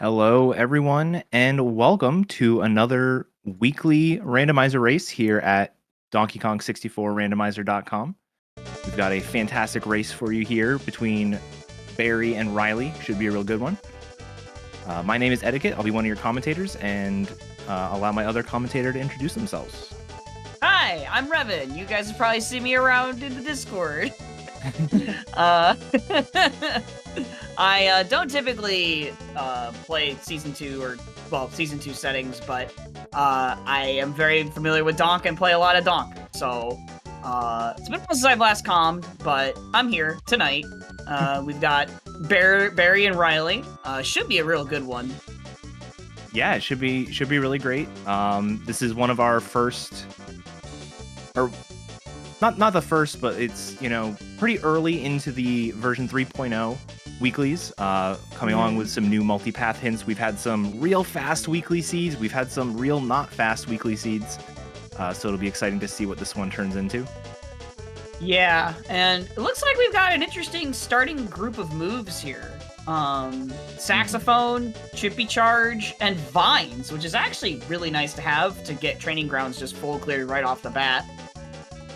Hello, everyone, and welcome to another weekly randomizer race here at Donkey Kong 64 randomizer.com. We've got a fantastic race for you here between Barrie and Riley. Should be a real good one. My name is Etiquette. I'll be one of your commentators and allow my other commentator to introduce themselves. Hi, I'm Revin. You guys have probably seen me around in the Discord. I don't typically play Season 2 Season 2 settings, but I am very familiar with Donk and play a lot of Donk. So it's been a while since I've last commed, but I'm here tonight. We've got Barrie and Riley. Should be a real good one. Yeah, it should be really great. This is one of our first, or not the first, but it's, pretty early into the version 3.0 weeklies, coming along with some new multipath hints. We've had some real fast weekly seeds. We've had some real not fast weekly seeds. So it'll be exciting to see what this one turns into. Yeah, and it looks like we've got an interesting starting group of moves here. Saxophone, Chippy Charge, and Vines, which is actually really nice to have to get Training Grounds just full clear right off the bat.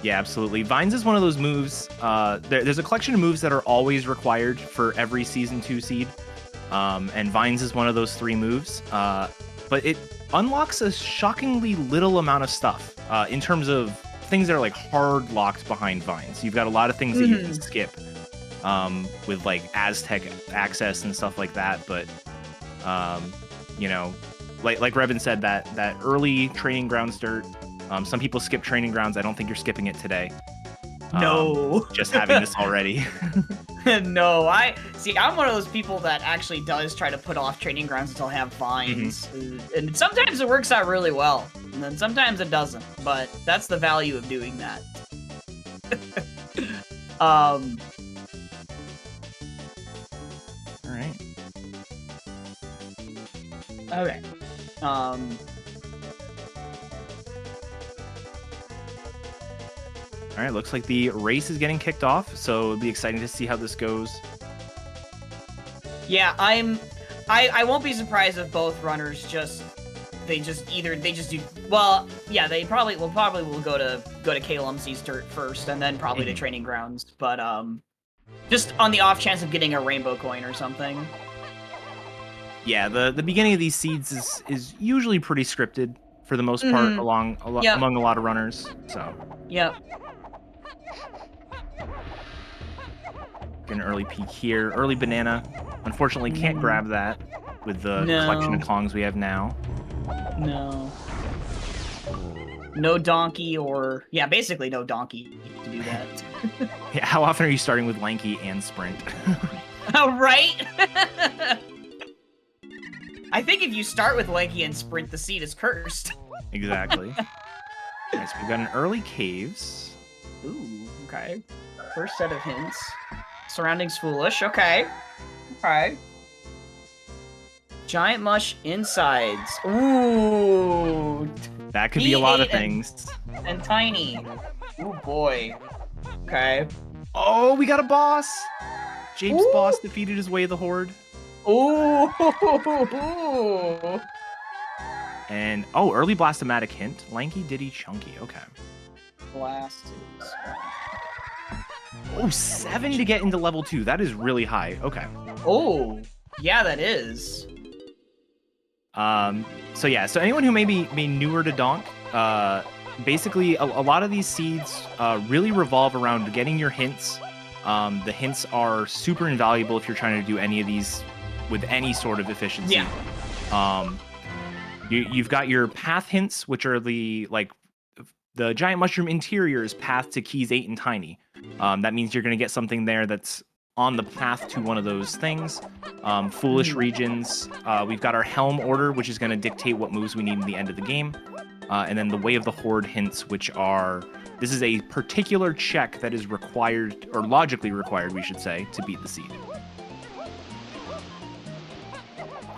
Yeah, absolutely. Vines is one of those moves. There's a collection of moves that are always required for every Season 2 seed. And Vines is one of those 3 moves. But it unlocks a shockingly little amount of stuff in terms of things that are like hard locked behind Vines. You've got a lot of things that you can skip with like Aztec access and stuff like that. But, like Revin said, that early Training Grounds dirt, some people skip Training Grounds. I don't think you're skipping it today. No. Just having this already. No, I'm one of those people that actually does try to put off Training Grounds until I have Vines. And sometimes it works out really well, and then sometimes it doesn't, but that's the value of doing that. All right. Okay. All right, looks like the race is getting kicked off, so it'll be exciting to see how this goes. Yeah, I won't be surprised if both runners they just do well. Yeah, they probably will go to KLMC's dirt first, and then probably to Training Grounds. But just on the off chance of getting a rainbow coin or something. Yeah, the beginning of these seeds is usually pretty scripted for the most part, among a lot of runners. So. Yep. Get an early peek here. Early banana. Unfortunately, can't grab that with the collection of Kongs we have now. No. No donkey basically no donkey to do that. Yeah, how often are you starting with Lanky and Sprint? Oh, right? I think if you start with Lanky and Sprint, the seed is cursed. Exactly. Alright, so we've got an early caves. Ooh, okay. First set of hints. Surroundings foolish, okay. Okay. Giant mush insides. Ooh. That could be a lot of things. And tiny. Ooh, boy. Okay. Oh, we got a boss! James' boss defeated his way of the Horde. Ooh. And, early Blastomatic hint. Lanky, Diddy, Chunky. Okay. Blast. Oh, 7 to get into level 2. That is really high. Okay. Oh, yeah, that is. So anyone who may be newer to Donk, basically a lot of these seeds really revolve around getting your hints. The hints are super invaluable if you're trying to do any of these with any sort of efficiency. Yeah. You've got your path hints, which are the giant mushroom interior's path to keys 8 and tiny. That means you're going to get something there that's on the path to one of those things. Foolish regions. We've got our helm order, which is going to dictate what moves we need in the end of the game. And then the way of the Horde hints, which are... This is a particular check that is required, or logically required, we should say, to beat the seed.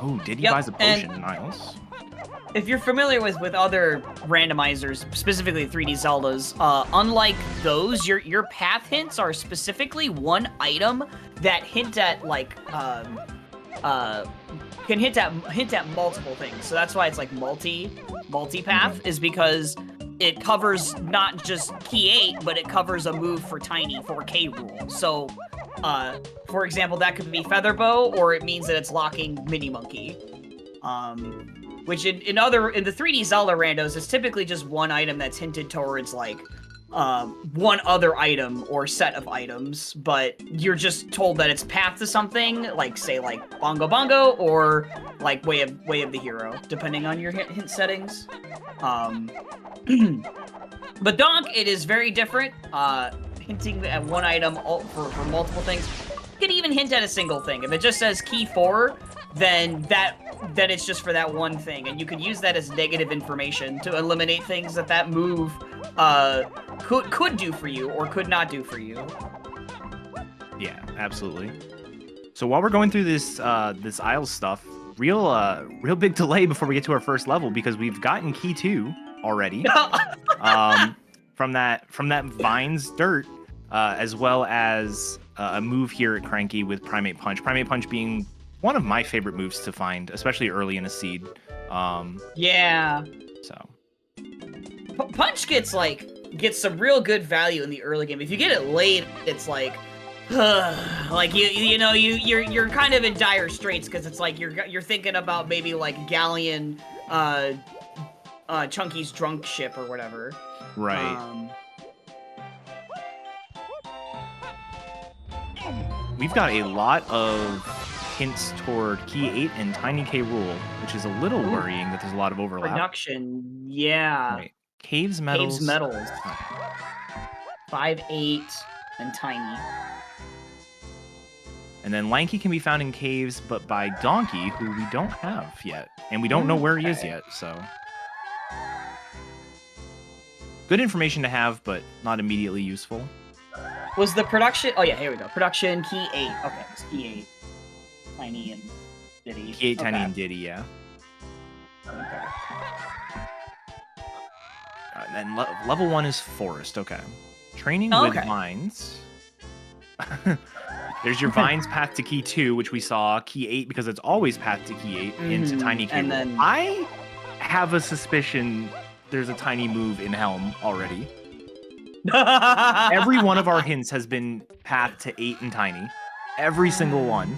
Oh, Diddy buys a potion. Nice. If you're familiar with other randomizers, specifically 3D Zeldas, unlike those, your path hints are specifically one item that hint at, like, can hint at multiple things. So that's why it's like multi-path, is because it covers not just key 8, but it covers a move for Tiny 4K rule. So, for example, that could be Feather Bow, or it means that it's locking Mini Monkey. Which in the 3D Zelda randos is typically just one item that's hinted towards like one other item or set of items, but you're just told that it's path to something, like say like Bongo Bongo or like Way of the Hero, depending on your hint settings. But Donk, it is very different, hinting at one item for multiple things. You can even hint at a single thing. If it just says key 4, then it's just for that one thing, and you can use that as negative information to eliminate things that move could do for you or could not do for you. Yeah, absolutely. So while we're going through this this Isles stuff, real big delay before we get to our first level, because we've gotten key 2 already from that Vines Dirt, as well as a move here at Cranky with Primate Punch. Primate Punch being one of my favorite moves to find, especially early in a seed. Yeah. So Punch gets some real good value in the early game. If you get it late, it's like, like you're kind of in dire straits, because it's like you're thinking about maybe like Galleon, Chunky's drunk ship or whatever. Right. We've got a lot of hints toward Key 8 and Tiny K Rule, which is a little worrying that there's a lot of overlap. Production, yeah. Right. Caves Metals. 5-8 and Tiny. And then Lanky can be found in caves, but by Donkey, who we don't have yet. And we don't know where he is yet, so. Good information to have, but not immediately useful. Was the production... Oh, yeah, here we go. Production, Key 8. Okay, it's Key 8. Tiny and Diddy. Key 8, Tiny, and Diddy, yeah. Okay. And then level 1 is Forest, okay. Training with Vines. There's your Vines path to Key 2, which we saw. Key 8, because it's always path to Key 8, into Tiny K. And then... I have a suspicion there's a Tiny move in Helm already. Every one of our hints has been path to 8 and Tiny. Every single one.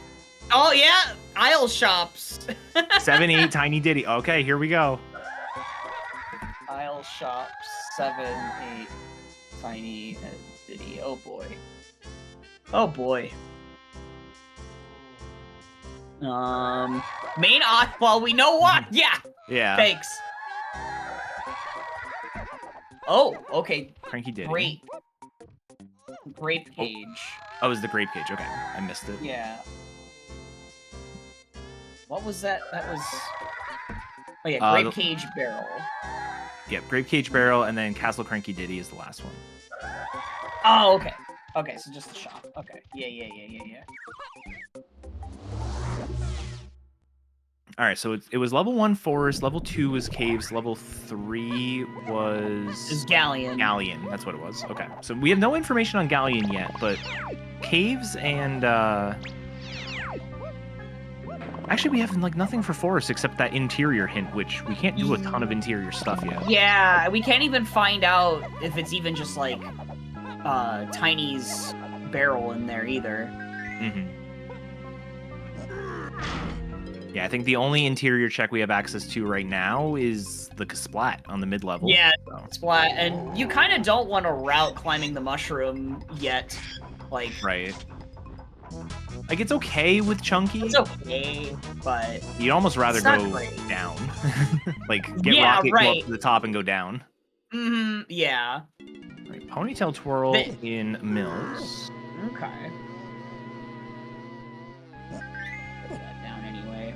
Oh, yeah! Isle shops! 7, 8, Tiny, Diddy. Okay, here we go. Isle shops, 7, 8, Tiny, and Diddy. Oh, boy. Oh, boy. Main well, we know what! Yeah! Yeah. Thanks. Oh, okay. Cranky Diddy. Grape Cage. Oh, it was the Grape Cage. Okay, I missed it. Yeah. What was that? That was... Oh, yeah, Grape Cage Barrel. Yep, Grape Cage Barrel, and then Castle Cranky Diddy is the last one. Oh, okay. Okay, so just the shop. Okay. Yeah. All right, so it was level 1 Forest, level 2 was Caves, level 3 was... Is Galleon. Galleon, that's what it was. Okay, so we have no information on Galleon yet, but Caves and... Actually, we have like nothing for Forest except that interior hint, which we can't do a ton of interior stuff yet. Yeah, we can't even find out if it's even just like Tiny's barrel in there either. Mm-hmm. Yeah, I think the only interior check we have access to right now is the Splat on the mid-level. Yeah, so. Splat, and you kind of don't want to route climbing the mushroom yet. Like, right. Like, it's okay with Chunky. It's okay, but... You'd almost rather go down. Like, get Rocket, go up to the top and go down. Mm-hmm, yeah. Right, Ponytail Twirl in Mills. Okay. Put that down anyway.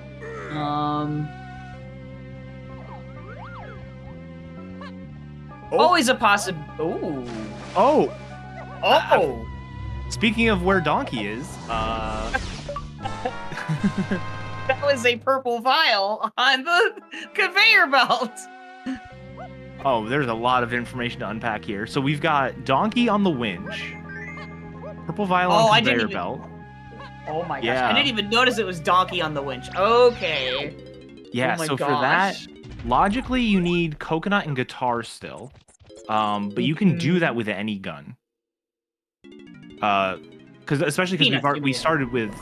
Always a possibility. Oh! Oh! Speaking of where Donkey is, that was a purple vial on the conveyor belt. Oh, there's a lot of information to unpack here. So we've got Donkey on the winch, purple vial on conveyor belt. Oh my gosh. Yeah. I didn't even notice it was Donkey on the winch. Okay. Yeah, Oh my so for that, gosh. logically you need coconut and guitar still. But you can do that Mhm. with any gun. Because especially because Peanuts, we started with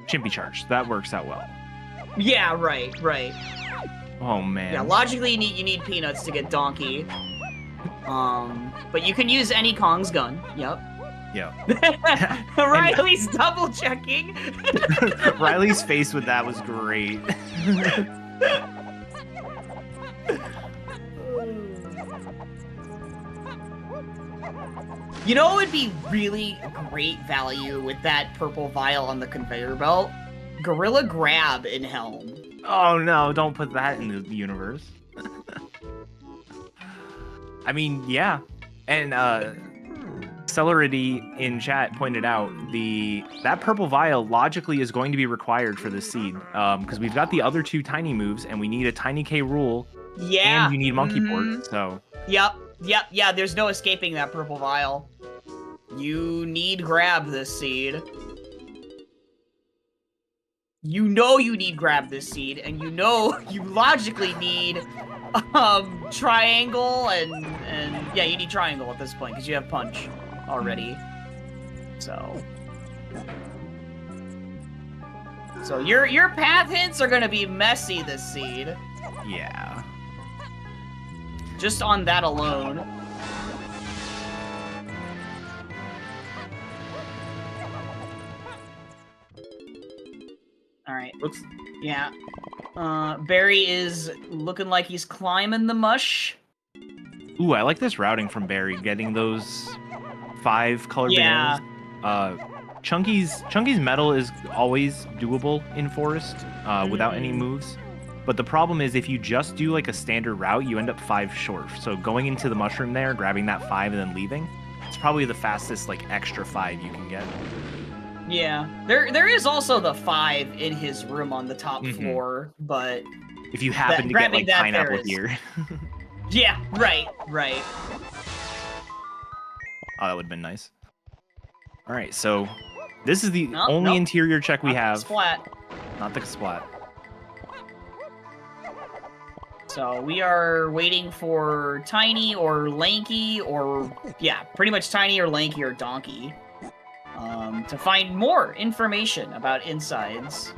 Chimpy Charge. That works out well. Yeah, right, right. Oh man. Yeah, logically you need peanuts to get Donkey. But you can use any Kong's gun. Yep. Yeah. Riley's double checking. Riley's face with that was great. You know what would be really great value with that purple vial on the conveyor belt? Gorilla Grab in Helm. Oh no, don't put that in the universe. I mean, yeah. And Celerity in chat pointed out that purple vial logically is going to be required for this seed. Because we've got the other 2 tiny moves and we need a tiny K rule. Yeah. And you need monkey port, so. Yeah, there's no escaping that purple vial. You need grab this seed. You know you need grab this seed, and you know you logically need triangle and yeah, you need triangle at this point because you have punch already. So your path hints are gonna be messy this seed. Yeah. Just on that alone. All right. Looks. Yeah. Barry is looking like he's climbing the mush. Ooh, I like this routing from Barry, getting those 5 colored Yeah. bananas. Chunky's metal is always doable in forest without any moves. But the problem is if you just do like a standard route, you end up 5 short. So going into the mushroom there, grabbing that 5 and then leaving, it's probably the fastest like extra 5 you can get. Yeah, there is also the 5 in his room on the top floor, but if you happen to get like pineapple here. Yeah, right. Oh, that would have been nice. All right, so this is the only interior check we have. Splat. Not the splat. So we are waiting for Tiny or Lanky or, yeah, pretty much Tiny or Lanky or Donkey to find more information about insides.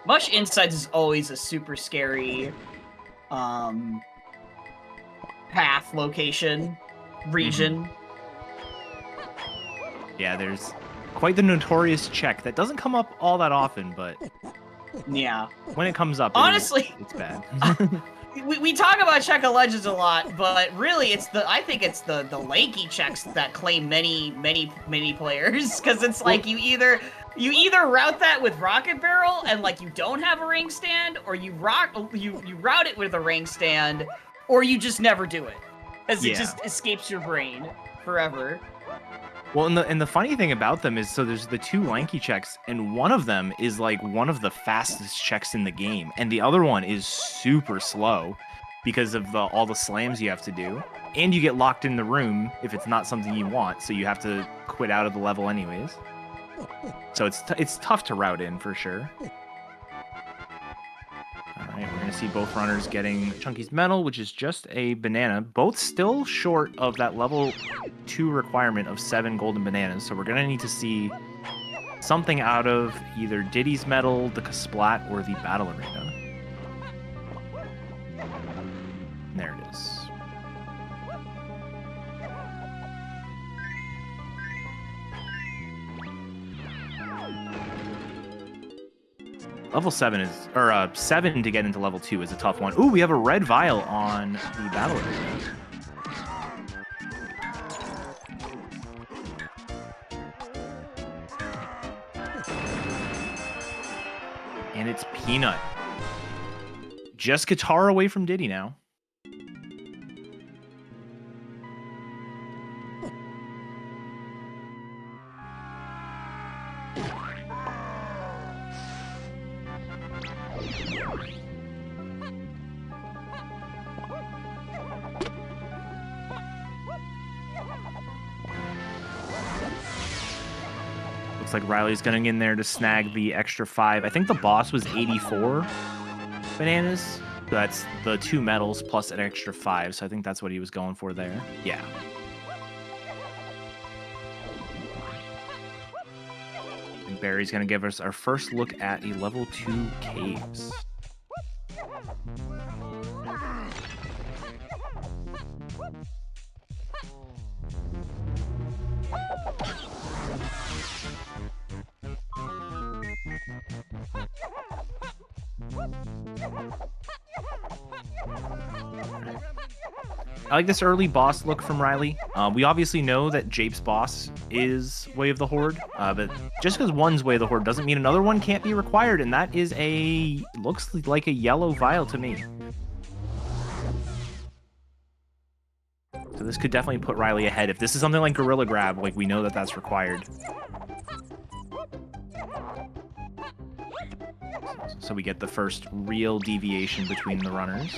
Mush insides is always a super scary path, location, region. Yeah, there's quite the notorious check that doesn't come up all that often, but yeah, when it comes up, honestly, it's bad. we talk about check of legends a lot, but really, I think it's the lanky checks that claim many players, because it's like you either route that with rocket barrel and like you don't have a ring stand, or you route it with a ring stand, or you just never do it, as it just escapes your brain forever. Well, and the funny thing about them is, so there's the 2 lanky checks, and one of them is like one of the fastest checks in the game, and the other one is super slow because of all the slams you have to do, and you get locked in the room if it's not something you want, so you have to quit out of the level anyways. So it's tough to route in for sure. All right, we're gonna see both runners getting Chunky's medal, which is just a banana. Both still short of that level 2 requirement of 7 golden bananas. So we're gonna need to see something out of either Diddy's medal, the Splat, or the Battle Arena. There it is. Level 7 is, or 7 to get into level 2 is a tough one. Ooh, we have a red vial on the Battle Arena. And it's Peanut. Just guitar away from Diddy now. Looks like Riley's going in there to snag the extra 5. I think the boss was 84 bananas. So that's the 2 medals plus an extra 5. So I think that's what he was going for there. Yeah. And Barry's going to give us our first look at a level 2 caves. I like this early boss look from Riley. We obviously know that Jape's boss is Way of the Horde, but just because one's Way of the Horde doesn't mean another one can't be required, and that is looks like a yellow vial to me. So this could definitely put Riley ahead. If this is something like Gorilla Grab, like we know that that's required. So we get the first real deviation between the runners.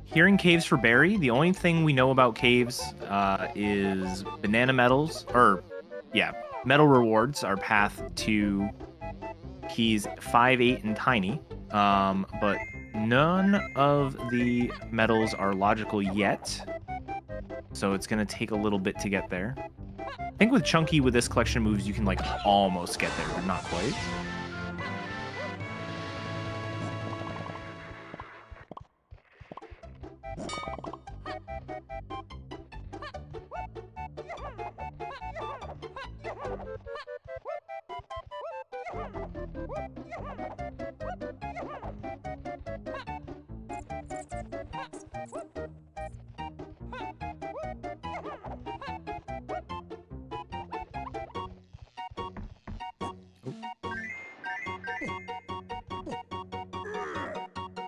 Here in caves for Barry, the only thing we know about caves is banana medals, medal rewards are path to keys 5, 8, and tiny. But none of the medals are logical yet, so it's gonna take a little bit to get there. I think with Chunky, with this collection of moves, you can like almost get there, but not quite.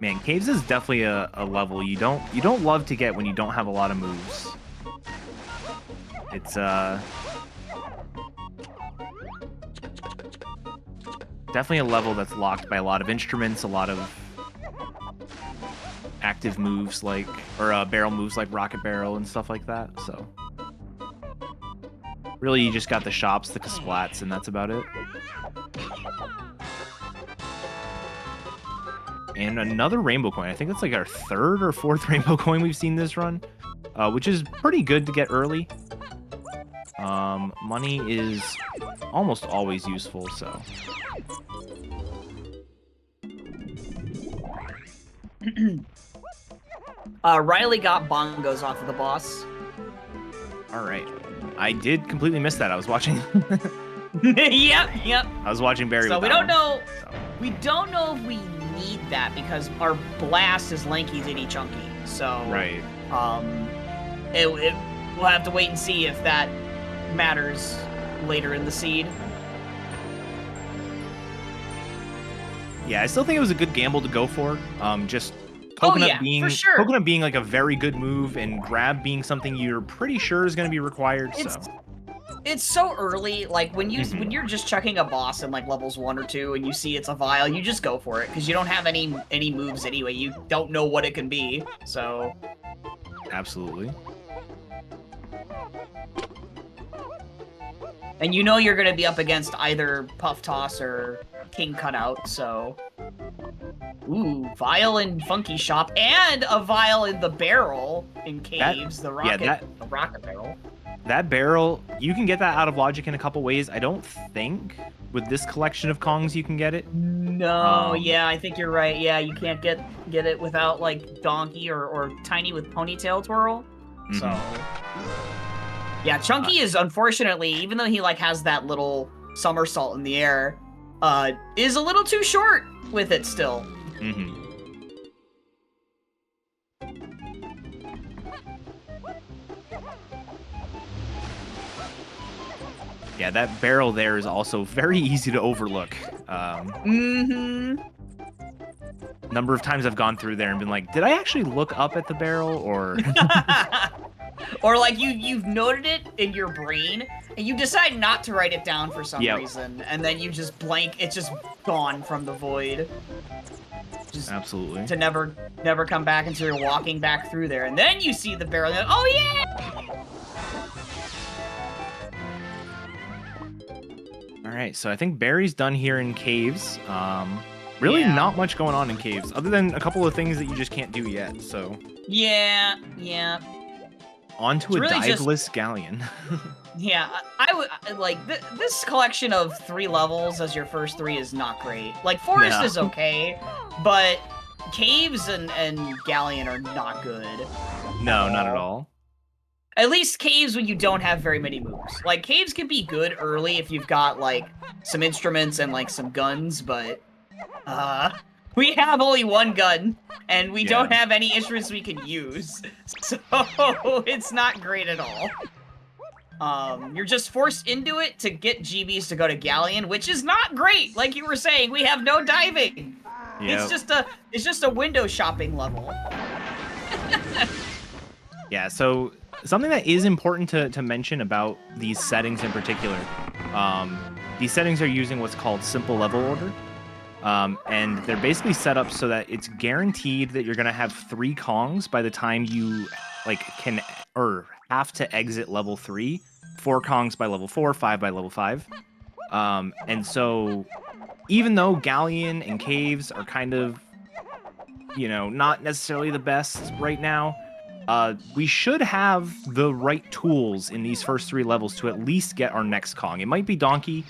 Man, caves is definitely a level you don't love to get when you don't have a lot of moves. It's definitely a level that's locked by a lot of instruments, a lot of active moves like barrel moves like Rocket Barrel and stuff like that. So really, you just got the shops, the splats, and that's about it. And another rainbow coin. I think that's like our 3rd or 4th rainbow coin we've seen this run, which is pretty good to get early. Money is almost always useful, so. Riley got bongos off of the boss. All right. I did completely miss that. I was watching. Yep. I was watching Barry. So with we don't one, know. so. We don't know if we need that because our blast is lanky titty chunky. So right. We'll have to wait and see if that matters later in the seed. Yeah, I still think it was a good gamble to go for. Just Coconut Coconut being like a very good move, and Grab being something you're pretty sure is going to be required. It's so early, like when you're just checking a boss in like levels 1 or 2 and you see it's a vial, you just go for it because you don't have any moves anyway. You don't know what it can be, so. Absolutely. And you know you're going to be up against either Puff Toss or King Cutout, so. Ooh, vial in Funky Shop and a vial in the barrel in caves. The rocket barrel. That barrel, you can get that out of logic in a couple ways. I don't think with this collection of Kongs you can get it. No, yeah, I think you're right. Yeah, you can't get it without like Donkey or Tiny with Ponytail Twirl. So, yeah, Chunky is unfortunately, even though he like has that little somersault in the air, is a little too short with it still. Yeah, that barrel there is also very easy to overlook. Number of times I've gone through there and been like, did I actually look up at the barrel, or... Or like you've noted it in your brain, and you decide not to write it down for some reason, and then you just blank, it's just gone from the void. Just Absolutely. to never come back until you're walking back through there, and then you see the barrel. And oh yeah! All right, so I think Barry's done here in caves. Really Yeah. not much going on in caves, other than a couple of things that you just can't do yet. So Yeah. on to a really diveless galleon. Yeah, I would like this collection of 3 levels as your first 3 is not great. Like Forest No. is okay, but Caves and Galleon are not good. No, not at all. At least Caves when you don't have very many moves. Like Caves can be good early if you've got like some instruments and like some guns, but we have only 1 gun and we don't have any instruments we can use. So it's not great at all. You're just forced into it to get GBs to go to Galleon, which is not great. Like you were saying, we have no diving. Yep. It's just a window shopping level. Yeah, so something that is important to mention about these settings in particular, these settings are using what's called simple level order. And they're basically set up so that it's guaranteed that you're going to have 3 Kongs by the time you like can or have to exit level 3, 4 Kongs by level 4, 5 by level 5. And so even though Galleon and Caves are kind of, not necessarily the best right now, we should have the right tools in these first 3 levels to at least get our next Kong. It might be Donkey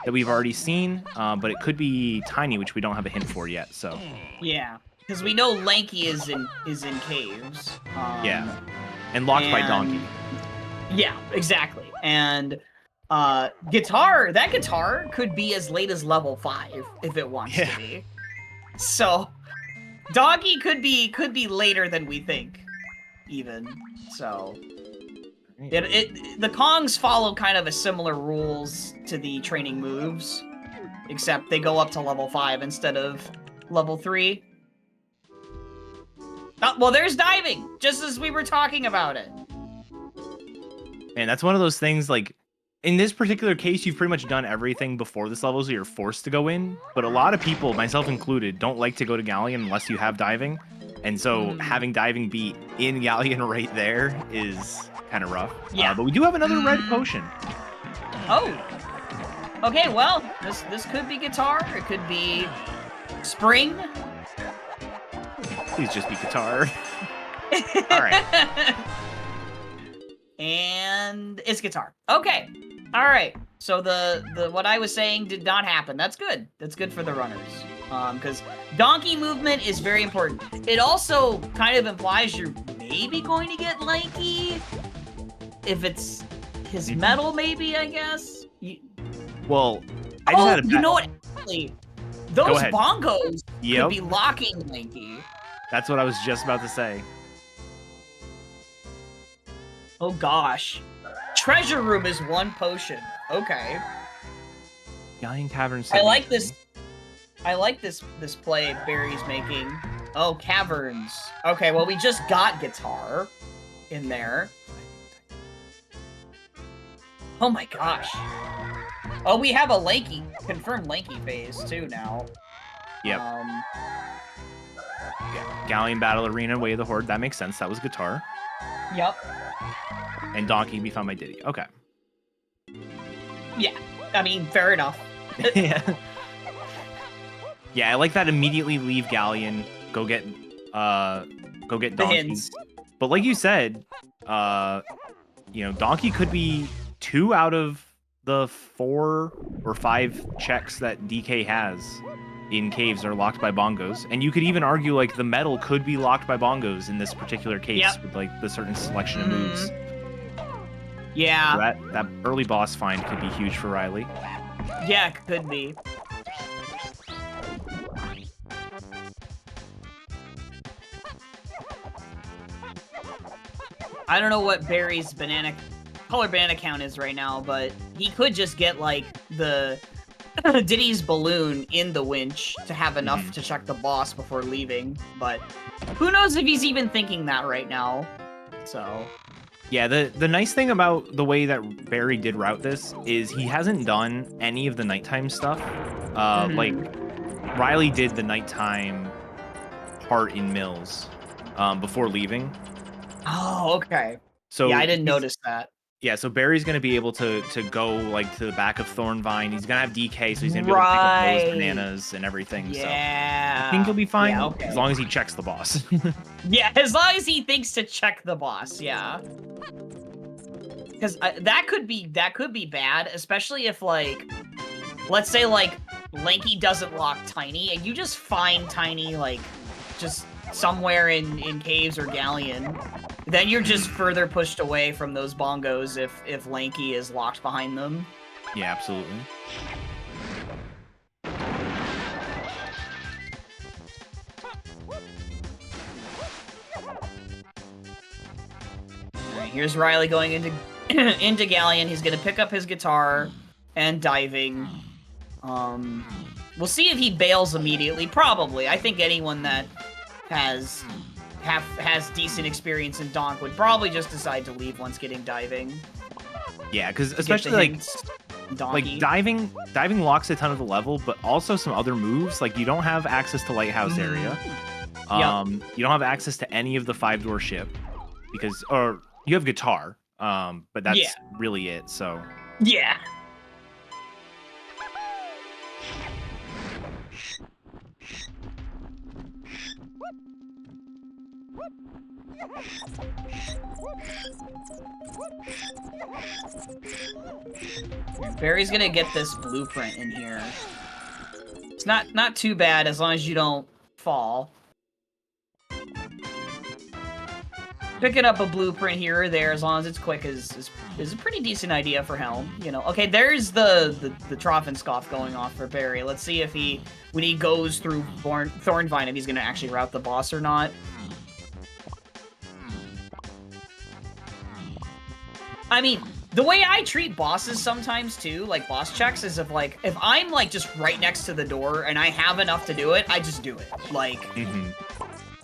that we've already seen, but it could be Tiny, which we don't have a hint for yet. So yeah, because we know Lanky is in Caves. Yeah, and locked by Donkey. Yeah, exactly. And that guitar could be as late as level 5 if it wants to be. So Donkey could be later than we think, even. So the Kongs follow kind of a similar rules to the training moves, except they go up to level 5 instead of level 3. Oh, well, there's diving, just as we were talking about it. And that's one of those things, like, in this particular case, you've pretty much done everything before this level, so you're forced to go in. But a lot of people, myself included, don't like to go to Galleon unless you have diving. And so having diving be in Galleon right there is kind of rough. Yeah. But we do have another red potion. Oh. Okay, well, this could be guitar. It could be spring. Please just be guitar. All right. And it's guitar. Okay. All right. So the what I was saying did not happen. That's good. That's good for the runners. Because donkey movement is very important. It also kind of implies you're maybe going to get lanky. If it's his metal, maybe, I guess. Well, I just had a you know what? Actually, those bongos could be locking lanky. That's what I was just about to say. Oh gosh. Treasure room is 1 potion. Okay. Galleon Cavern. I like this play Barry's making. Oh, caverns. Okay, well we just got guitar in there. Oh my gosh. Oh, we have a confirmed lanky phase too now. Yep. Galleon Battle Arena, Way of the Horde. That makes sense. That was guitar. Yep. And Donkey be found by Diddy. Okay. Yeah. I mean, fair enough. Yeah. Yeah, I like that. Immediately leave Galleon. Go get Donkey. But like you said, Donkey could be 2 out of the 4 or 5 checks that DK has in caves are locked by bongos. And you could even argue like the metal could be locked by bongos in this particular case with like the certain selection of moves. Yeah. So that early boss find could be huge for Riley. Yeah, it could be. I don't know what Barry's color banana count is right now, but he could just get like the Diddy's balloon in the winch to have enough to check the boss before leaving, but who knows if he's even thinking that right now. So yeah, the nice thing about the way that Barry did route this is he hasn't done any of the nighttime stuff. Like Riley did the nighttime part in Mills before leaving. Oh, okay. So yeah, I didn't notice that. Yeah, so Barry's gonna be able to go like to the back of Thornvine. He's gonna have DK, so he's gonna be able to pick up those bananas and everything. Yeah. So I think he'll be fine Yeah, okay. as long as he checks the boss. Yeah, as long as he thinks to check the boss. Yeah. Because that could be bad, especially if like, let's say like Lanky doesn't lock Tiny, and you just find Tiny like just somewhere in caves or Galleon. Then you're just further pushed away from those bongos if Lanky is locked behind them. Yeah, absolutely. Alright, here's Riley going into into Galleon. He's gonna pick up his guitar and diving. We'll see if he bails immediately. Probably. I think anyone that has decent experience in Donk would probably just decide to leave once getting diving. Yeah, because especially like diving locks a ton of the level, but also some other moves. Like you don't have access to Lighthouse area. You don't have access to any of the 5-door ship because, or you have guitar, but that's really it. So yeah. Barry's gonna get this blueprint in here. It's not too bad as long as you don't fall. Picking up a blueprint here or there, as long as it's quick, is a pretty decent idea for Helm. You know, okay, there's the Trophenscoff going off for Barry. Let's see if when he goes through Thornvine, if he's gonna actually route the boss or not. I mean, the way I treat bosses sometimes too, like boss checks, is if I'm like just right next to the door and I have enough to do it, I just do it. Like,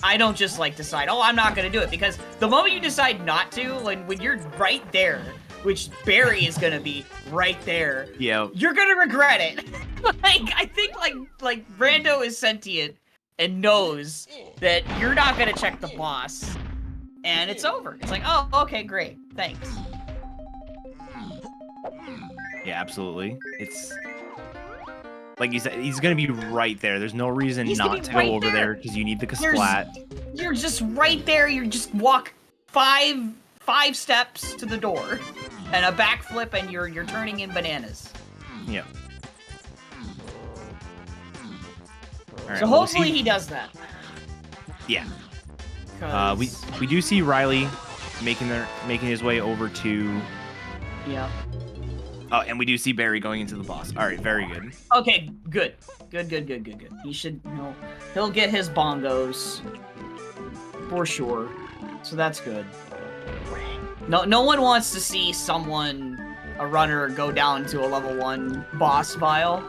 I don't just like decide, oh, I'm not gonna do it, because the moment you decide not to, like when you're right there, which Barry is gonna be right there, you're gonna regret it. Like, I think like Rando is sentient and knows that you're not gonna check the boss, and it's over. It's like, oh, okay, great, thanks. Yeah, absolutely. It's like you said, he's gonna be right there. There's no reason not to go over there because you need the Kasplat. You're just right there. You just walk five steps to the door, and a backflip, and you're turning in bananas. Yeah. All right, so hopefully he does that. Yeah. We do see Riley making his way over to. Yeah. Oh, and we do see Barry going into the boss. All right, very good. Okay, good. He should, he'll get his bongos for sure. So that's good. No one wants to see a runner, go down to a level 1 boss vial.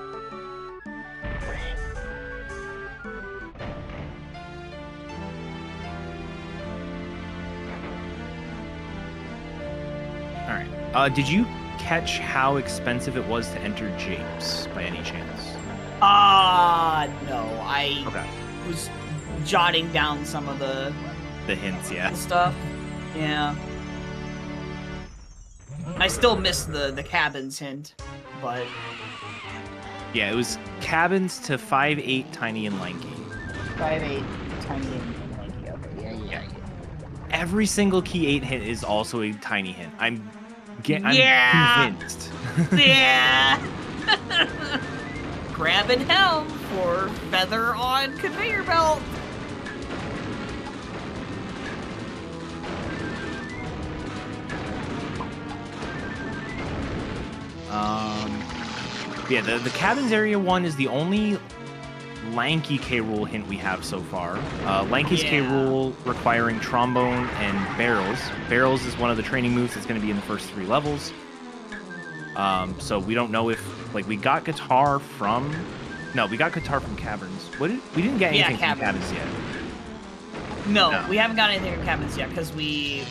All right. Did you catch how expensive it was to enter Japes by any chance? No. I was jotting down some of the hints, yeah. Stuff. Yeah. I still miss the cabins hint, but yeah, it was cabins to 5'8", Tiny and Lanky. 5'8", Tiny and Lanky. Okay, yeah. Every single key 8 hint is also a Tiny hint. I'm convinced. Yeah. Grabbing Helm for feather on conveyor belt. Yeah, the cabins area one is the only Lanky K-Rool hint we have so far. Lanky's K-Rool requiring trombone and barrels. Barrels is one of the training moves that's going to be in the first 3 levels. So we don't know if, like, we got guitar from... No, we got guitar from Caverns. We didn't get anything from Caverns yet. No, we haven't got anything from Caverns yet, because we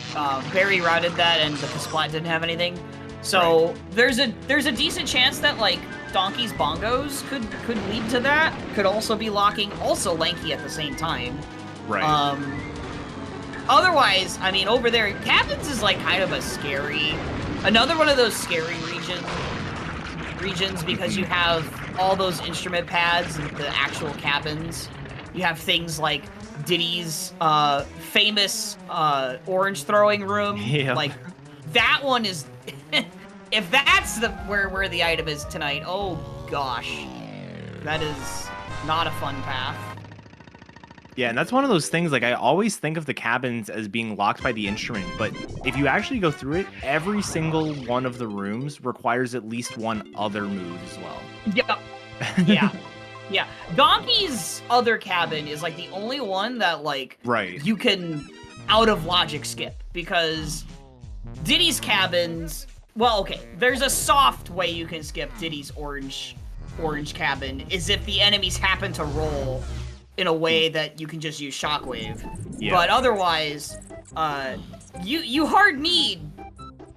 Barry routed that and the Kasplat didn't have anything. So there's a decent chance that, like, Donkey's bongos could lead to that. Could also be locking Lanky at the same time. Right. Otherwise, I mean, over there, cabins is like kind of another one of those scary regions because you have all those instrument pads and the actual cabins. You have things like Diddy's famous orange throwing room. Yeah. Like that one is if that's where the item is tonight, oh gosh. That is not a fun path. Yeah, and that's one of those things, like, I always think of the cabins as being locked by the instrument, but if you actually go through it, every single one of the rooms requires at least one other move as well. Yep. Yeah. Yeah. Donkey's other cabin is, like, the only one that, like, Right. you can out of logic skip, because Diddy's cabins, well, okay, there's a soft way you can skip Diddy's orange cabin, is if the enemies happen to roll in a way that you can just use shockwave. Yeah. But otherwise, you hard need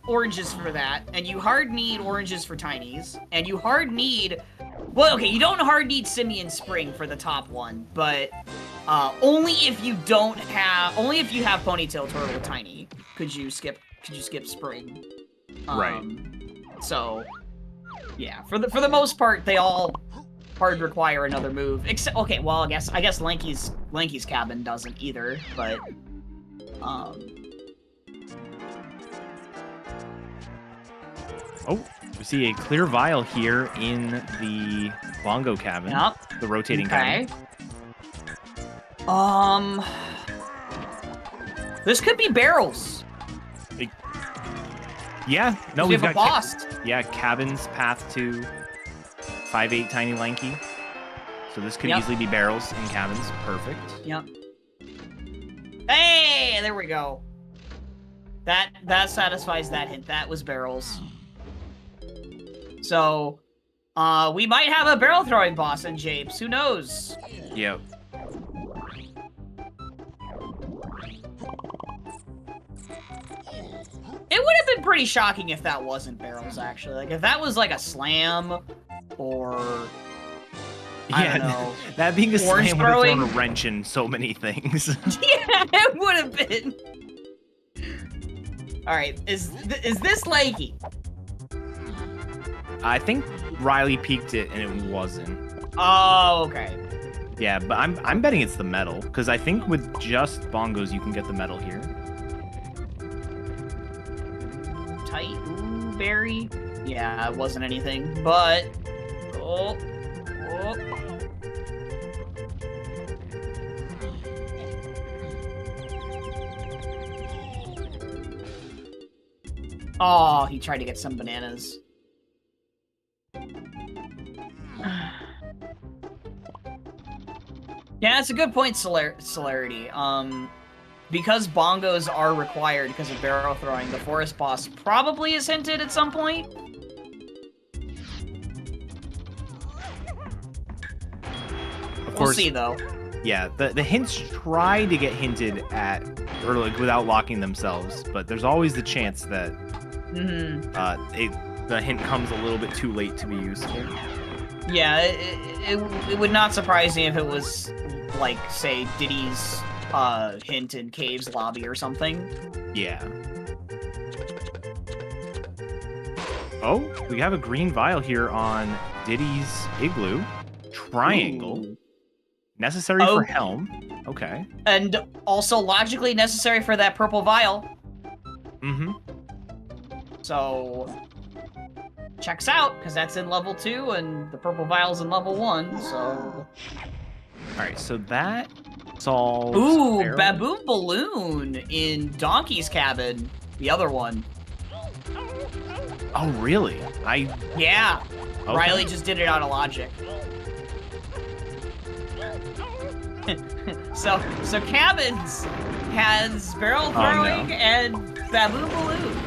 oranges for that, and you hard need oranges for tinies, and you hard need, well, okay, you don't hard need Simian Spring for the top one, but only if you have Ponytail Turtle Tiny could you skip Spring. Right. So yeah, for the most part, they all hard require another move. Except, okay, well, I guess Lanky's cabin doesn't either, but Oh, we see a clear vial here in the bongo cabin. Yep. The rotating okay. cabin. This could be barrels. Yeah, no, we've got a boss. Cabins path to 5'8" Tiny Lanky. So this could easily be barrels in cabins. Perfect. Yep. Hey, there we go. That satisfies that hint. That was barrels. So, we might have a barrel throwing boss in Japes. Who knows? Yep. It would have been pretty shocking if that wasn't barrels, actually. Like, if that was like a slam, or I don't know, that being a orange slam would have throwing. thrown a wrench in so many things. Yeah, it would have been. All right, is this Lanky? I think Riley peeked it and it wasn't. Oh, okay. Yeah, but I'm betting it's the metal because I think with just bongos you can get the metal here. Tight. Ooh, Barrie. Yeah, it wasn't anything, but oh. Oh, he tried to get some bananas. Yeah, that's a good point, Celerity. Because bongos are required because of barrel throwing, the forest boss probably is hinted at some point. Of course, We'll see, though. Yeah, the hints try to get hinted at, or like without locking themselves, but there's always the chance that the hint comes a little bit too late to be useful. Yeah, it would not surprise me if it was, like, say, Diddy's hint in Cave's lobby or something. Yeah. Oh, we have a green vial here on Diddy's Igloo. Triangle. Ooh. Necessary for Helm. Okay. And also logically necessary for that purple vial. Mm-hmm. So, checks out, because that's in level 2, and the purple vial's in level 1, so... Alright, so that solves... Ooh, barrel. Baboon Balloon in Donkey's cabin. The other one. Oh, really? Yeah. Okay. Riley just did it out of logic. so cabins has barrel throwing and Baboon Balloon.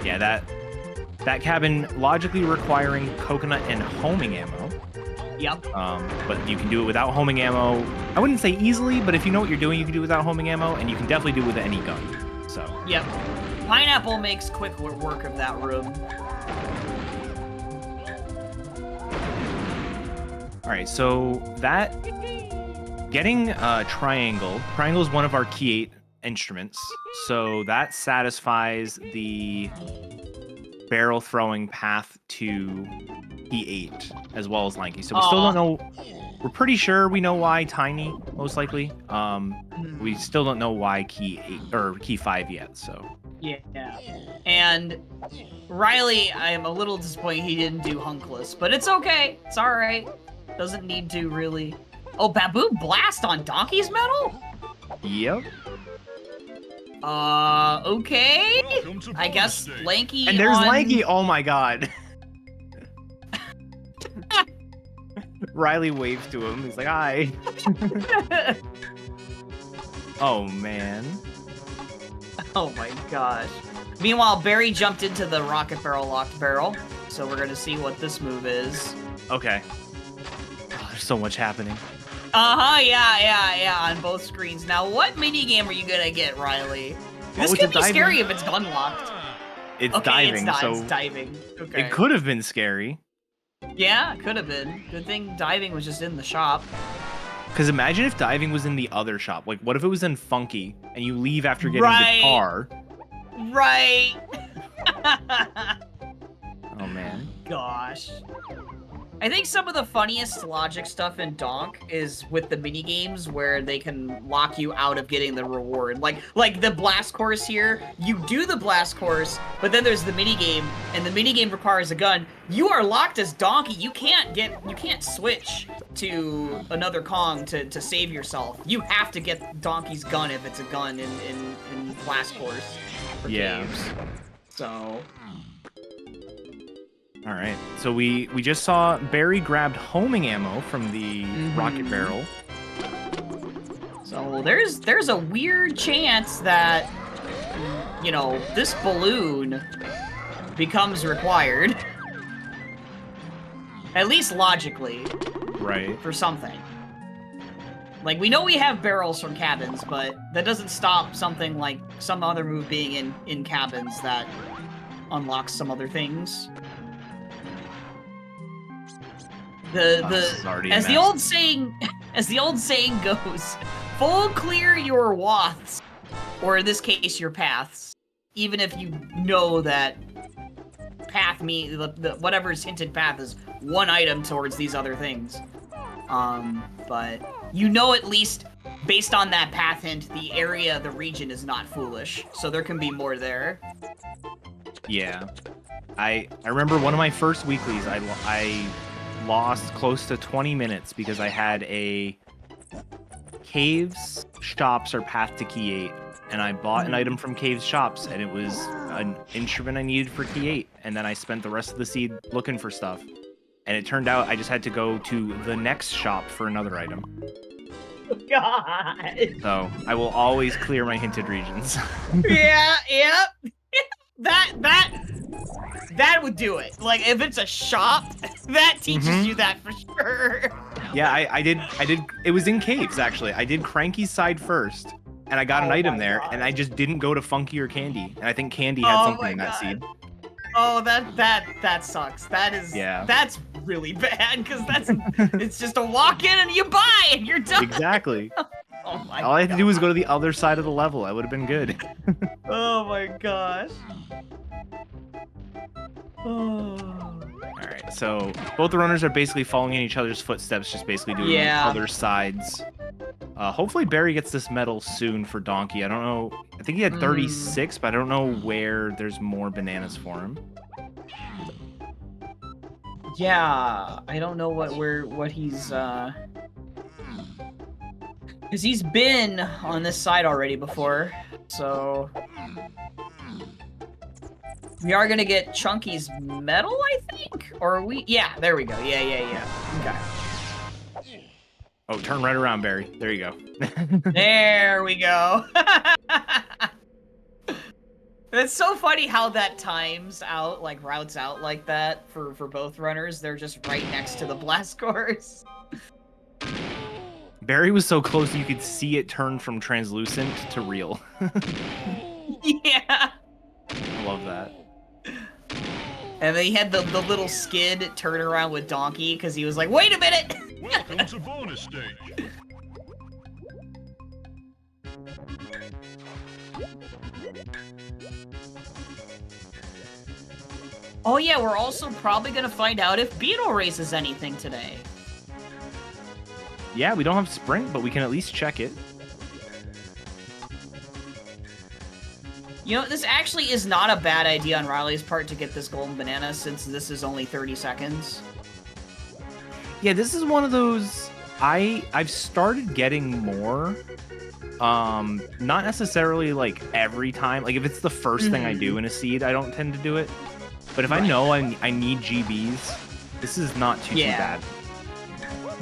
Yeah, that cabin logically requiring coconut and homing ammo. Yep. But you can do it without homing ammo. I wouldn't say easily, but if you know what you're doing, you can do it without homing ammo, and you can definitely do it with any gun. So. Yep. Pineapple makes quick work of that room. All right, so that getting triangle. Triangle is one of our key 8 instruments, so that satisfies the barrel throwing path to key 8 as well as line key. So we still don't know. We're pretty sure we know why tiny, most likely. We still don't know why key 8 or key 5 yet. So yeah, and Riley, I am a little disappointed he didn't do hunkless, but it's okay. It's all right. Doesn't need to really. Oh, Bamboo Blast on Donkey's Metal? Yep. Okay. I guess Lanky. And there's Lanky. Oh my god. Riley waves to him. He's like, "Hi." Oh man. Oh my gosh. Meanwhile, Barry jumped into the rocket barrel locked barrel, so we're gonna see what this move is. Okay. Oh, there's so much happening. Yeah, on both screens. Now, what minigame are you gonna get, Riley? This could be scary if it's unlocked. It's okay, diving, it's so diving. Okay. It could have been scary. Yeah, it could have been. Good thing diving was just in the shop. Because imagine if diving was in the other shop. Like, what if it was in Funky, and you leave after getting the car? Right. Oh, man. Gosh. I think some of the funniest logic stuff in Donk is with the mini games where they can lock you out of getting the reward. Like the blast course here, you do the blast course, but then there's the mini game, and the mini game requires a gun. You are locked as Donkey. You can't switch to another Kong to save yourself. You have to get Donkey's gun if it's a gun in blast course for games. So. All right, so we just saw Barry grabbed homing ammo from the rocket barrel. So there's a weird chance that, you know, this balloon becomes required. At least logically. Right. For something. Like, we know we have barrels from cabins, but that doesn't stop something like some other move being in cabins that unlocks some other things. As the old saying goes, full clear your waths, or in this case your paths, even if you know that path whatever's hinted path is one item towards these other things. But you know, at least based on that path hint, the area, the region is not foolish, so there can be more there. Yeah. I remember one of my first weeklies, I lost close to 20 minutes because I had a Caves Shops or Path to Key 8, and I bought an item from Caves Shops, and it was an instrument I needed for Key 8, and then I spent the rest of the seed looking for stuff, and it turned out I just had to go to the next shop for another item. God. So I will always clear my hinted regions. Yeah. That would do it. Like, if it's a shop, that teaches you that for sure. Yeah, I did. It was in Caves, actually. I did Cranky's side first, and I got an item there, and I just didn't go to Funky or Candy. And I think Candy had something in that seed. Oh, that sucks. That's really bad, because it's just a walk in and you buy and you're done. Exactly. Oh my God. All I had to do was go to the other side of the level. I would have been good. Oh my gosh. Oh. All right, so both the runners are basically following in each other's footsteps, just basically doing other sides. Hopefully Barry gets this medal soon for Donkey. I don't know. I think he had 36, but I don't know where there's more bananas for him. Yeah, I don't know what he's because he's been on this side already before, so we are gonna get Chunky's medal, I think? Or are we? Yeah, there we go. Yeah. Okay. Oh, turn right around, Barry. There you go. There we go. It's so funny how that times out, like routes out like that for both runners. They're just right next to the blast course. Barry was so close you could see it turn from translucent to real. Yeah. I love that. And then he had the little skid turn around with Donkey because he was like, wait a minute! Welcome to bonus stage. Oh yeah, we're also probably gonna find out if Beetle races anything today. Yeah, we don't have sprint, but we can at least check it. You know, this actually is not a bad idea on Riley's part to get this golden banana, since this is only 30 seconds. Yeah, this is one of those I've started getting more. Not necessarily like every time. Like if it's the first thing I do in a seed, I don't tend to do it. But if I know I need GBs, this is not too bad.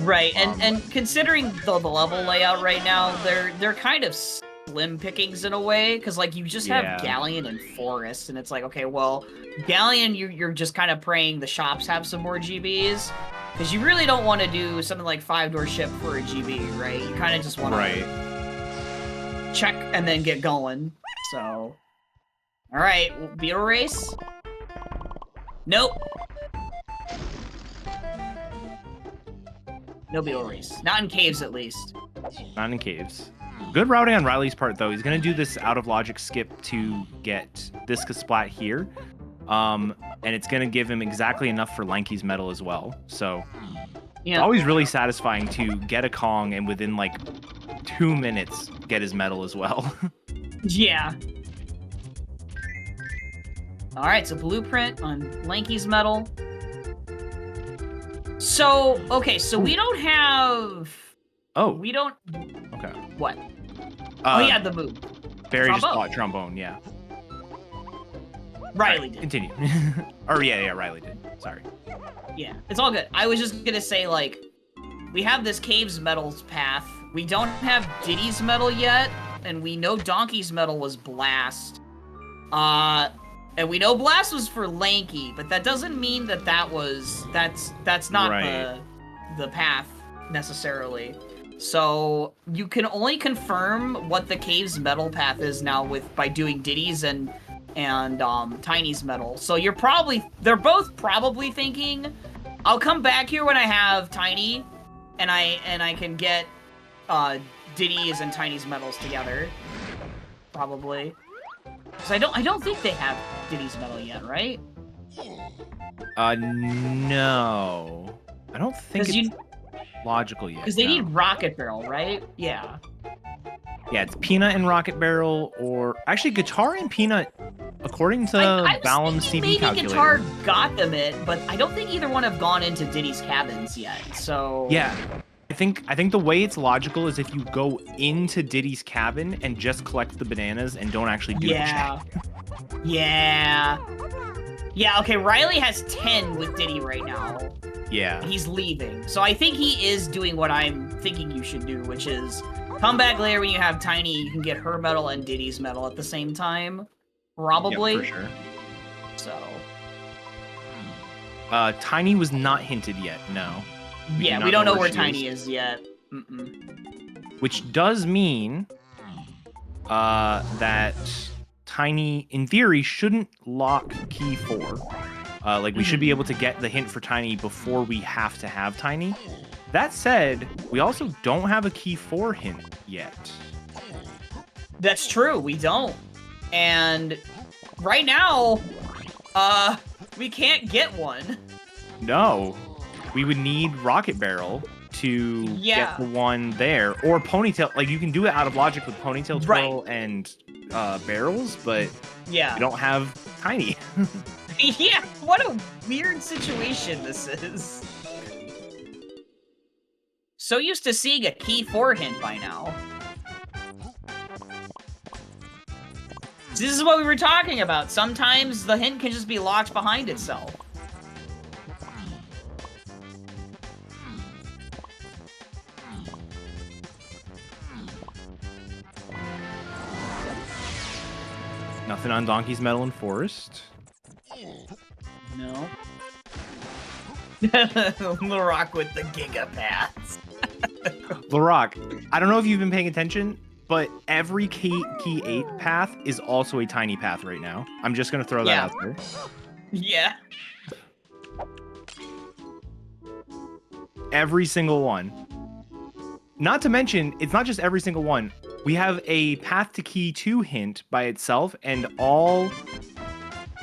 Right, and considering the level layout right now, they're kind of slim pickings in a way, because like you just have Galleon and Forest, and it's like, okay, well, Galleon, you're just kind of praying the shops have some more GBs, because you really don't want to do something like 5-door ship for a GB, right? You kind of just want to check and then get going. So, all right, Beetle race. Nope. No Beetle race. Not in caves, at least. Not in caves. Good routing on Riley's part, though. He's going to do this out of logic skip to get Discus Splat here. And it's going to give him exactly enough for Lanky's medal as well. So it's always really satisfying to get a Kong and within like 2 minutes get his medal as well. Yeah. All right, so blueprint on Lanky's medal. So, okay, so we don't have... Oh. We don't... Okay. What? Oh, yeah, the move. Barrie just bought trombone, yeah. Riley did. Continue. Or, yeah, Riley did. Sorry. Yeah, it's all good. I was just gonna say, like, we have this Caves medals path. We don't have Diddy's medal yet, and we know Donkey's medal was Blast. And we know Blast was for Lanky, but that doesn't mean that that's not the path necessarily. So you can only confirm what the Caves medal path is now by doing Diddy's and Tiny's medal. So they're both probably thinking, I'll come back here when I have Tiny, and I can get Diddy's and Tiny's medals together, probably. Because I don't think they have Diddy's medal yet, right? No. I don't think it's logical yet. Because they need Rocket Barrel, right? Yeah. Yeah, it's Peanut and Rocket Barrel, or actually Guitar and Peanut, according to Balam's CV calculator. Maybe Guitar got them but I don't think either one have gone into Diddy's cabins yet. So yeah, I think the way it's logical is if you go into Diddy's cabin and just collect the bananas and don't actually do the check. Yeah. Okay, Riley has 10 with Diddy right now. Yeah. He's leaving. So I think he is doing what I'm thinking you should do, which is come back later when you have Tiny, you can get her medal and Diddy's medal at the same time. Probably. Yeah, for sure. So. Tiny was not hinted yet, no. We don't know where Tiny is yet. Which does mean that Tiny, in theory, shouldn't lock key 4. Like, we should be able to get the hint for Tiny before we have to have Tiny. That said, we also don't have a key 4 hint yet. That's true, we don't. And right now, we can't get one. No. We would need Rocket Barrel to get the one there. Or Ponytail. Like, you can do it out of logic with Ponytail Twirl and barrels, but we don't have Tiny. Yeah, what a weird situation this is. So used to seeing a key 4 hint by now. This is what we were talking about. Sometimes the hint can just be locked behind itself. Nothing on Donkey's Medal and Forest. No. Larock with the Gigapaths. Larock, I don't know if you've been paying attention, but every key 8 path is also a tiny path right now. I'm just going to throw that out there. Yeah. Every single one. Not to mention, it's not just every single one. We have a path to key 2 hint by itself, and all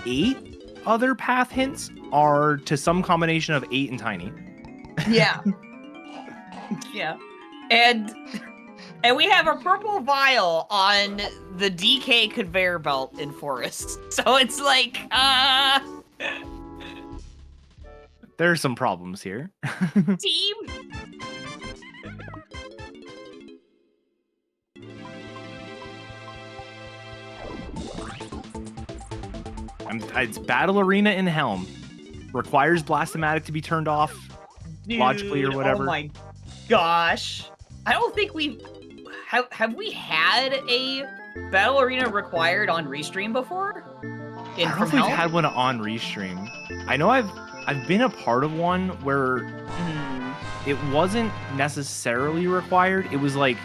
8 other path hints are to some combination of 8 and tiny. Yeah. Yeah. And we have a purple vial on the DK conveyor belt in Forest. So it's like, There are some problems here. team. It's Battle Arena in Helm. Requires Blastomatic to be turned off logically or whatever. Oh my gosh. I don't think we have we had a Battle Arena required on Restream before? I don't know if we've had one on Restream. I know I've been a part of one where it wasn't necessarily required. It was like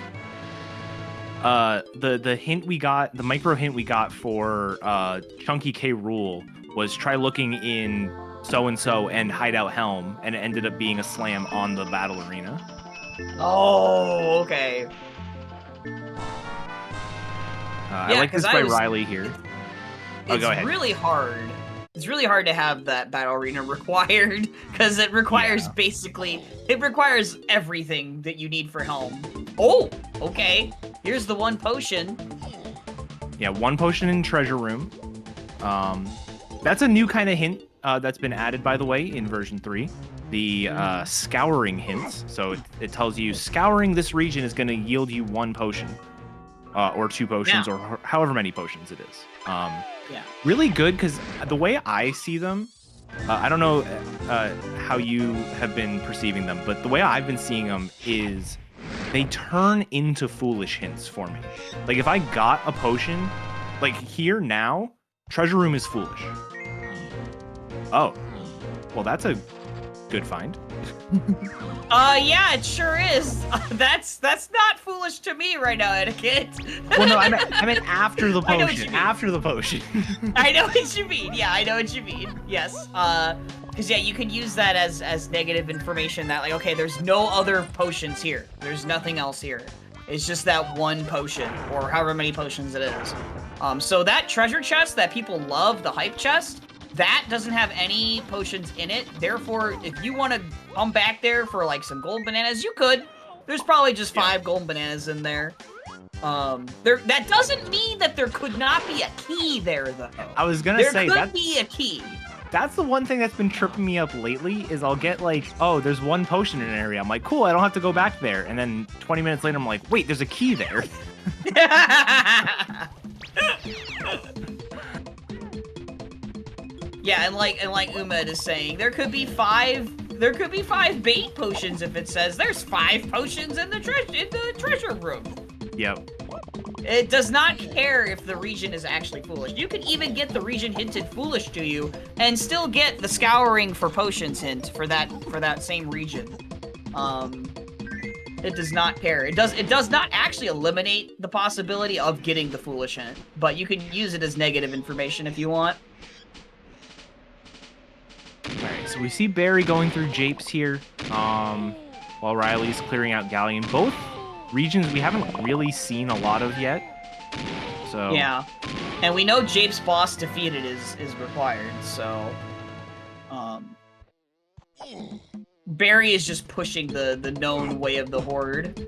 the hint we got, the micro hint we got for Chunky K Rule was try looking in so-and-so and Hideout Helm, and it ended up being a slam on the Battle Arena. Oh, okay. I like this by Riley here. It's go ahead. really hard. It's really hard to have that Battle Arena required, because it requires it requires everything that you need for Helm. Oh, okay. Here's the one potion. Yeah, one potion in Treasure Room. That's a new kind of hint that's been added, by the way, in version 3. The scouring hints. So it tells you scouring this region is going to yield you one potion. Or 2 potions, or however many potions it is. Really good, because the way I see them, I don't know how you have been perceiving them, but the way I've been seeing them is they turn into foolish hints for me. Like, if I got a potion, like here now, Treasure Room is foolish. Oh, well, that's a good find. Yeah, it sure is. That's not foolish to me right now, Etiquette. Well, no, I meant after the potion. After the potion. I know what you mean. Yeah, I know what you mean. Yes. Because yeah, you can use that as negative information that like, okay, there's no other potions here. There's nothing else here. It's just that one potion, or however many potions it is. So that treasure chest that people love, the hype chest, that doesn't have any potions in it. Therefore, if you want to come back there for like some gold bananas, you could. There's probably just 5 gold bananas in there. That doesn't mean that there could not be a key there, though. I was gonna say there could be a key. That's the one thing that's been tripping me up lately is I'll get like, oh, there's one potion in an area. I'm like, cool, I don't have to go back there. And then 20 minutes later, I'm like, wait, there's a key there. Yeah, and like Umed is saying, there could be 5 bait potions if it says there's 5 potions in the treasure room. Yep. It does not care if the region is actually foolish. You can even get the region hinted foolish to you and still get the scouring for potions hint for that same region. It does not care. It does not actually eliminate the possibility of getting the foolish hint, but you can use it as negative information if you want. Alright, so we see Barrie going through Japes here, while Riley's clearing out Galleon. Both regions we haven't really seen a lot of yet. So yeah. And we know Japes boss defeated is required, so Barrie is just pushing the known way of the horde,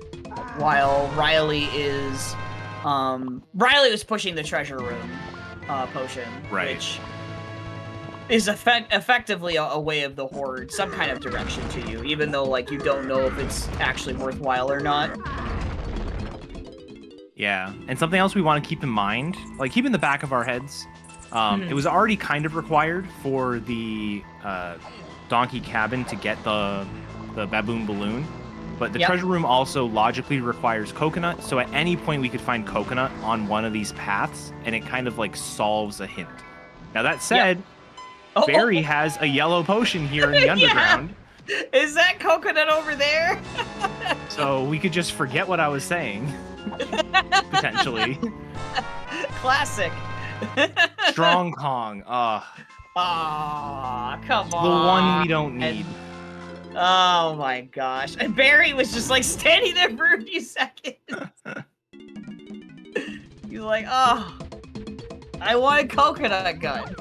while Riley was pushing the treasure room potion, right, which is effectively a way of the horde, some kind of direction to you, even though like you don't know if it's actually worthwhile or not. Yeah, and something else we want to keep in mind, like keep in the back of our heads, it was already kind of required for the Donkey Cabin to get the Baboon Balloon, but the treasure room also logically requires Coconut, so at any point we could find Coconut on one of these paths, and it kind of like solves a hint. Now that said, Barrie has a yellow potion here in the underground. Is that Coconut over there? So we could just forget what I was saying. Potentially. Classic. Strong Kong. Aw, come on. The one we don't need. Oh my gosh. And Barrie was just like standing there for a few seconds. He's like, oh, I want a coconut gun.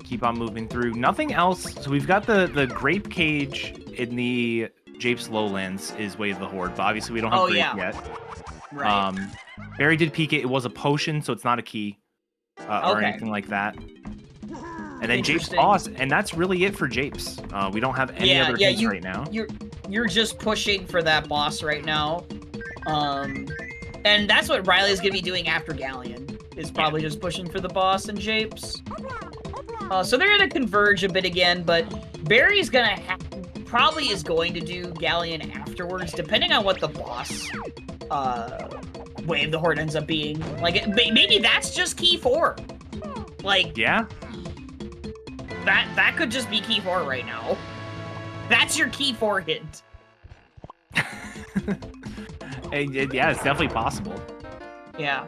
keep on moving through. Nothing else. So we've got the grape cage in the Japes Lowlands is Way of the Horde, but obviously we don't have grape yet. Right. Barry did peek it. It was a potion, so it's not a key or anything like that. And then Japes boss, and that's really it for Japes. We don't have any other hints right now. You're just pushing for that boss right now. And that's what Riley's gonna be doing after Galleon. Is probably just pushing for the boss and Japes. So they're gonna converge a bit again, but Barry's gonna probably is going to do Galleon afterwards, depending on what the boss Way of the Horde ends up being. Like, maybe that's just key 4. Like, yeah, that could just be key 4 right now. That's your key 4 hint. Yeah, it's definitely possible. Yeah.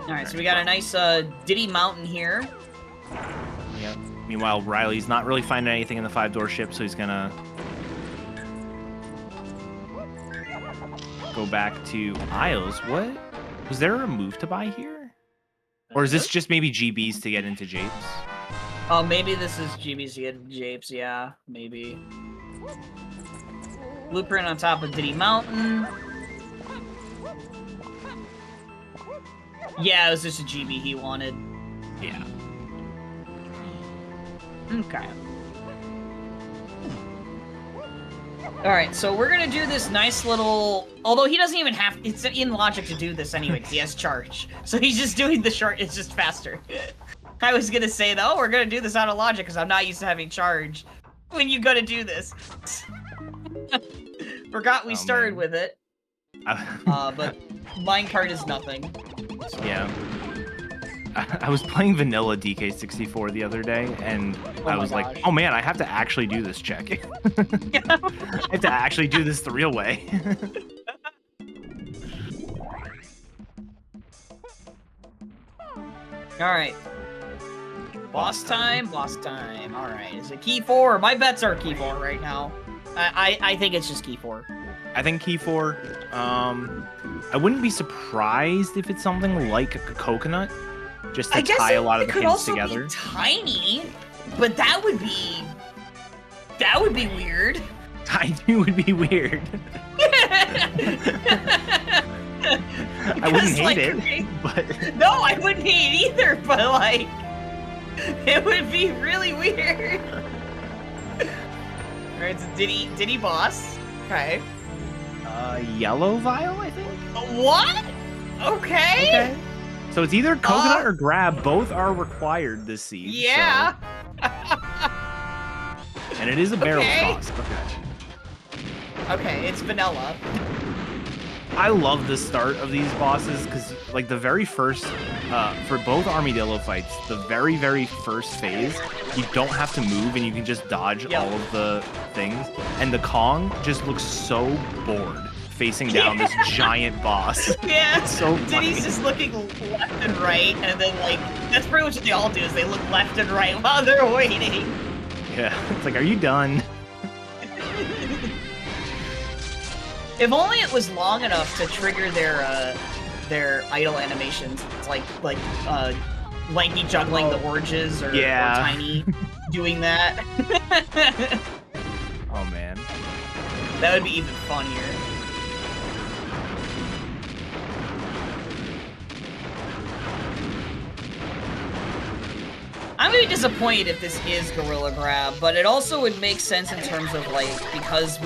Alright, so we got a nice Diddy Mountain here. Yeah. Meanwhile, Riley's not really finding anything in the 5-door ship, so he's gonna go back to Isles. What? Was there a move to buy here? Or is this just maybe GBs to get into Japes? Oh, maybe this is GBs to get into Japes, yeah, maybe. Blueprint on top of Diddy Mountain. Yeah, it was just a GB he wanted. Yeah. Okay. Alright, so we're gonna do this nice little... Although he doesn't even have... It's in logic to do this anyway, he has charge. So he's just doing the short, it's just faster. I was gonna say, though, we're gonna do this out of logic, because I'm not used to having charge when you go to do this. Forgot we started with it. But minecart is nothing. So. Yeah. I was playing vanilla DK64 the other day, and I was like, oh man, I have to actually do this check. I have to actually do this the real way. Alright. Boss time, boss time. Alright, is it key 4? My bets are key 4 right now. I think it's just key 4. I think key 4. I wouldn't be surprised if it's something like a coconut, just to tie a lot of the hints together. Be tiny, but that would be weird. Tiny would be weird. I wouldn't hate it, but no, I wouldn't hate it either. But like, it would be really weird. Alright, it's a Diddy boss. Okay. Yellow vial, I think? What? Okay. So it's either coconut or grab. Both are required this seed. Yeah. So. And it is a barrel toss. Okay, it's vanilla. I love the start of these bosses because, like, the very first, for both Armadillo fights, the very, very first phase, you don't have to move and you can just dodge all of the things. And the Kong just looks so bored facing down this giant boss. Yeah, so Diddy's just looking left and right, and then, like, that's pretty much what they all do, is they look left and right while they're waiting. Yeah, it's like, are you done? If only it was long enough to trigger their idle animations. It's like Lanky juggling the oranges or Tiny doing that. Oh man. That would be even funnier. I'm gonna be disappointed if this is Gorilla Grab, but it also would make sense in terms of, like, because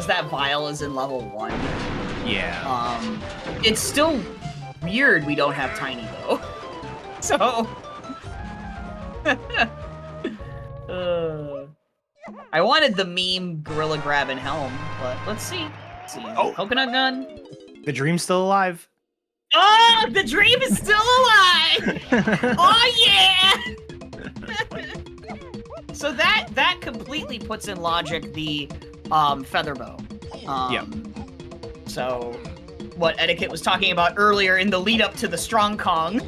that vial is in level 1. Yeah. It's still weird we don't have Tiny though. So I wanted the meme Gorilla Grab and Helm, but let's see. Coconut gun. The dream's still alive. Oh, the dream is still alive! Oh yeah! So that completely puts in logic the feather bow. So what Etiquette was talking about earlier in the lead up to the Strong Kong,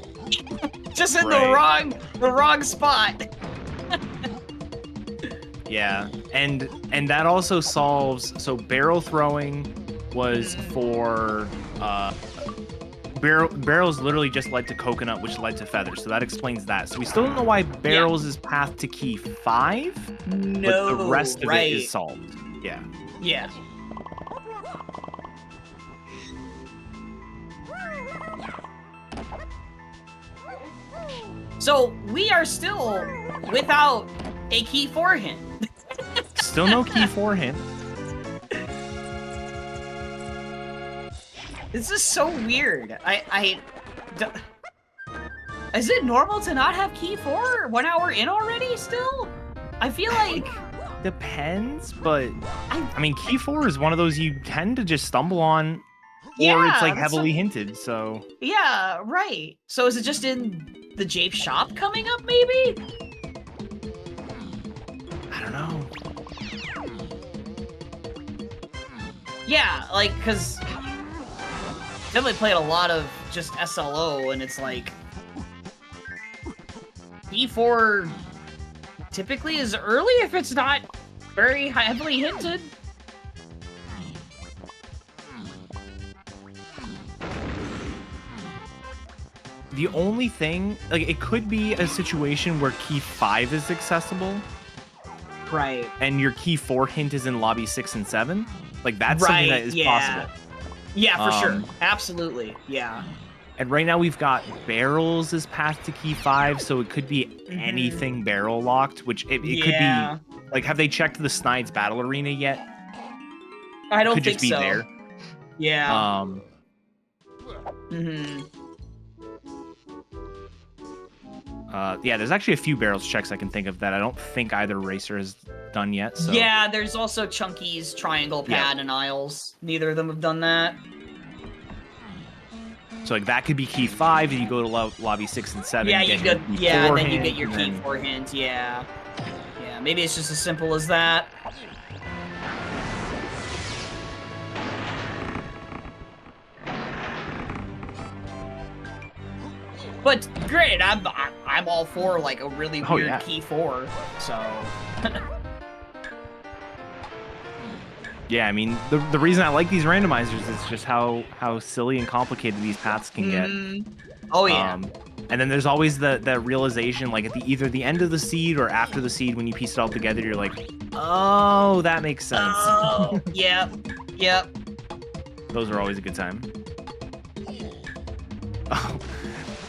just in the wrong spot. Yeah, and that also solves. So barrel throwing was for barrels literally just led to coconut, which led to feathers. So that explains that. So we still don't know why barrels is path to key 5, No, but the rest of right. it is solved. Yeah. Yeah. So we are still without a key 4 hint. Still no key 4 hint. This is so weird. Is it normal to not have key 4 1 hour in already still? I feel like... Depends, but I mean, key 4 is one of those you tend to just stumble on, or it's like heavily hinted, so... Yeah, right. So is it just in the Jape shop coming up, maybe? I don't know. Yeah, like, because... definitely played a lot of just SLO, and it's like... E4 typically is early if it's not very heavily hinted. The only thing, like, it could be a situation where key 5 is accessible. Right. And your key 4 hint is in lobby 6 and 7. Like, that's something that is possible. Yeah, for sure. Absolutely. Yeah. And right now we've got barrels as path to key 5, so it could be anything barrel locked, which it could be... Like, have they checked the Snides Battle Arena yet? I don't could think just be so. there. Yeah. Yeah, there's actually a few barrels checks I can think of that I don't think either racer has done yet. So. Yeah, there's also Chunky's Triangle Pad and Isles. Neither of them have done that. So like that could be key 5, and you go to lobby 6 and 7. Yeah, you get then you get your key 4 hint. Yeah, yeah. Maybe it's just as simple as that. But granted, I'm all for like a really weird key 4. So. Yeah, I mean, the reason I like these randomizers is just how silly and complicated these paths can get. Oh yeah. And then there's always the realization, like at either the end of the seed or after the seed, when you piece it all together, you're like, oh, that makes sense. Oh, yep, yep. Those are always a good time. Oh,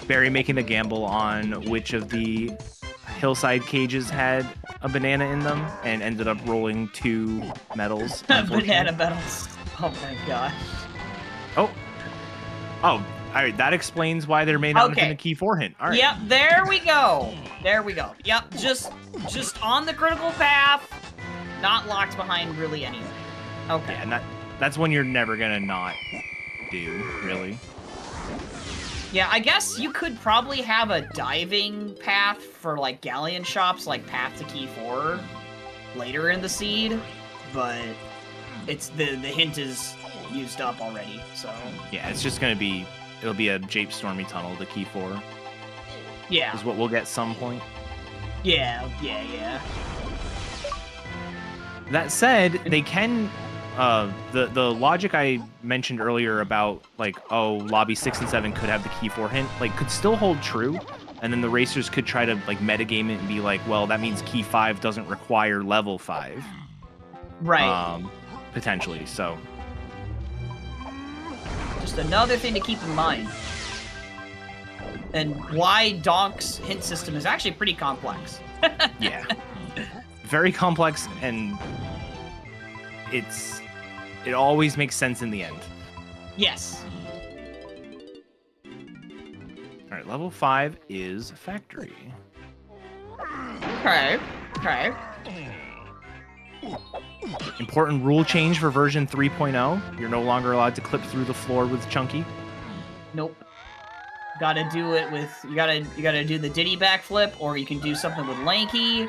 Barry making a gamble on which of the hillside cages had a banana in them and ended up rolling 2 medals. Banana medals. Oh my gosh. Oh. All right, that explains why there may not have been a key 4 hint. All right. Yep, there we go. There we go. Yep, just on the critical path, not locked behind really anything. Okay. Yeah, and that's one you're never gonna not do, really. Yeah, I guess you could probably have a diving path for, like, galleon shops, like path to key 4 later in the seed, but it's the hint is used up already, so... Yeah, it's just gonna be... It'll be a Jape Stormy Tunnel to key 4. Yeah. Is what we'll get some point. Yeah. That said, they can... the logic I mentioned earlier about, like, oh, lobby 6 and 7 could have the key 4 hint, like, could still hold true, and then the racers could try to, like, metagame it and be like, well, that means key 5 doesn't require level 5. Right. Potentially, so... Just another thing to keep in mind. And why Donk's hint system is actually pretty complex. Yeah. Very complex, and it always makes sense in the end. Yes. All right, level 5 is factory. Okay. Important rule change for version 3.0. You're no longer allowed to clip through the floor with Chunky. Nope. Gotta do it with... You gotta do the Diddy backflip, or you can do something with Lanky.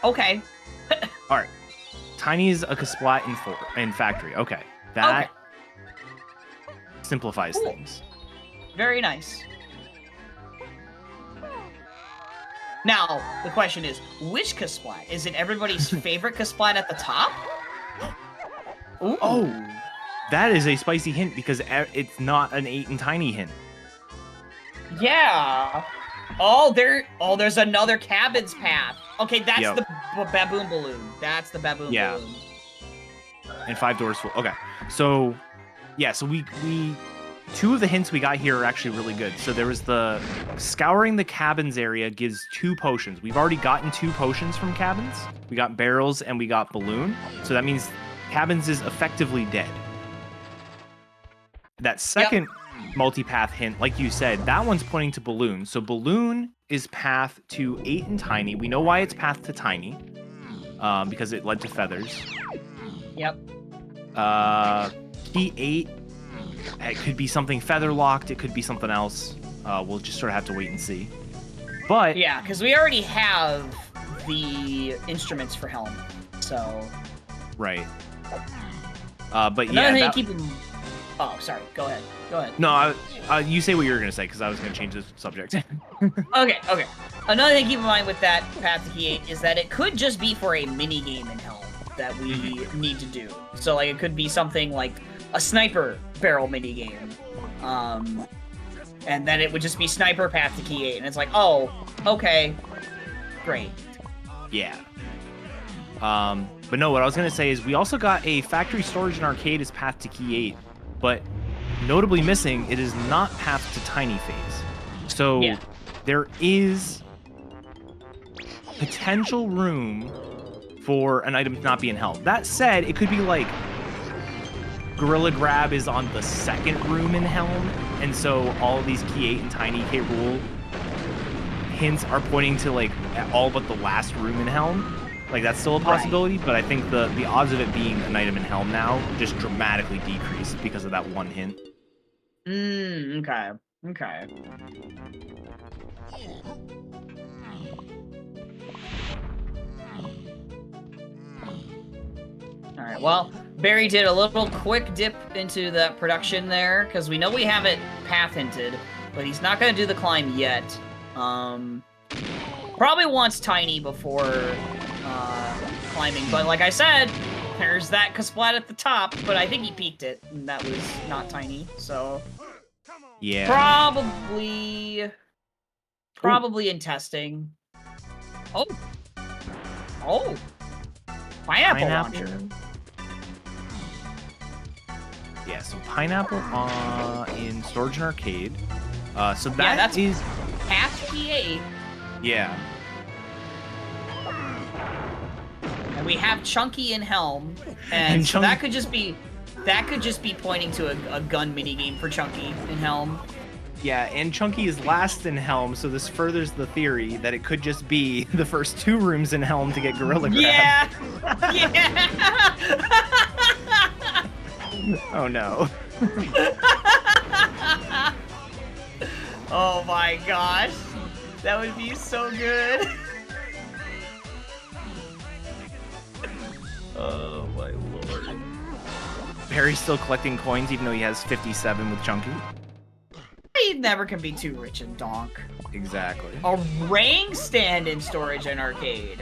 Okay. All right. Tiny's a Kasplat in factory. Okay. That simplifies things. Very nice. Now, the question is, which Kasplat? Is it everybody's favorite Kasplat at the top? Ooh. Oh, that is a spicy hint because it's not an 8 and tiny hint. Yeah. Oh, there's another Cabin's Path. Okay, that's Yep. the baboon balloon. That's the baboon balloon. And 5 doors full. Okay, so yeah, so we 2 of the hints we got here are actually really good. So there was the scouring the cabins area gives 2 potions. We've already gotten 2 potions from cabins. We got barrels and we got balloon. So that means cabins is effectively dead. That second multipath hint, like you said, that one's pointing to balloon. So balloon is path to 8 and tiny. We know why it's path to tiny, because it led to feathers. Yep. Key 8. It could be something feather locked. It could be something else. We'll just sort of have to wait and see. But yeah, because we already have the instruments for Helm, so right. But another yeah, thing oh, sorry. Go ahead. Go ahead. No, you say what you were gonna say because I was gonna change the subject. Okay. Another thing to keep in mind with that Path to Key 8 is that it could just be for a mini game in Helm that we need to do. So like it could be something like a sniper barrel mini game, and then it would just be sniper Path to Key 8, and it's like, oh, okay, great. Yeah. But no, what I was gonna say is we also got a factory storage and arcade as path to key 8, but notably missing, it is not path to tiny phase. So there is potential room for an item to not be in Helm. That said, it could be like Gorilla Grab is on the second room in Helm, and so all of these key 8 and tiny K rule hints are pointing to like all but the last room in Helm. Like that's still a possibility, but I think the odds of it being an item in Helm now just dramatically decreased because of that one hint. Okay. Alright, well, Barry did a little quick dip into that production there, because we know we have it path hinted, but he's not going to do the climb yet. Probably wants Tiny before climbing, but like I said, there's that Kasplat at the top, but I think he peaked it, and that was not Tiny, so... Yeah. Probably in testing. Oh! Pineapple launcher. Yeah, so pineapple in storage and arcade. So that's is path key 8. Yeah. And we have Chunky in Helm, and so that could just be pointing to a gun minigame for Chunky in Helm. Yeah, and Chunky is last in Helm, so this furthers the theory that it could just be the first 2 rooms in Helm to get Gorilla Grab. Yeah! Oh no. Oh my gosh. That would be so good. Oh my lord. Barry's still collecting coins even though he has 57 with Chunky. He never can be too rich in Donk. Exactly. A ring stand in storage and arcade.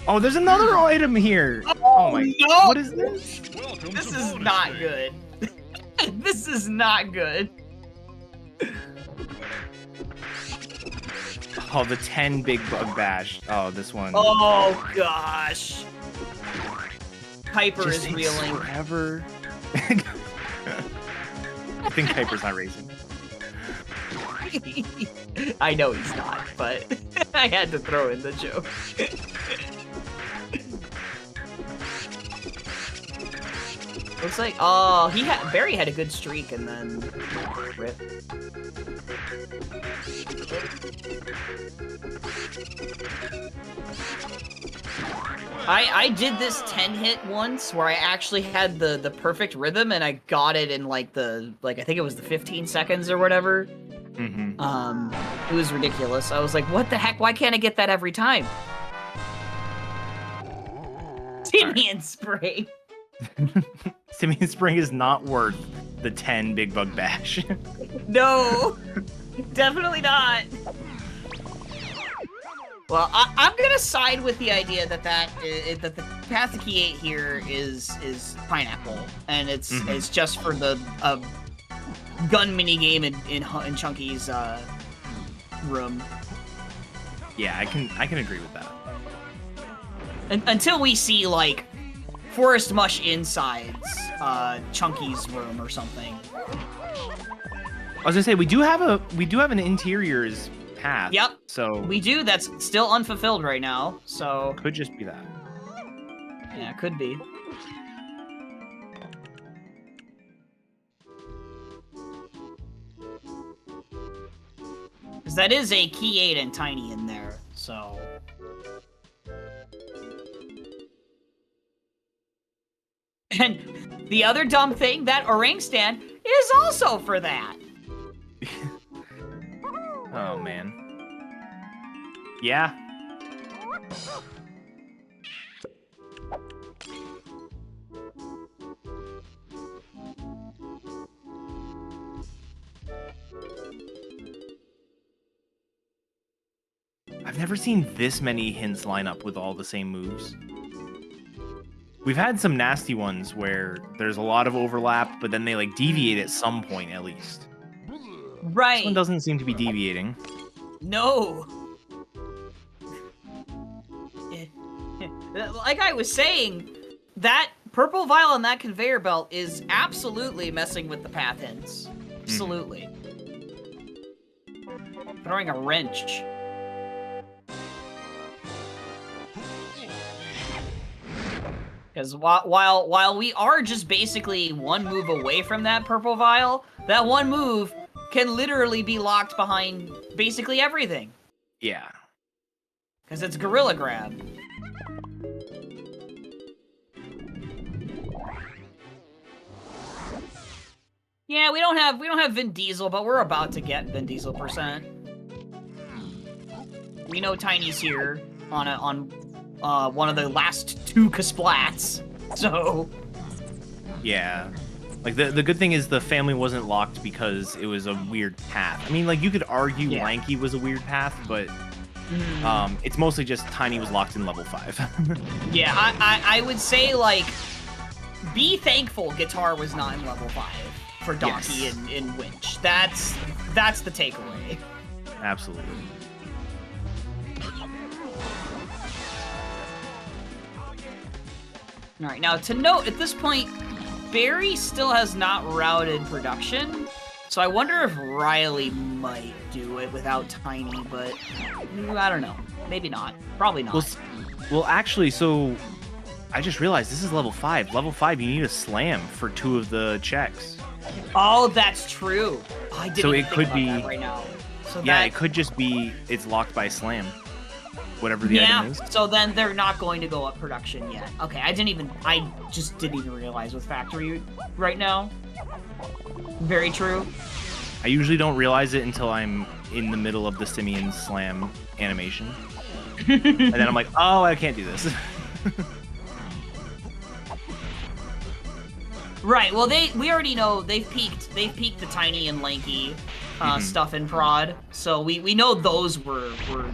Oh, there's another item here. Oh my no! What is this? This is not good. This is not good. Oh, the 10 big bug bash. Oh, this one. Oh gosh. Kuiper Just is reeling. Forever. I think Kuiper's not racing. I know he's not, but I had to throw in the joke. Looks like, oh, Barry had a good streak and then rip. I did this 10 hit once where I actually had the perfect rhythm and I got it in like I think it was the 15 seconds or whatever. Mm-hmm. It was ridiculous. I was like, what the heck? Why can't I get that every time? Timian spray. Simian Spring is not worth the 10 Big Bug Bash. No, definitely not. Well, I'm gonna side with the idea that that the path to key 8 here is pineapple, and it's just for the gun mini game in Chunky's room. Yeah, I can agree with that. Until we see like Forest Mush insides Chunky's room or something. I was gonna say we do have an interiors path. Yep. So we do. That's still unfulfilled right now. So could just be that. Yeah, it could be. Because that is a key 8 and tiny in there. So. And the other dumb thing, that orang stand is also for that. Oh, man. Yeah. I've never seen this many hints line up with all the same moves. We've had some nasty ones where there's a lot of overlap, but then they like deviate at some point at least. Right. This one doesn't seem to be deviating. No. Like I was saying, that purple vial on that conveyor belt is absolutely messing with the path hints. Absolutely. Throwing a wrench. Because while we are just basically one move away from that purple vial, that one move can literally be locked behind basically everything. Yeah. Because it's Gorilla Grab. Yeah, we don't have Vin Diesel, but we're about to get Vin Diesel %. We know Tiny's here on one of the last 2 Kasplats, so... Yeah. Like, the good thing is the family wasn't locked because it was a weird path. I mean, like, you could argue Lanky was a weird path, but it's mostly just Tiny was locked in level 5. Yeah, I would say, like, be thankful Guitar was not in level 5 for Donkey and Winch. That's the takeaway. Absolutely. Alright, now to note, at this point, Barrie still has not routed production, so I wonder if Riley might do it without Tiny, but I don't know. Maybe not. Probably not. Well, actually, so I just realized this is level 5. Level 5, you need a slam for 2 of the checks. Oh, that's true. Oh, I didn't so even it think could about be that right now. So yeah, it could just be it's locked by slam. Whatever the item is. So then they're not going to go up production yet. Okay, I just didn't even realize with Factory right now. Very true. I usually don't realize it until I'm in the middle of the Simian Slam animation. And then I'm like, oh, I can't do this. Right, well we already know they've peaked the Tiny and Lanky stuff in prod, so we know those were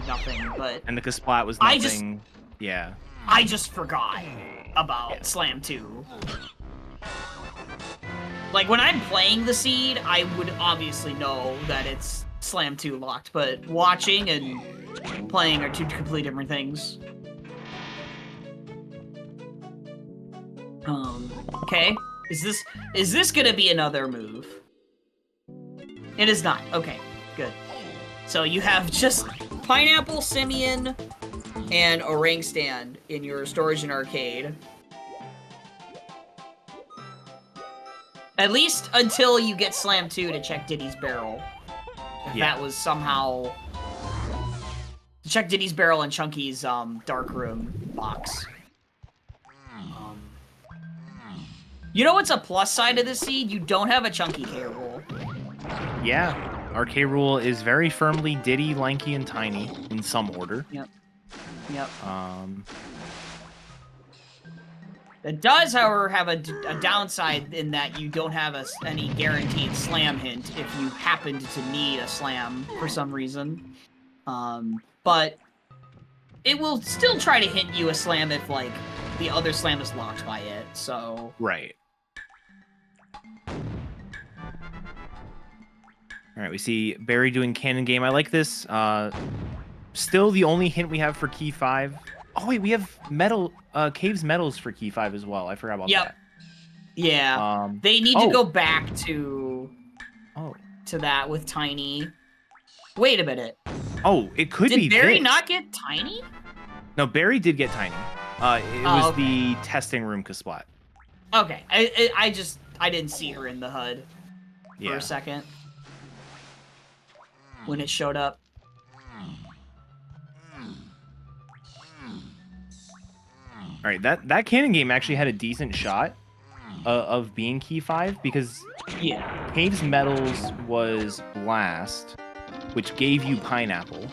nothing, but... And the Kasplat was nothing, yeah. I just forgot about Slam 2. Like, when I'm playing the seed, I would obviously know that it's Slam 2 locked, but watching and playing are 2 completely different things. Okay. Is this gonna be another move? It is not. Okay, good. So you have just Pineapple, Simian, and Orang Stand in your storage and arcade. At least until you get Slam 2 to check Diddy's Barrel. If that was somehow... Check Diddy's Barrel and Chunky's Dark Room box. You know what's a plus side of this seed? You don't have a Chunky K rule. Yeah, our K rule is very firmly Diddy, Lanky, and Tiny in some order. Yep. It does, however, have a downside in that you don't have any guaranteed slam hint if you happened to need a slam for some reason. But it will still try to hit you a slam if, like, the other slam is locked by it, so... Right. Alright, we see Barry doing cannon game. I like this. Still the only hint we have for key 5. Oh, wait, we have Caves Metals for key 5 as well. I forgot about that. Yeah. They need to go back to that with Tiny. Wait a minute. Oh, it could be Did Barry this. not get Tiny? No, Barry did get Tiny. It was the testing room Kasplat. Okay. I didn't see her in the HUD for a second when it showed up. All right, that cannon game actually had a decent shot of being key 5 because Caves Metals was Blast, which gave you Pineapple,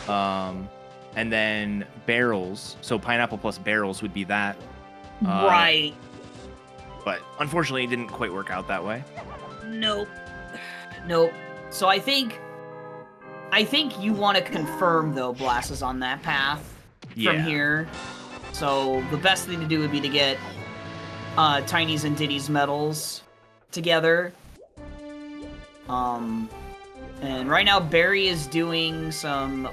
and then Barrels. So Pineapple plus Barrels would be that. Right. But unfortunately, it didn't quite work out that way. Nope. So I think you want to confirm though Blast is on that path from here. So the best thing to do would be to get Tiny's and Diddy's medals together. And right now Barry is doing some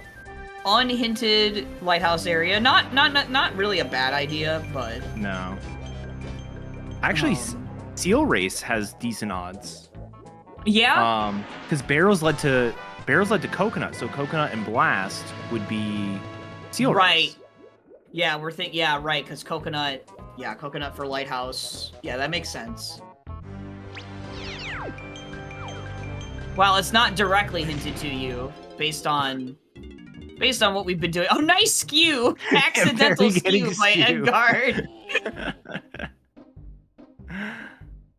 unhinted lighthouse area. Not really a bad idea, but no. Actually, Seal Race has decent odds. Yeah. Because barrels led to Coconut, so Coconut and Blast would be Seal Race. Right. Yeah, right, because Coconut for Lighthouse. Yeah, that makes sense. Well, it's not directly hinted to you based on what we've been doing. Oh, nice skew! Accidental skew by Edgard.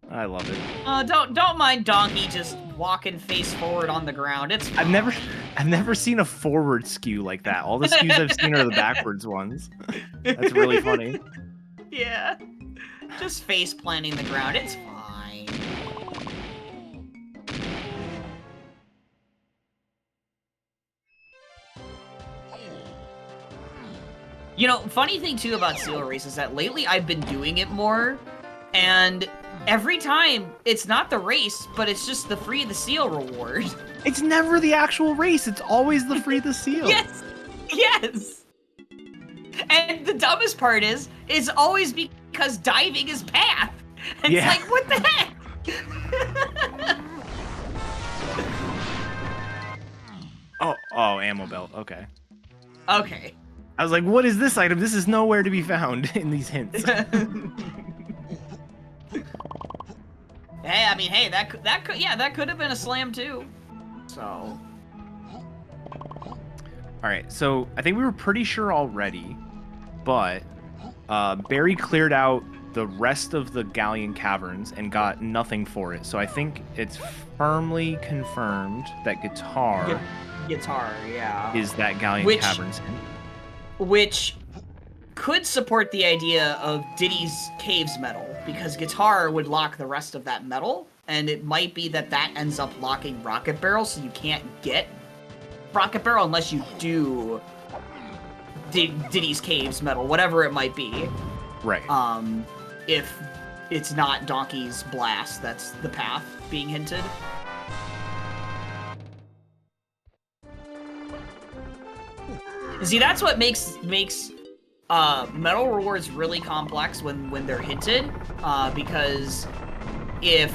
I love it. Don't mind Donkey just walking face forward on the ground. It's fine. I've never seen a forward skew like that. All the skews I've seen are the backwards ones. That's really funny. Yeah. Just face planting the ground. It's fine. You know, funny thing too about Seal Race is that lately I've been doing it more, and every time it's not the race, but it's just the free the seal reward. It's never the actual race. It's always the free the seal. Yes. And the dumbest part is always because diving is path. And it's like, what the heck? oh, ammo belt. Okay. Okay. I was like, what is this item? This is nowhere to be found in these hints. Hey, I mean, hey, that could have been a slam too. So. All right, so I think we were pretty sure already, but Barry cleared out the rest of the Galleon Caverns and got nothing for it. So I think it's firmly confirmed that Guitar is that Galleon Caverns hint. Which could support the idea of Diddy's Caves medal, because Guitar would lock the rest of that medal, and it might be that ends up locking Rocket Barrel, so you can't get Rocket Barrel unless you do Diddy's Caves medal, whatever it might be. Right. If it's not Donkey's Blast, that's the path being hinted. See, that's what makes medal rewards really complex when they're hinted, because if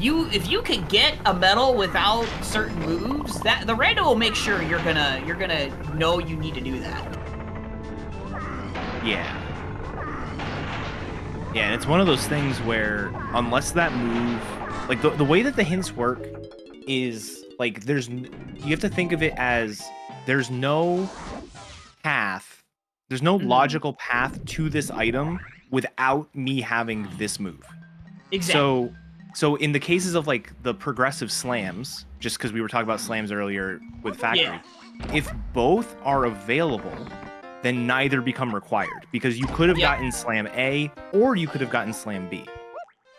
you can get a medal without certain moves, that the rando will make sure you're gonna know you need to do that. Yeah. Yeah, and it's one of those things where unless that move, like the way that the hints work is like you have to think of it as there's no path, there's no logical path to this item without me having this move. Exactly. So in the cases of like the progressive slams, just because we were talking about slams earlier with Factory, if both are available, then neither become required because you could have gotten Slam A or you could have gotten Slam B.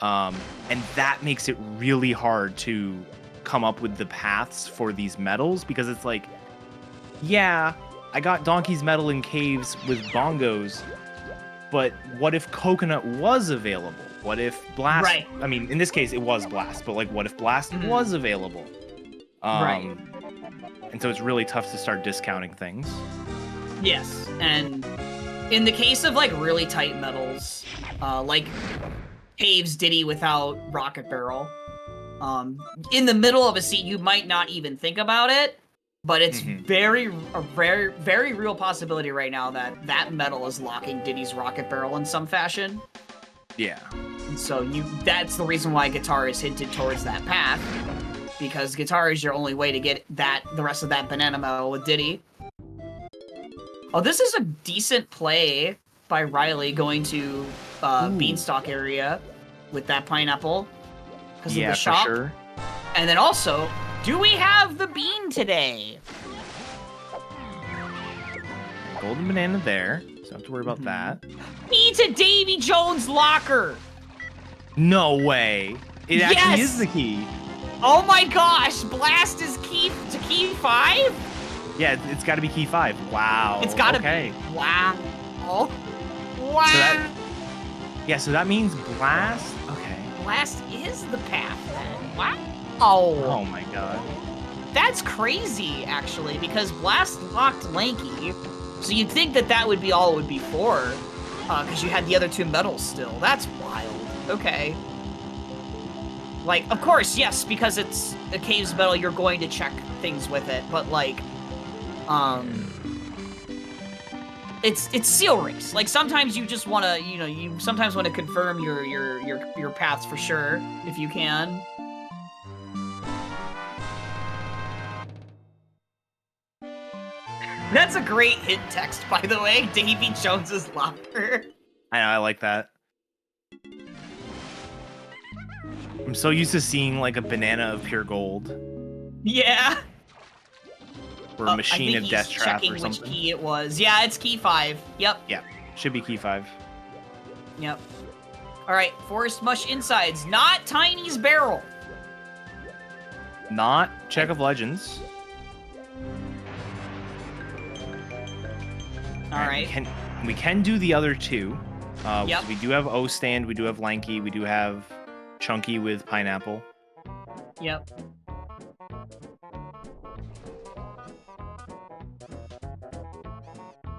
And that makes it really hard to come up with the paths for these medals because it's like, yeah, I got Donkey's medal in caves with bongos, but what if Coconut was available? What if Blast? Right. I mean, in this case, it was Blast, but like, what if Blast was available? Right. And so it's really tough to start discounting things. Yes, and in the case of like really tight medals, like Cave's Diddy without Rocket Barrel, in the middle of a seat, you might not even think about it, but it's a very real possibility right now that that medal is locking Diddy's Rocket Barrel in some fashion. Yeah. And so that's the reason why Guitar is hinted towards that path, because Guitar is your only way to get the rest of that banana medal with Diddy. Oh, this is a decent play by Riley going to Beanstalk area with that pineapple because of the shop. For sure. And then also, do we have the bean today? Golden banana there, so don't have to worry about that. Key to Davy Jones' locker. No way. It actually is the key. Oh my gosh, Blast is key to key 5? Yeah, it's got to be key 5. Wow. It's got to be. Wow. Oh. Wow. So that means Blast. Okay. Blast is the path then. Wow. Oh my god. That's crazy, actually, because Blast locked Lanky. So you'd think that would be all it would be for, because you had the other 2 medals still. That's wild. Okay. Like, of course, yes, because it's a Caves medal, you're going to check things with it, but like, it's seal race. Like sometimes you just want to, you sometimes want to confirm your paths for sure if you can. That's a great hint text, by the way. Davy Jones's locker. I know, I like that. I'm so used to seeing like a banana of pure gold. Yeah. Or a machine of death trap or something. Which key it was. Yeah, it's key 5. Yep. Yeah, should be key 5. Yep. All right, Forest Mush Insides, not Tiny's Barrel. Not Check of Legends. All right. We can do the other 2. We do have O Stand, we do have Lanky, we do have Chunky with Pineapple. Yep.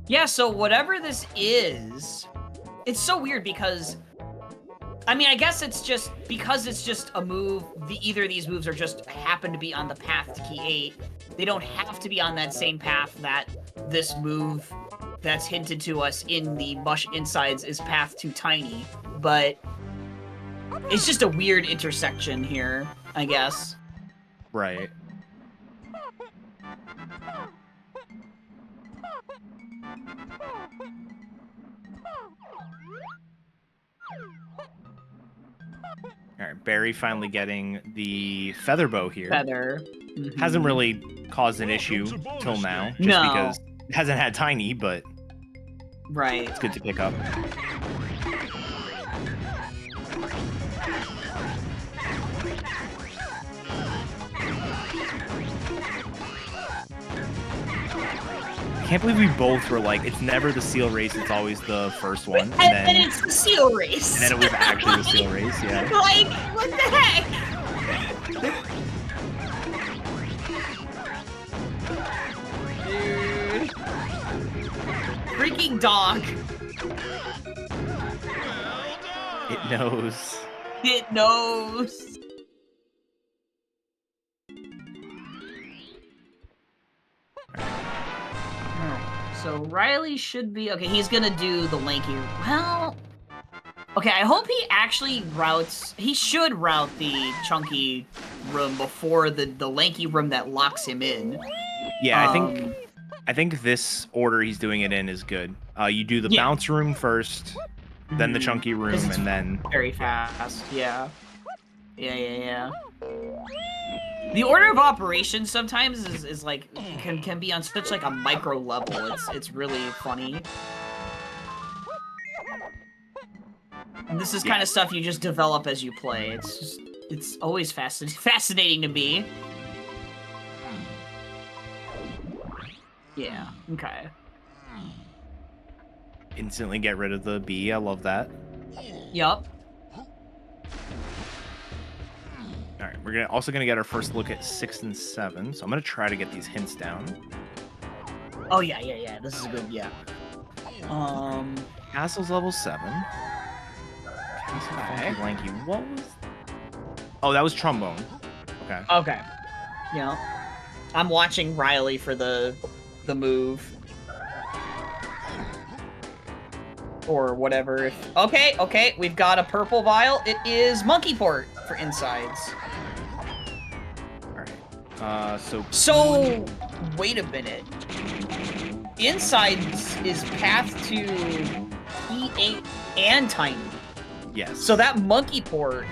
Yeah, so whatever this is, it's so weird because, I mean, I guess it's just, because it's just a move, either of these moves are just happen to be on the path to key 8. They don't have to be on that same path that this move that's hinted to us in the Mush Insides is path to Tiny, but it's just a weird intersection here, I guess. Right. Alright, Barrie finally getting the feather bow here. Feather. Hasn't really caused an issue till now, just because it hasn't had Tiny, but right. It's good to pick up. I can't believe we both were like, it's never the seal race, it's always the first one. And then it's the seal race. And then it was actually the seal race, yeah. Like, what the heck? Dude. Freaking dog. It knows. It knows. So Riley should be okay. He's gonna do the lanky. Well, okay. I hope he actually routes. He should route the chunky room before the lanky room that locks him in. Yeah, I think this order he's doing it in is good. You do the bounce room first, then the chunky room, and then very fast. Yeah. Yeah. The order of operations sometimes is like can be on such like a micro level. It's really funny. And this is kind of stuff you just develop as you play. It's always fascinating to me. Yeah. Okay. Instantly get rid of the B. I love that. Yup. All right, we're also gonna get our first look at 6 and 7. So I'm gonna try to get these hints down. Oh yeah. This is a good Castle's level 7. Castle Funky Lanky. What was? Oh, that was trombone. Okay. Okay. Yeah. I'm watching Riley for the move. Or whatever. Okay, we've got a purple vial. It is monkey port for insides. Alright. So, wait a minute. Insides is path to E8 and Tiny. Yes. So that monkey port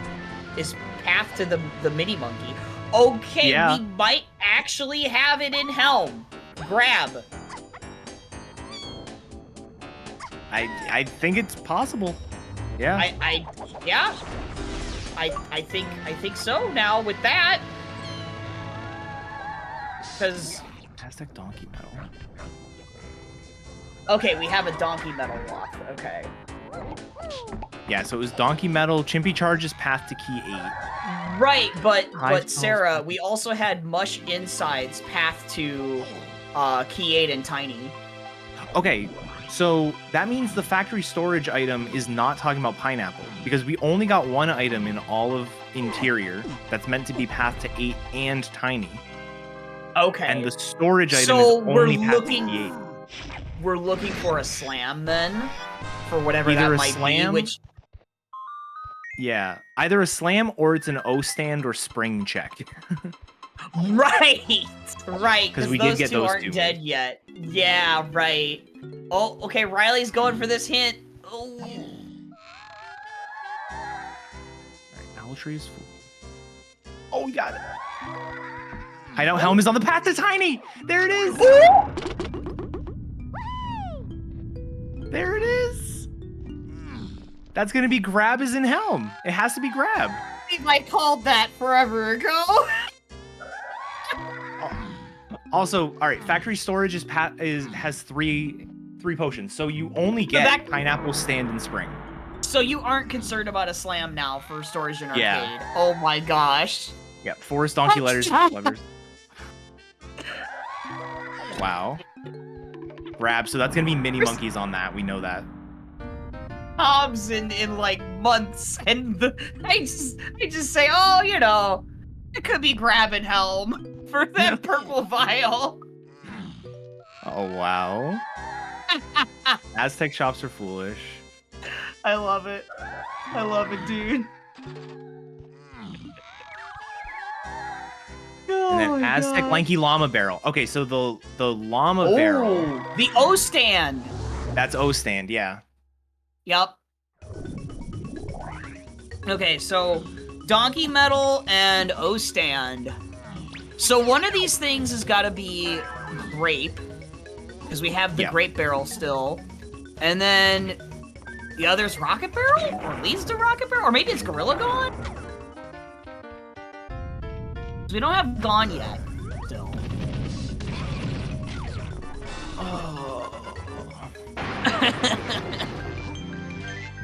is path to the mini monkey. Okay, yeah. we might actually have it in Helm. Grab. I think it's possible. Yeah. I think so now with that. Because Aztec Donkey Metal. Okay, we have a Donkey Metal lock. Okay. Yeah, so it was Donkey Metal, Chimpy Charge's path to Key 8. Right, but Sarah, we also had Mush Inside's path to Key 8 and Tiny. Okay, so that means the factory storage item is not talking about Pineapple, because we only got one item in all of Interior that's meant to be path to 8 and Tiny. Okay. And the storage item so is only path to Key 8. We're looking for a slam then, for whatever Either that a might slam, be. Which yeah, either a slam or it's an O stand or spring check. right, because we those did get two those aren't two. dead yet. Yeah, right. Oh, okay. Riley's going for this hint. Oh. Alright, Owl Tree is full. Oh, we got it. Hideout Helm is on the path to Tiny. There it is. There it is. That's gonna be Grab is in Helm. It has to be Grab. I called that forever ago. Also, all right, factory storage has three potions, so you only get Pineapple, Stand, and Spring. So you aren't concerned about a slam now for storage in arcade? Yeah. Oh my gosh. Yeah, Forest Donkey Letters. Levers. Wow. Grab, so that's gonna be mini monkeys on that. We know that. Hobbs in like months, and I just say, oh, you know, it could be grabbing Helm for that purple vial. Oh wow. Aztec shops are foolish. I love it. I love it, dude. And then Aztec Lanky Llama Barrel. Okay, so the Llama Barrel. The O stand. That's O stand, yeah. Yup. Okay, so Donkey Metal and O stand. So one of these things has got to be Grape, because we have the Grape Barrel still. And then the other's Rocket Barrel? Or leads to Rocket Barrel? Or maybe it's Gorilla Gone? We don't have Gone yet, still. Oh.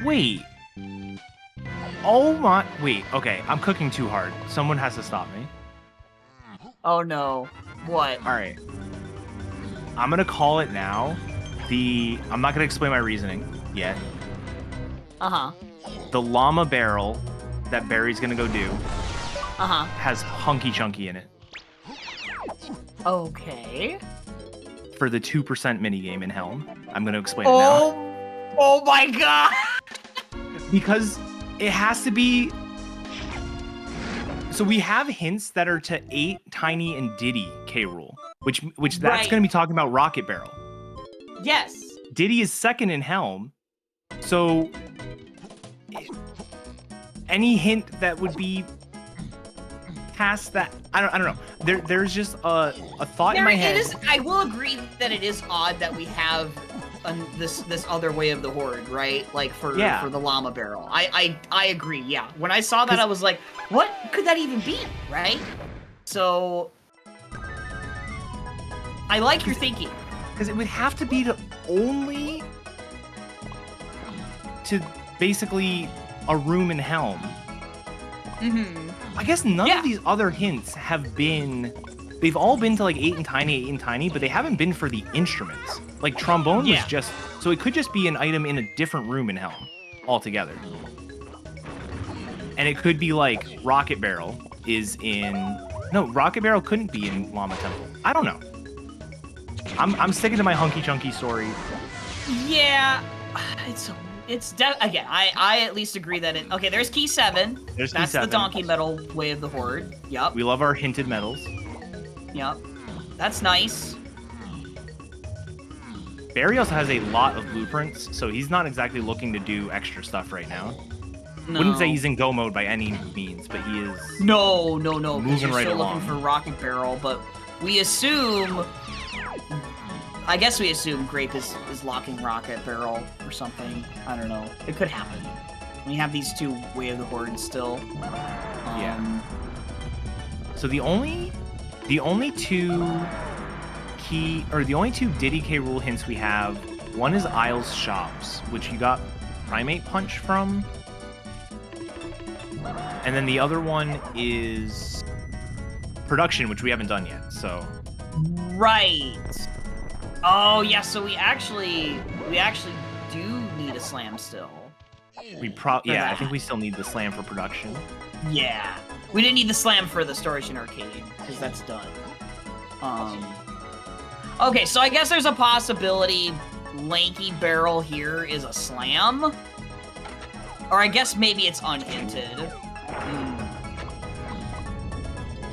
Wait. Oh my. Wait, okay. I'm cooking too hard. Someone has to stop me. Oh no. What? Alright. I'm gonna call it now. I'm not gonna explain my reasoning yet. Uh-huh. The Llama Barrel that Barry's gonna go do uh-huh. has Hunky Chunky in it. Okay. For the 2% minigame in Helm. I'm gonna explain it now. Oh my god! Because it has to be... So we have hints that are to 8, Tiny, and Diddy K. Rool. Which that's gonna be talking about Rocket Barrel. Yes. Diddy is second in Helm. So... any hint that would be past that, I don't know. There's just a thought in my head. I will agree that it is odd that we have this other way of the horde, right? Like for the llama barrel. I agree. Yeah. When I saw that, I was like, what could that even be, right? So I like your thinking. Because it would have to be to basically a room in Helm. I guess none of these other hints have been. They've all been to like 8 and Tiny, but they haven't been for the instruments. Like trombone was just, so it could just be an item in a different room in Helm altogether. And it could be like Rocket Barrel is in. No, Rocket Barrel couldn't be in Llama Temple. I don't know. I'm sticking to my hunky chunky story. Yeah, again. I at least agree that it. Okay, there's key 7. That's the donkey metal way of the horde. Yep. We love our hinted metals. Yep. That's nice. Barrie also has a lot of blueprints, so he's not exactly looking to do extra stuff right now. No. Wouldn't say he's in go mode by any means, but he is. No. Moving right along. Looking for Rocket Barrel, but we assume. I guess we assume Grape is locking Rocket Barrel or something. I don't know. It could happen. We have these 2 Way of the Horde still. Yeah. So the only 2 key, or the only 2 DK rule hints we have, one is Isles Shops, which you got Primate Punch from. And then the other one is Production, which we haven't done yet, so. Right. Oh yeah, so we actually do need a slam still. I think we still need the slam for Production. Yeah. We didn't need the slam for the storage and arcade, because that's done. Okay, so I guess there's a possibility Lanky Barrel here is a slam. Or I guess maybe it's unhinted.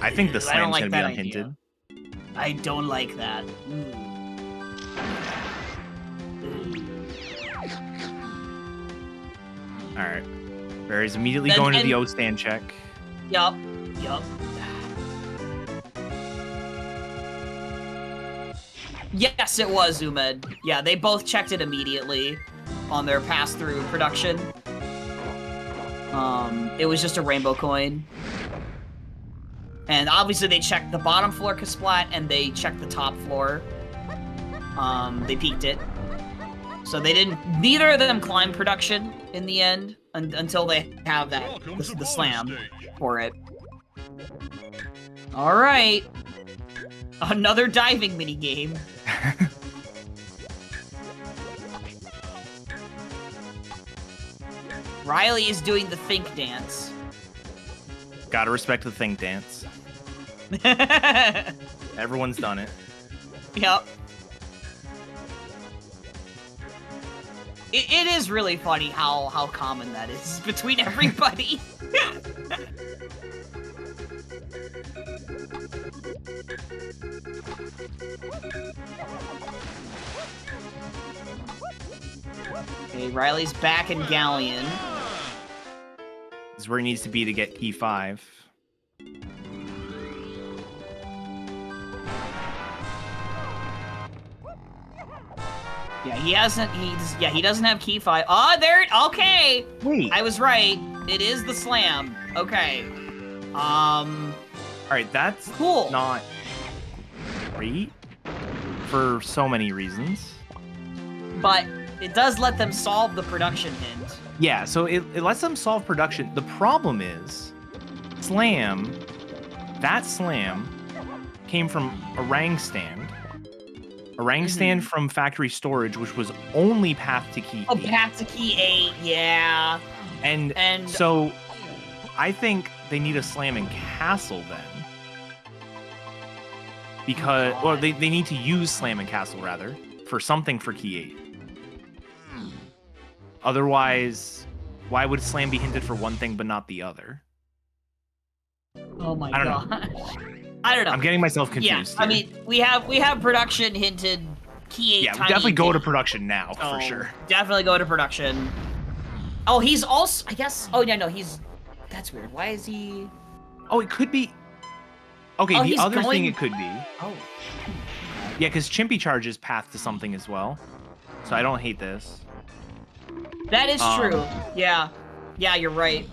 I think the slam's gonna be unhinted. I don't like that. Alright. Barrie's immediately going to the O-stand check. Yup. Yes, it was Umed. Yeah, they both checked it immediately on their pass-through production. It was just a rainbow coin. And obviously they checked the bottom floor Kasplat and they checked the top floor. They peeked it. So they neither of them climbed production in the end until they have the slam for it. All right. Another diving minigame. Riley is doing the think dance. Gotta respect the think dance. Everyone's done it. Yep. It is really funny how common that is between everybody. Okay, Riley's back in Galleon. This is where he needs to be to get key 5. Yeah, he doesn't have key 5. Oh, there, okay. Wait. I was right. It is the slam. Okay. Alright, that's cool. Not great for so many reasons. But it does let them solve the production hint. Yeah, so it lets them solve production. The problem is, that slam came from a Rang stand. A Rang stand from factory storage, which was only path to key 8. Oh, path to key 8, yeah. And so I think they need a slam in castle then. Because, or they need to use slam and castle rather, for something for key 8. Otherwise, why would slam be hinted for one thing but not the other? Oh my gosh. I don't know. I'm getting myself confused. Yeah, I mean, we have production hinted key 8. Yeah, we definitely go to production now, for sure. Definitely go to production. Oh, he's also, I guess, oh yeah, no, that's weird. Why is he? Oh, it could be, Okay, Oh, the he's other thing going- it could be. Oh. Yeah, because Chimpy charges path to something as well. So I don't hate this. That is true. Yeah. Yeah, you're right.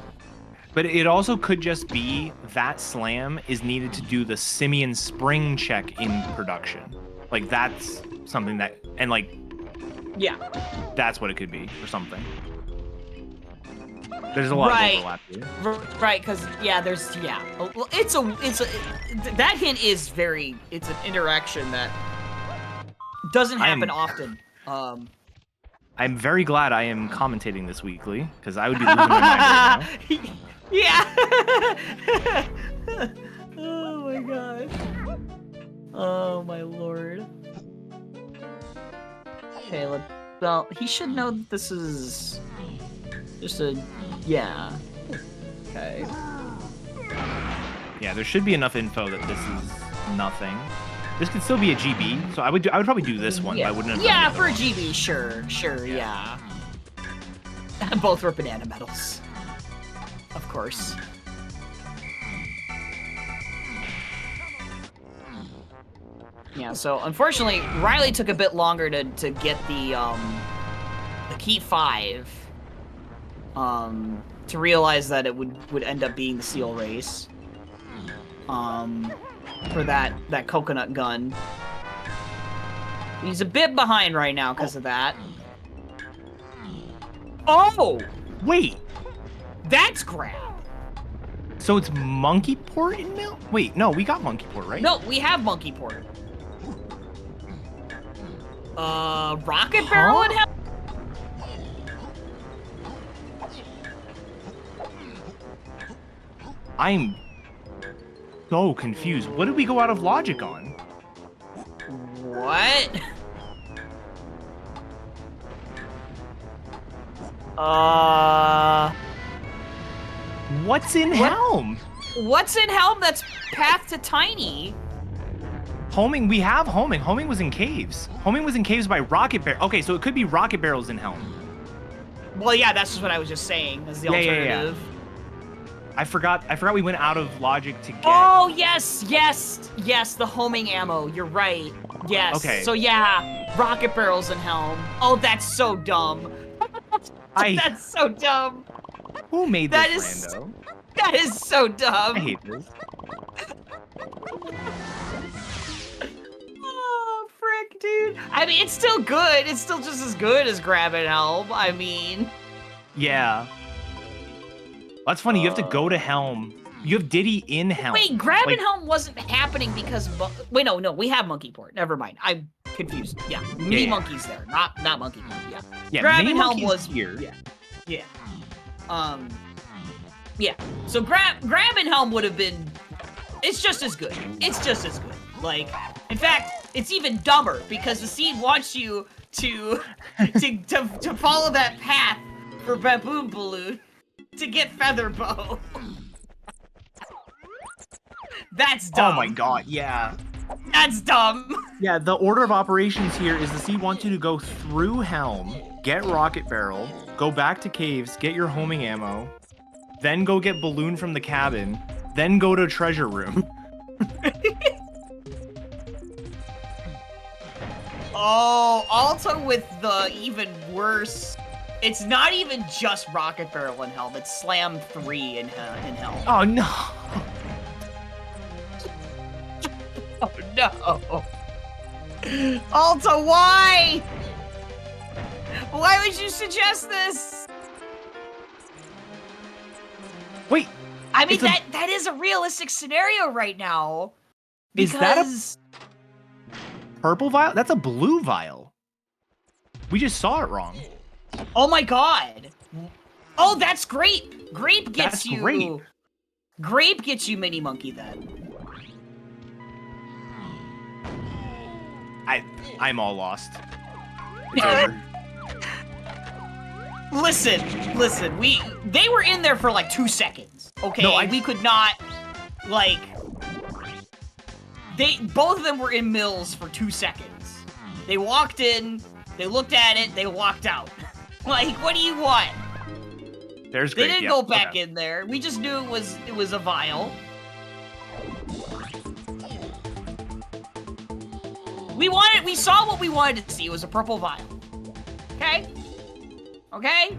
But it also could just be that slam is needed to do the simian spring check in production. Like, that's something that, and like, Yeah. that's what it could be, or something. There's a lot of overlap here. Right, because, yeah, there's, yeah. Well, that hint is it's an interaction that doesn't happen often. I'm very glad I am commentating this weekly, because I would be losing my mind right now. Yeah. Oh my god. Oh my lord. Okay, well, he should know that this is just a, yeah. Okay. Yeah, there should be enough info that this is nothing. This could still be a GB, so I would probably do this one, Yeah, but I wouldn't have yeah, done the for a other one. GB, sure, yeah. Both were banana medals. Of course. Yeah, so unfortunately, Riley took a bit longer to get the key 5. To realize that it would end up being the seal race. For that coconut gun. He's a bit behind right now because of that. Oh! Wait, That's grab! so it's Monkey Port in Mill? Wait, no, we got Monkey Port, right? No, we have Monkey Port. Rocket Barrel and hell? I'm so confused. What did we go out of logic on? What? What's in Helm? What's in Helm that's path to Tiny? Homing, we have homing. Homing was in caves. Homing was in caves by Rocket Barrel. Okay, so it could be Rocket Barrels in Helm. Well, yeah, that's just what I was just saying as the Yeah, yeah, alternative. yeah. I forgot we went out of logic to get. Oh, yes, the homing ammo. You're right. Yes. Okay. So yeah, rocket barrels and helm. Oh, that's so dumb. That's so dumb. Who made That this, is- Rando? That is so dumb. I hate this. Oh, frick, dude. I mean, it's still good. It's still just as good as grab and helm. I mean, Yeah. That's funny. You have to go to Helm. You have Diddy in Helm. wait, grab Like, and helm wasn't happening because wait, no, we have monkey port. Never mind. I'm confused. Yeah, mini yeah. monkeys there, not monkey port. Yeah. yeah, grab Mini and helm Monkey's was here. Yeah. Yeah. Yeah. So grab and helm would have been. It's just as good. It's just as good. Like, in fact, it's even dumber because the seed wants you to follow that path for baboon balloon to get feather bow. That's dumb. Oh my god, yeah. That's dumb. Yeah, the order of operations here is the seed wants you to go through Helm, get Rocket Barrel, go back to caves, get your homing ammo, then go get Balloon from the cabin, then go to Treasure Room. Oh, also with the even worse, it's not even just Rocket Barrel and Helm, it's Slam 3 in Helm. Oh no! Oh no! Alta, why? Why would you suggest this? Wait, I mean, It's a- that is a realistic scenario right now. Is that a- Because purple vial? That's a blue vial. We just saw it wrong. oh my god. Oh, that's great. Grape gets That's you. grape. Grape gets you mini monkey then. I'm all lost. It's over. Listen, they were in there for like 2 seconds. Okay, No, we could not, like, both of them were in mills for 2 seconds. They walked in, they looked at it, they walked out. Like, what do you want? There's They grape, didn't yeah, go back okay. in there. We just knew it was a vial. We saw what we wanted to see. It was a purple vial. Okay? Okay?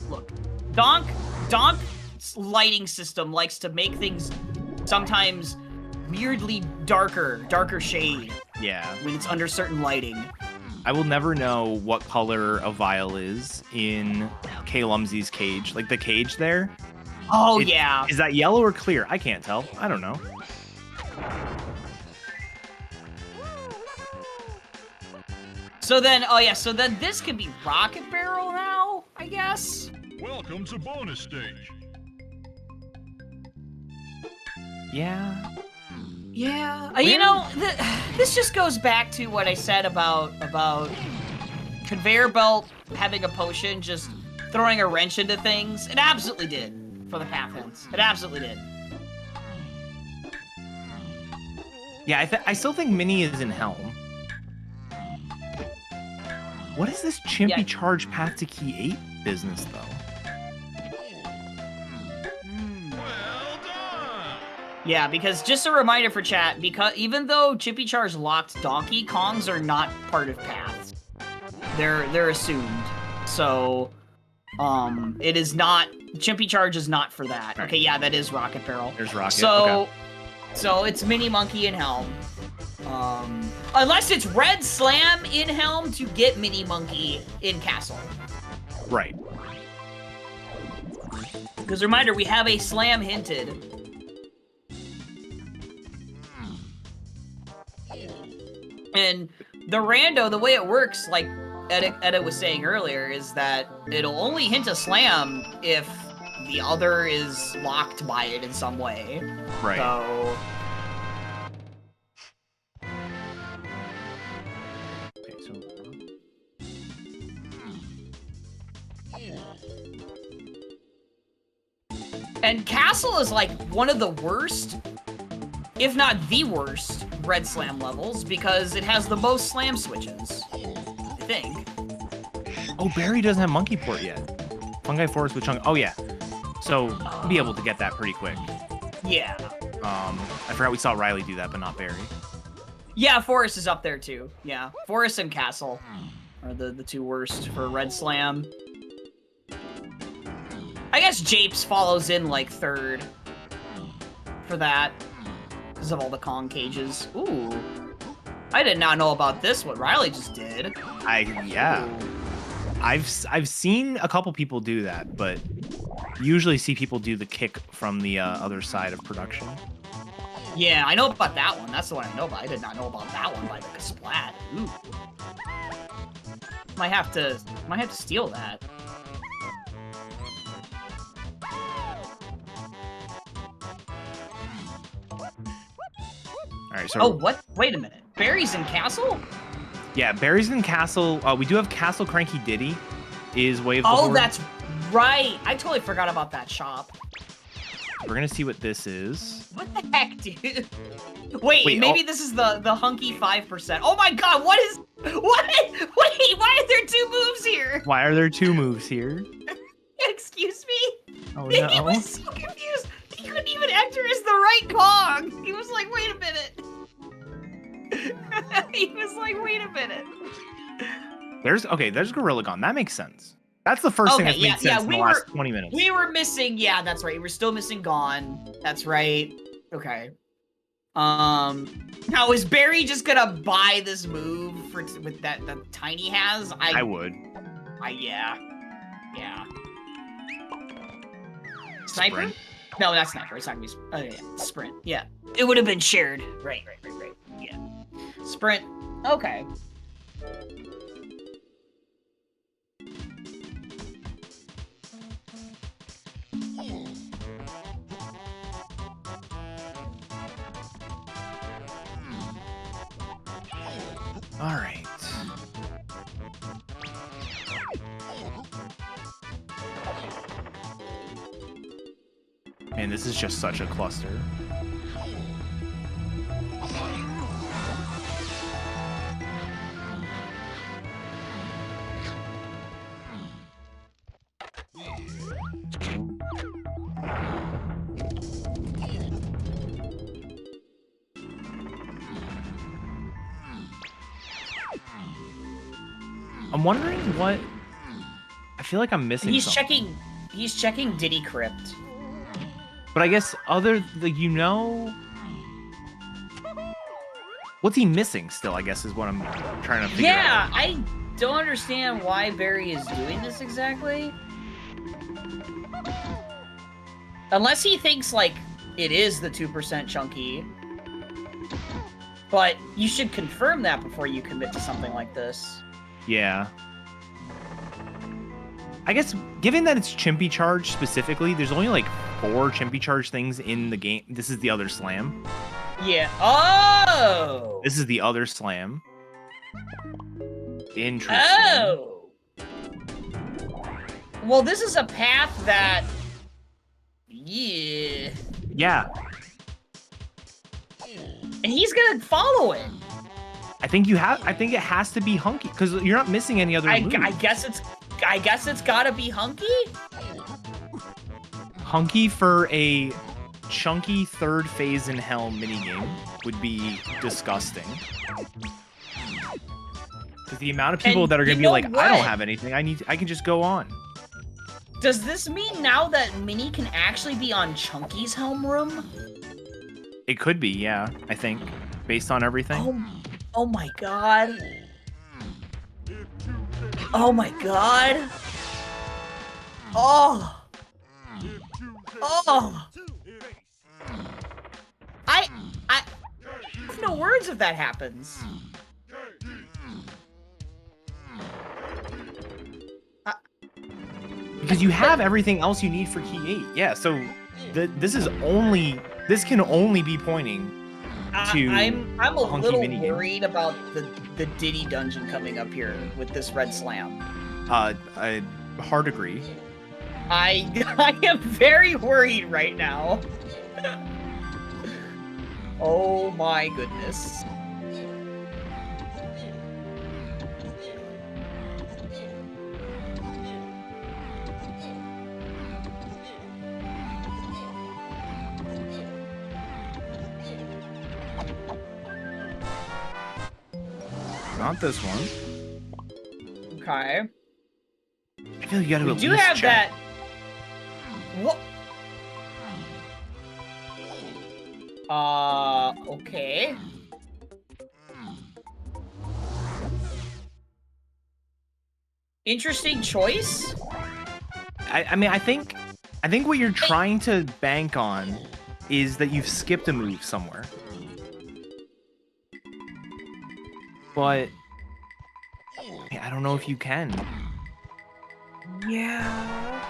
Look, Donk's lighting system likes to make things sometimes weirdly darker shade. Yeah. When it's under certain lighting. I will never know what color a vial is in K. Lumsey's cage. Like the cage there. Oh, yeah. Is that yellow or clear? I can't tell. I don't know. So then, oh yeah, so then this could be Rocket Barrel now, I guess? Welcome to bonus stage. Yeah. You know, this just goes back to what I said about conveyor belt having a potion, just throwing a wrench into things. It absolutely did for the path hints. It absolutely did. Yeah, I still think Minnie is in Helm. What is this Chimpy Charge Path to Key 8 business, though? Well done. Yeah, because just a reminder for chat, because even though Chimpy Charge locked Donkey Kongs are not part of paths. They're assumed. So it is not Chimpy Charge is not for that. Right. Okay, yeah, that is Rocket Barrel. There's Rocket. So okay. So it's Mini Monkey in Helm. Unless it's Red Slam in Helm to get Mini Monkey in Castle. Right. Because reminder, we have a Slam hinted. And the rando, the way it works, like Edit was saying earlier, is that it'll only hint a Slam if the other is locked by it in some way. Right. So... And Castle is like one of the worst, if not the worst, Red Slam levels because it has the most slam switches, I think. Oh, Barrie doesn't have Monkey Port yet. Fungi Forest with Chung. Oh, yeah. So we'll be able to get that pretty quick. Yeah. I forgot we saw Riley do that, but not Barrie. Yeah, Forest is up there too. Yeah, Forest and Castle are the two worst for Red Slam. I guess Japes follows in like third for that because of all the Kong cages. Ooh, I did not know about this. What Riley just did. Yeah. Ooh. I've seen a couple people do that, but usually see people do the kick from the other side of production. Yeah, I know about that one. That's the one I know about. I did not know about that one by the Splat. Ooh. Might have to steal that. All right, so. Oh, what? Wait a minute. Barrie's in Castle? Yeah, Barrie's in Castle. We do have Castle Cranky Diddy is Wave the Oh, Horde. that's right. I totally forgot about that shop. We're gonna see what this is. What the heck, dude? Wait, maybe this is the hunky 5%. Oh my god, what is... What? Wait, why are there two moves here? Why are there two moves here? Excuse me? Oh, He no. was so confused. He couldn't even enter as the right Kong. He was like, wait a minute. He was like, wait a minute. There's Gorilla Gon. That makes sense. That's the first thing that's made sense in the last 20 minutes. We were missing, yeah, that's right. We're still missing Gon. That's right. Okay. Now is Barrie just gonna buy this move with that Tiny has? I would. Yeah. Sniper? Sprint. No, that's Sniper. It's not gonna be. Oh yeah, Sprint. Yeah, it would have been shared. Right. Yeah, Sprint. Okay. All right. Man, this is just such a cluster. I'm wondering what. I feel like I'm missing He's something. checking. He's checking Diddy Crypt. But I guess what's he missing still, I guess, is what I'm trying to figure out. I don't understand why Barry is doing this exactly. Unless he thinks, like, it is the 2% chunky. But you should confirm that before you commit to something like this. Yeah. I guess, given that it's Chimpy Charge specifically, there's only like 4 Chimpy Charge things in the game. This is the other slam. Yeah. Oh! This is the other slam. Interesting. Oh! Well, this is a path that... Yeah. Yeah. And he's gonna follow it. I think it has to be hunky because you're not missing any other moves. I guess it's gotta be hunky. Hunky for a chunky third phase in hell minigame would be disgusting. Because the amount of people that are gonna be like, I don't have anything. I can just go on. Does this mean now that Mini can actually be on Chunky's helm room? It could be, yeah. I think, based on everything. Oh my god. Oh my god. Oh. Oh. I have no words if that happens. Because you have everything else you need for key 8. Yeah, so this can only be pointing to I'm a hunky little minigame. worried about the Diddy dungeon coming up here with this red slam. I hard agree. I am very worried right now. Oh my goodness. Not this one. Okay. I feel you gotta We at do least have check. that. What? Okay. Interesting choice. I mean, I think what you're trying to bank on is that you've skipped a move somewhere. But I don't know if you can. Yeah.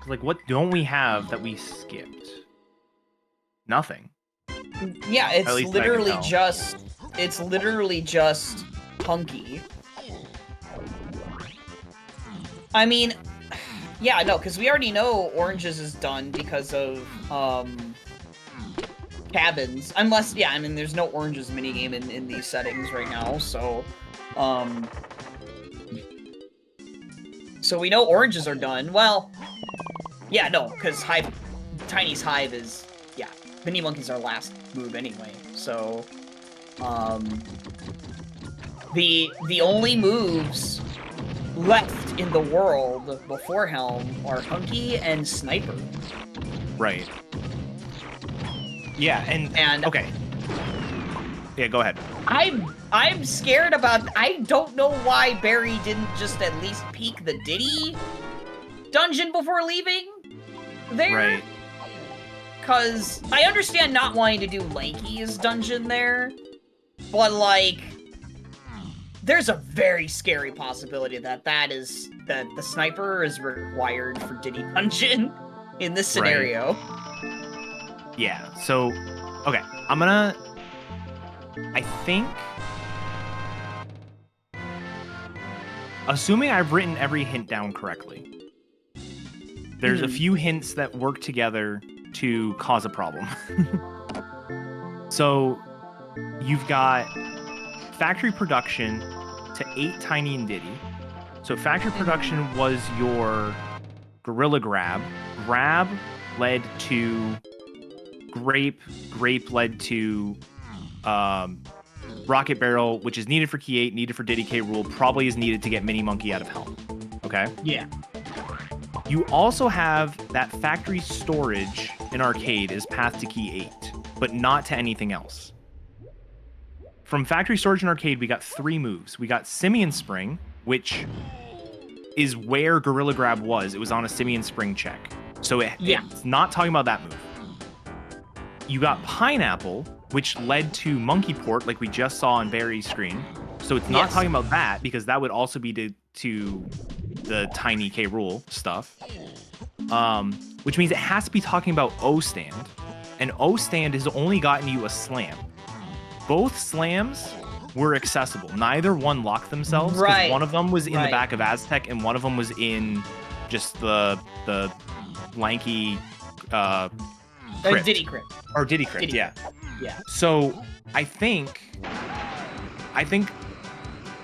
Like, what don't we have that we skipped? Nothing. Yeah, it's At least I can literally tell. just hunky. I mean, yeah, no, because we already know oranges is done because of cabins. Unless, yeah, I mean, there's no oranges minigame in these settings right now, so so we know oranges are done. Well, yeah, no, because Tiny's Hive is, yeah, Mini Monkey's our last move anyway, so the only moves left in the world before Helm are Hunky and Sniper. Right. Yeah, and okay. Yeah, go ahead. I'm scared about. I don't know why Barry didn't just at least peek the Diddy dungeon before leaving there. Right. Cause I understand not wanting to do Lanky's dungeon there, but like, there's a very scary possibility that the sniper is required for Diddy dungeon in this scenario. Right. Yeah. So, okay, I think, assuming I've written every hint down correctly, there's a few hints that work together to cause a problem. So, you've got factory production to 8 Tiny and Diddy. So factory production was your gorilla grab. Grab led to grape. Grape led to Rocket Barrel, which is needed for Key 8, needed for DK Rule, probably is needed to get Mini Monkey out of Helm. Okay? Yeah. You also have that factory storage in Arcade is path to Key 8, but not to anything else. From factory storage in Arcade, we got 3 moves. We got Simian Spring, which is where Gorilla Grab was. It was on a Simian Spring check. So it's not talking about that move. You got Pineapple, which led to Monkey Port, like we just saw on Barry's screen. So it's not talking about that, because that would also be to the Tiny K Rule stuff. Which means it has to be talking about O-Stand. And O-Stand has only gotten you a slam. Both slams were accessible. Neither one locked themselves, because one of them was in the back of Aztec, and one of them was in just the lanky Diddy Crypt. Or Diddy Crypt, Diddy. yeah. Yeah. So I think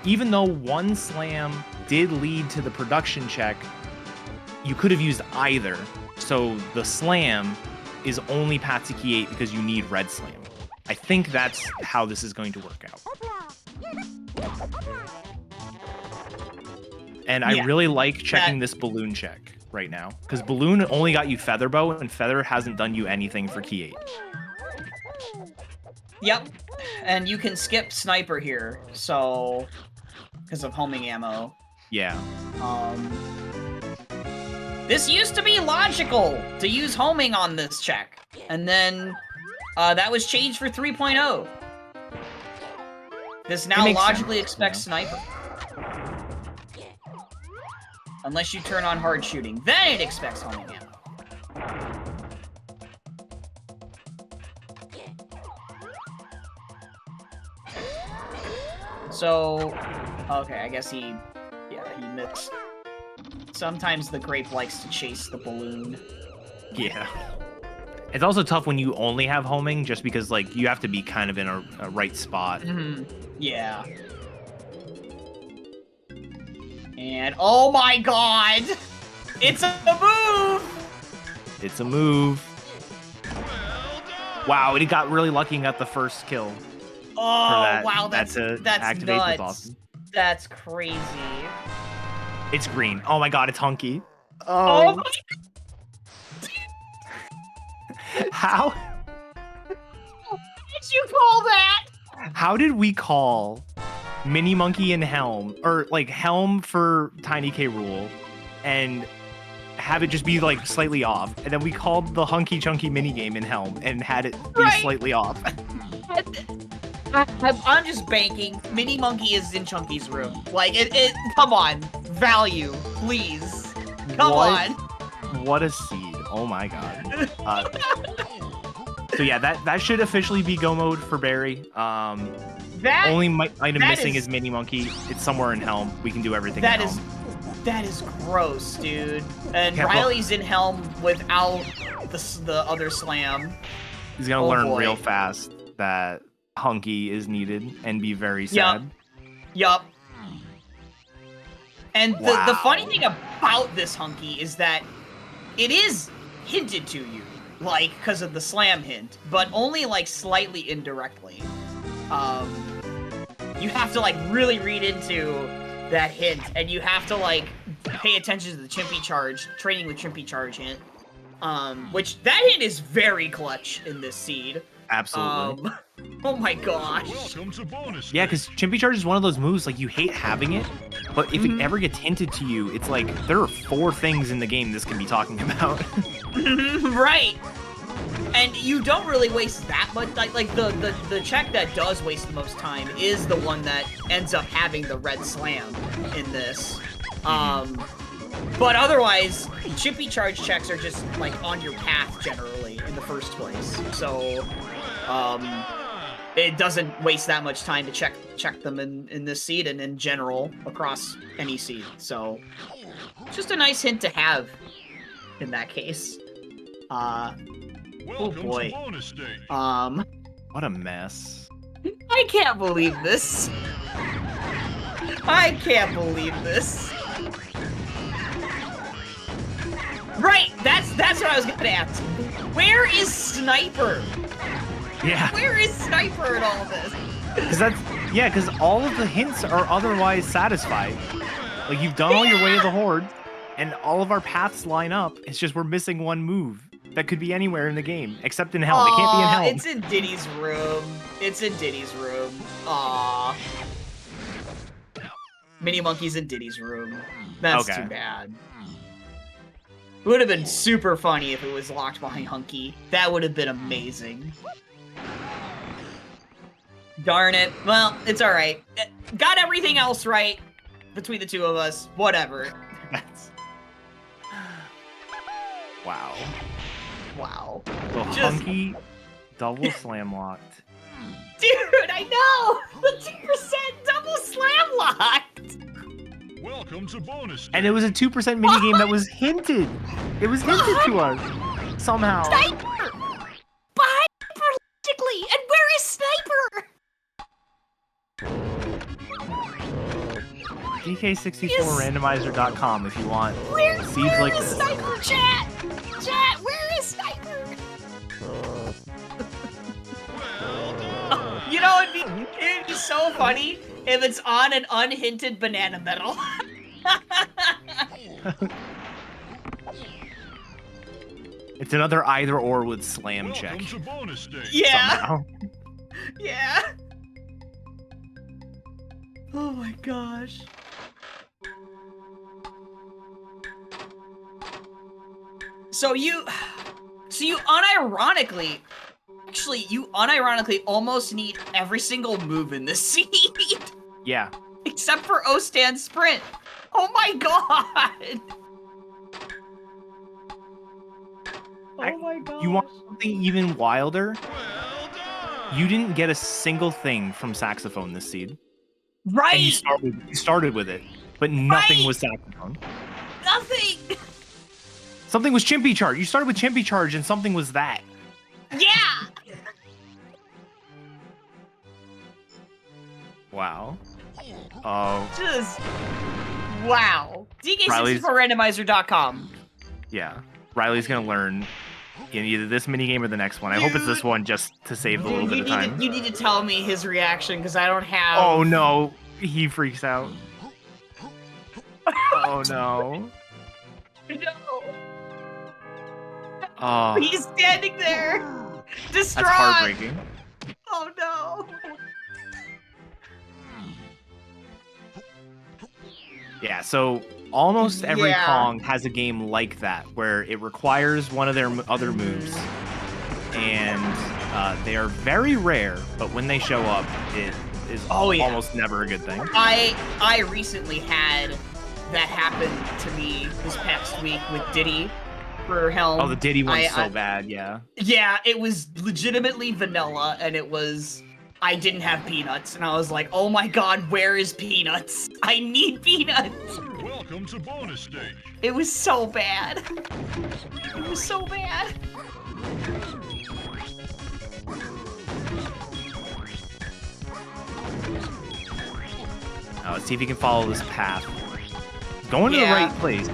even though one slam did lead to the production check, you could have used either. So the slam is only path to Key 8 because you need red slam. I think that's how this is going to work out. And I really like checking this balloon check right now, because balloon only got you Feather Bow, and Feather hasn't done you anything for Key 8. Yep, and you can skip Sniper here, so because of homing ammo. Yeah. This used to be logical to use homing on this check, and then that was changed for 3.0. This now logically expects Sniper. Unless you turn on hard shooting, then it expects homing ammo. So, okay, I guess he missed. Sometimes the grape likes to chase the balloon. Yeah. It's also tough when you only have homing, just because, like, you have to be kind of in a right spot. Yeah. And, oh my god! It's a move! It's a move. Wow, and he got really lucky and got the first kill. Oh, wow, that's activate nuts. was awesome. That's crazy. It's green. Oh my god, it's Hunky. Oh my How? What did you call that? How did we call Mini Monkey and Helm, or like Helm for Tiny K Rule, and have it just be like slightly off, and then we called the Hunky Chunky minigame in Helm and had it be slightly off? I'm just banking. Mini Monkey is in Chunky's room. Like, it come on. Value, please. Come on. What a seed. Oh my god. So yeah, that should officially be go mode for Barry. Only item missing is Mini Monkey. It's somewhere in Helm. We can do everything in Helm. That is gross, dude. And Riley's in Helm without the other slam. He's gonna learn real fast that Hunky is needed and be very sad. Yup. And the funny thing about this Hunky is that it is hinted to you, like, because of the slam hint, but only, like, slightly indirectly. You have to, like, really read into that hint, and you have to, like, pay attention to the Chimpy Charge, training with Chimpy Charge hint. Which, that hint is very clutch in this seed. Absolutely. Oh my gosh. Welcome to bonus stage. Yeah, because Chimpy Charge is one of those moves, like, you hate having it, but if it ever gets hinted to you, it's like, there are 4 things in the game this can be talking about. Right. And you don't really waste that much, like the check that does waste the most time is the one that ends up having the red slam in this. But otherwise, Chimpy Charge checks are just, like, on your path, generally, in the first place. So, it doesn't waste that much time to check them in this seed and in general across any seed. So, just a nice hint to have in that case. Oh boy. To bonus stage. What a mess. I can't believe this. I can't believe this. Right, that's what I was gonna ask. Where is Sniper? Yeah. Where is Sniper in all of this? Because all of the hints are otherwise satisfied. Like you've done all your way of the horde, and all of our paths line up. It's just we're missing one move that could be anywhere in the game, except in Helm. It can't be in Helm. It's in Diddy's room. It's in Diddy's room. Aw. Mini Monkey's in Diddy's room. That's Okay. too bad. It would have been super funny if it was locked behind Hunky. That would have been amazing. Darn it. Well, it's alright. Got everything else right between the two of us. Whatever. That's... Wow. Wow. So Just- Hunky double slam locked. Dude, I know! The 2% double slam locked! Welcome to bonus stage. And it was a 2% minigame that was hinted. It was hinted to us somehow. Sniper! Behind Sniper, logically! And where is Sniper? DK64Randomizer.com if you want seeds Where like is this. Sniper, chat? Chat, where is Sniper? Well done. You know, it'd be so funny if it's on an unhinted banana medal. It's another either or with slam check. Welcome to bonus stage. Yeah, Somehow. yeah. Oh my gosh. So you unironically, actually, you unironically almost need every single move in this seed, Yeah. except for O-Stand Sprint. Oh my god! Oh my god. You want something even wilder? Well done. You didn't get a single thing from saxophone this seed. right? And you started with it, but nothing Right. was saxophone. Nothing. Something was Chimpy Charge. You started with Chimpy Charge and something was that. Yeah. Wow. Oh, Just wow. Riley's- DK64Randomizer.com. yeah. Riley's gonna learn in either this minigame or the next one. I hope it's this one just to save a little bit of time. You need to tell me his reaction because I don't have. Oh no, he freaks out. Oh no. No. Oh, He's standing there, distraught. that's heartbreaking. Oh no. Yeah, so almost every Yeah. Kong has a game like that where it requires one of their other moves, and they are very rare. But when they show up, it is Oh, yeah. almost never a good thing. I recently had that happen to me this past week with Diddy for Helm. Oh, the Diddy one's I- so bad. Yeah. Yeah, it was legitimately vanilla, and it was. I didn't have peanuts, and I was like, oh my god, where is peanuts? I need peanuts! Welcome to bonus stage. It was so bad. It was so bad. Now, let's see if you can follow this path. Going to the Yeah. right place.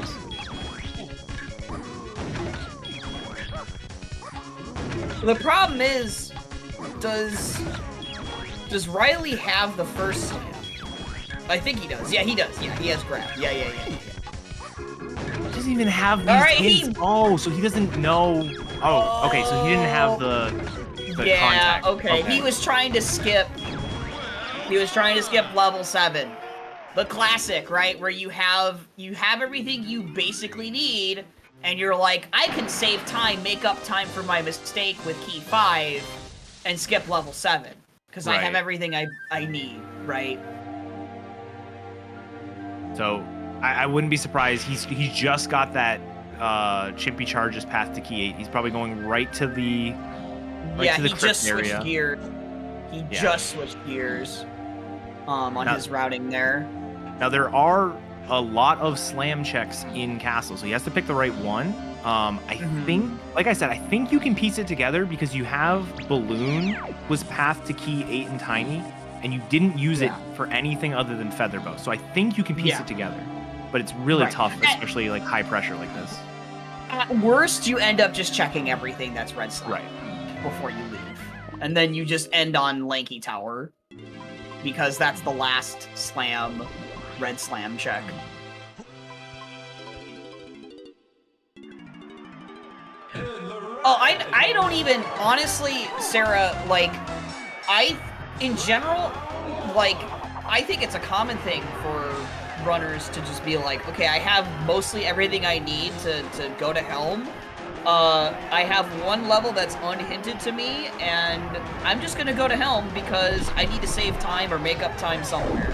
The problem is, does Riley have the first slam? I think he does. Yeah, he does. Yeah, he has grab. Yeah. He doesn't even have these Alright, hints. Oh, so he doesn't know. Oh, okay, so he didn't have the Yeah, contact. okay. He was trying to skip. He was trying to skip level 7. The classic, right? Where you have everything you basically need, and you're like, I can save time, make up time for my mistake with key 5, and skip level 7. Because I have Right. everything I need, right? So I wouldn't be surprised. He's just got that Chimpy Charges path to key 8. He's probably going right to the Yeah, to the he crypt just area. switched gears. He Yeah. just switched gears on Now- his routing there. Now there are a lot of slam checks in Castle, so he has to pick the right one. I think, like I said, I think you can piece it together because you have Balloon was path to key 8 and Tiny, and you didn't use it for anything other than Featherbow. So I think you can piece Yeah. it together, but it's really Right. tough, especially like high pressure like this. At worst, you end up just checking everything that's red slot Right. before you leave. And then you just end on Lanky Tower. because that's the last slam, red slam check. Oh, I don't even, honestly, Sarah, like, in general, like, I think it's a common thing for runners to just be like, okay, I have mostly everything I need to go to Helm. I have one level that's unhinted to me, and I'm just gonna go to Helm because I need to save time or make up time somewhere.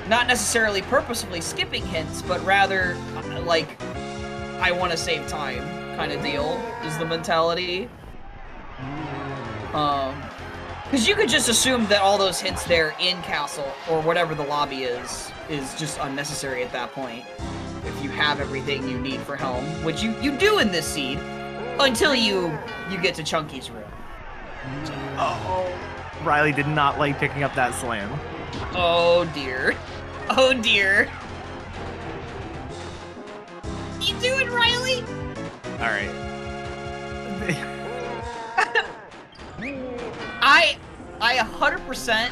Not necessarily purposefully skipping hints, but rather, like, I want to save time kind of deal is the mentality. Because you could just assume that all those hints there in Castle, or whatever the lobby is just unnecessary at that point. If you have everything you need for Helm, which you do in this seed, until you get to Chunky's room. Oh, Riley did not like picking up that slam. Oh dear. Oh dear. You doing, Riley? All right. I 100%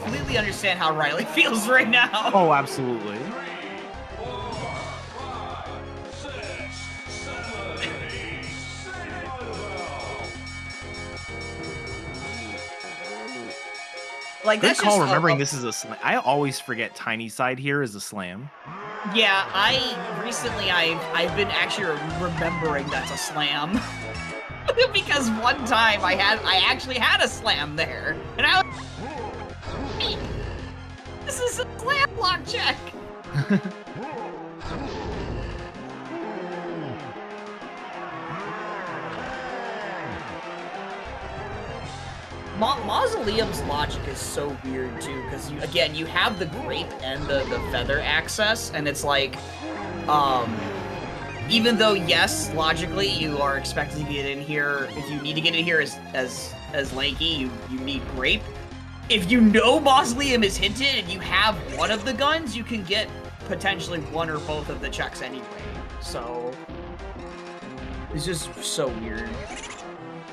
completely understand how Riley feels right now. Oh, absolutely. Like, good that's call. just Remembering this is a slam. I always forget Tiny Side here is a slam. Yeah, I've been actually remembering that's a slam. Because one time I actually had a slam there, and I was, hey, this is a slam block check. Mausoleum's logic is so weird too, because you have the grape and the feather access, and it's like, even though yes, logically you are expected to get in here, if you need to get in here as lanky, you need grape. If you know Mausoleum is hinted and you have one of the guns, you can get potentially one or both of the checks anyway. So it's just so weird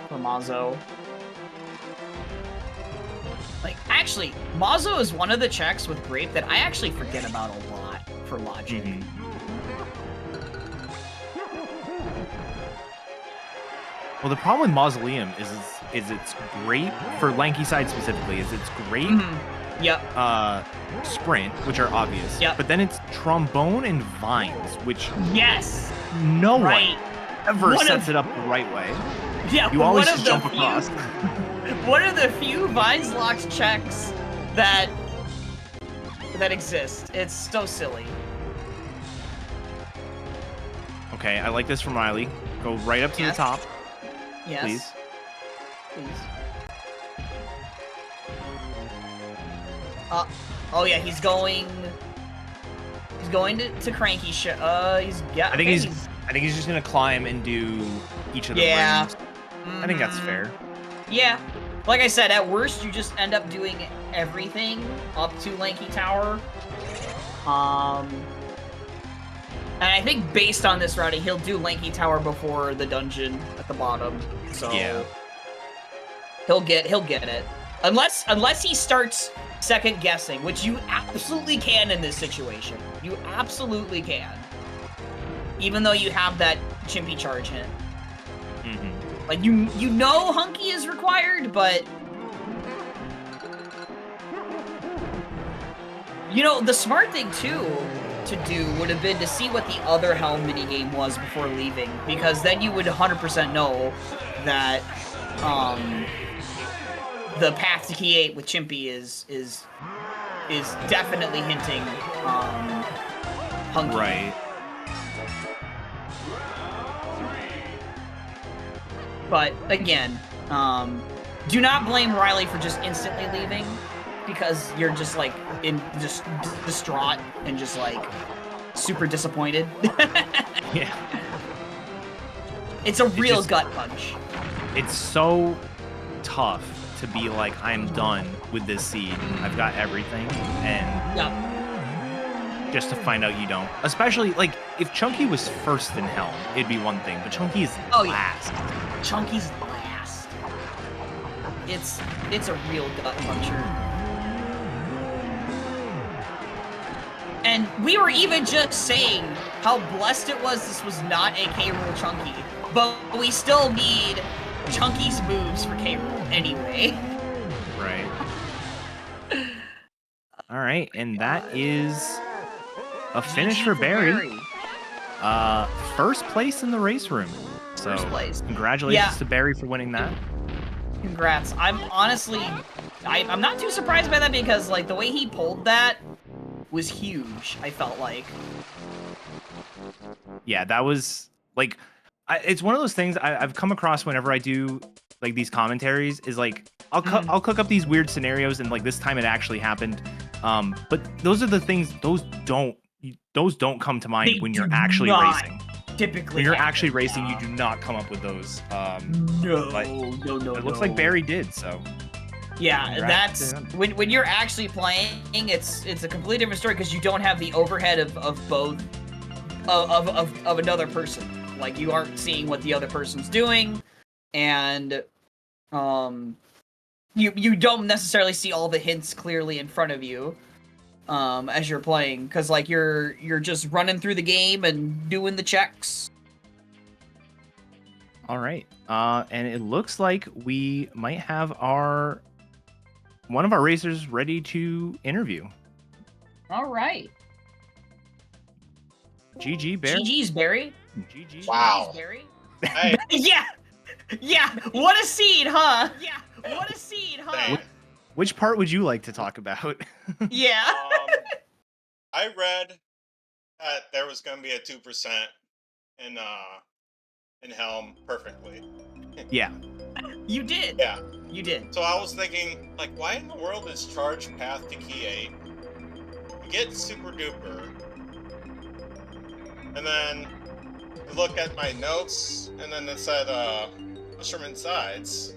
for Mazo. Like, actually, Mazo is one of the checks with grape that I actually forget about a lot for logic. Well, the problem with Mausoleum is it's great for Lanky Side specifically. Is it's great. Yep. Sprint, which are obvious. Yep. But then it's trombone and vines, which no one ever sets it up the right way. Yeah. You always just jump across. One of the few vines locked checks that exist. It's so silly. Okay, I like this from Riley. Go right up to the top. Yes. Please. Oh yeah, he's going to Cranky shit. I think he's just gonna climb and do each of the rooms. I think that's fair. Yeah. Like I said, at worst you just end up doing everything up to Lanky Tower. And I think based on this routing, he'll do Lanky Tower before the dungeon at the bottom. So yeah, he'll get it. Unless he starts second guessing, which you absolutely can in this situation. You absolutely can. Even though you have that Chimpy charge hint. Like you know Hunky is required, but you know the smart thing too to do would have been to see what the other Helm minigame was before leaving, because then you would 100% know that the path to Key 8 with Chimpy is definitely hinting Hunky. Right. But again, do not blame Riley for just instantly leaving, because you're just like just distraught and just like super disappointed. Yeah. It's a real gut punch. It's so tough to be like, I'm done with this seed. I've got everything, and just to find out you don't. Especially like if Chunky was first in Helm, it'd be one thing, but Chunky is last. Chunky's last. It's a real gut puncher. And we were even just saying how blessed it was this was not a K-Rool Chunky, but we still need Chunky's moves for K-Rool anyway. Right. All right, and that is a finish GG for Barrie. First place in the race room. So First place. Congratulations to Barrie for winning that. Congrats. I'm honestly, I'm not too surprised by that because like the way he pulled that was huge, I felt like. Yeah, that was like, it's one of those things I've come across whenever I do like these commentaries is like, I'll cook up these weird scenarios and like this time it actually happened. But those are the things, those don't come to mind when you're actually racing. Typically, when you're actually racing, you do not come up with those. No. It looks like Barrie did, so. Yeah, that's when you're actually playing. It's a completely different story because you don't have the overhead of both of another person. Like you aren't seeing what the other person's doing, and you don't necessarily see all the hints clearly in front of you as you're playing because like you're just running through the game and doing the checks. All right, and it looks like we might have one of our racers ready to interview. All right. GG, Barrie. GG's Barrie. GG. Wow. Barrie. Hey. Yeah. What a scene, huh? Yeah. What a scene, huh? Which part would you like to talk about? Yeah. I read that there was going to be a 2% in Helm perfectly. Yeah. You did. Yeah. You did. So I was thinking, like, why in the world is charge path to key 8? You get super duper, and then you look at my notes, and then it said Fisherman Sides.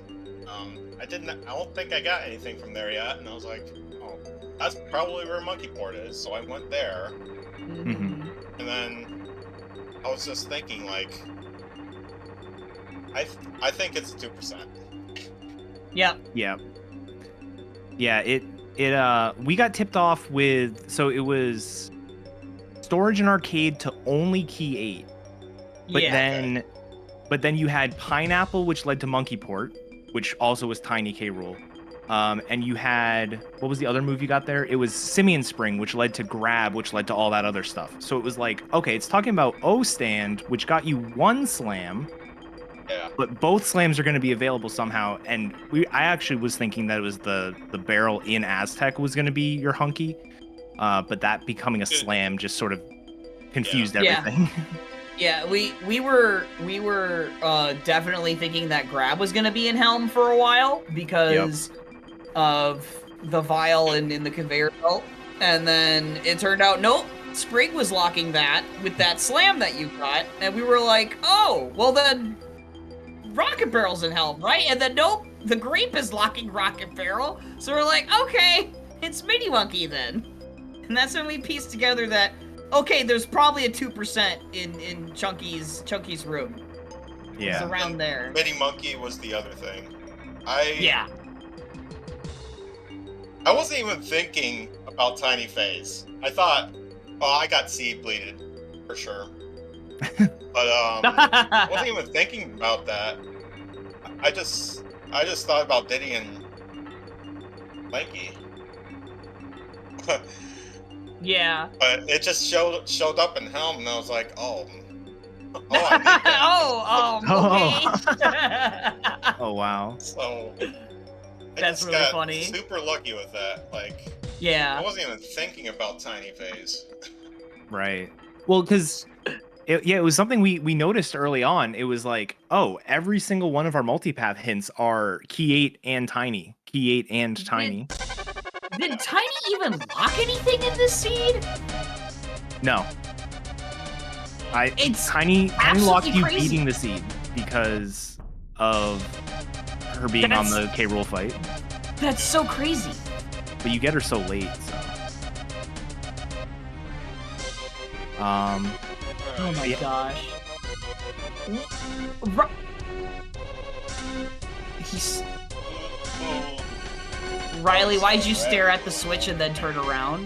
I don't think I got anything from there yet, and I was like, oh, that's probably where Monkey Port is. So I went there, Mm-hmm. and then I was just thinking, like, I think it's 2%. Yep. Yeah. Yeah, we got tipped off with, so it was storage and arcade to only key 8. But then you had Pineapple, which led to Monkey Port, which also was Tiny K-Rool. And you had, what was the other move you got there? It was Simian Spring, which led to Grab, which led to all that other stuff. So it was like, okay, it's talking about O Stand, which got you 1 slam. Yeah. But both slams are going to be available somehow, and I actually was thinking that it was the barrel in Aztec was going to be your hunky, but that becoming a slam just sort of confused everything. Yeah, we were definitely thinking that Grab was gonna be in Helm for a while because of the vial in the conveyor belt, and then it turned out nope, Spring was locking that with that slam that you got, and we were like, oh, well then. Rocket Barrel's in Helm, right? And then nope, the Grape is locking Rocket Barrel. So we're like, okay, it's Mini Monkey then. And that's when we pieced together that, okay, there's probably a 2% in Chunky's room. Yeah. It's around there. Mini Monkey was the other thing. Yeah. I wasn't even thinking about Tiny Phase. I thought, oh, I got seed bleeded, for sure. But I wasn't even thinking about that. I just thought about Diddy and Mikey. Yeah. But it just showed up in Helm, and I was like, oh, I need that. Okay. Oh wow. So I That's just really got funny. super lucky with that. Like, Yeah. I wasn't even thinking about Tiny Phase. Right. Well, because it was something we noticed early on. It was like, oh, every single one of our multipath hints are key 8 and tiny. Key 8 and tiny. Did Tiny even lock anything in this seed? No. It's Tiny locked you crazy. beating the seed because of her being on the K-Rool fight. That's so crazy. But you get her so late, so. Oh my gosh. He's... Riley, why'd you stare at the switch and then turn around?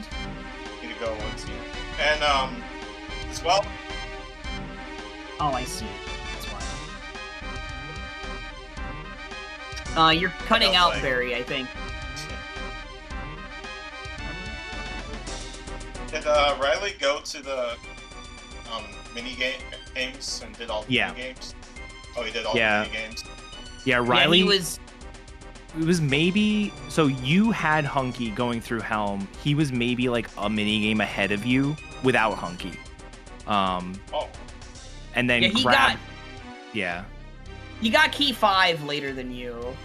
Need to go once you. And as well. Oh, I see. That's why. You're cutting out, like- Barry, I think. Did Riley go to the mini games and did all the Yeah. mini games? Oh, he did all Yeah. the mini games. Yeah, Riley Yeah, he was... It was maybe so you had Hunky going through Helm. He was maybe like a mini game ahead of you without Hunky. Oh, And then Yeah, he grabbed. Yeah, He got key 5 later than you.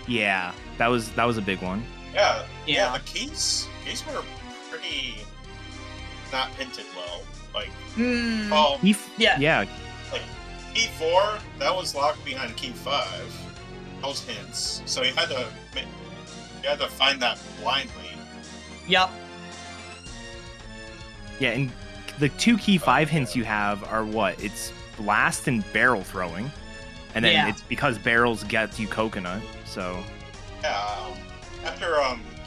yeah, that was a big one. yeah. Yeah. The keys were pretty not hinted well. Like, Hmm. oh, Yeah. Yeah, key 4 that was locked behind key 5. Those hints, so you had to find that blindly. Yep. yeah, and the 2 key 5 hints you have are what? It's blast and barrel throwing, and then Yeah. it's because barrels get you coconut. So Yeah. After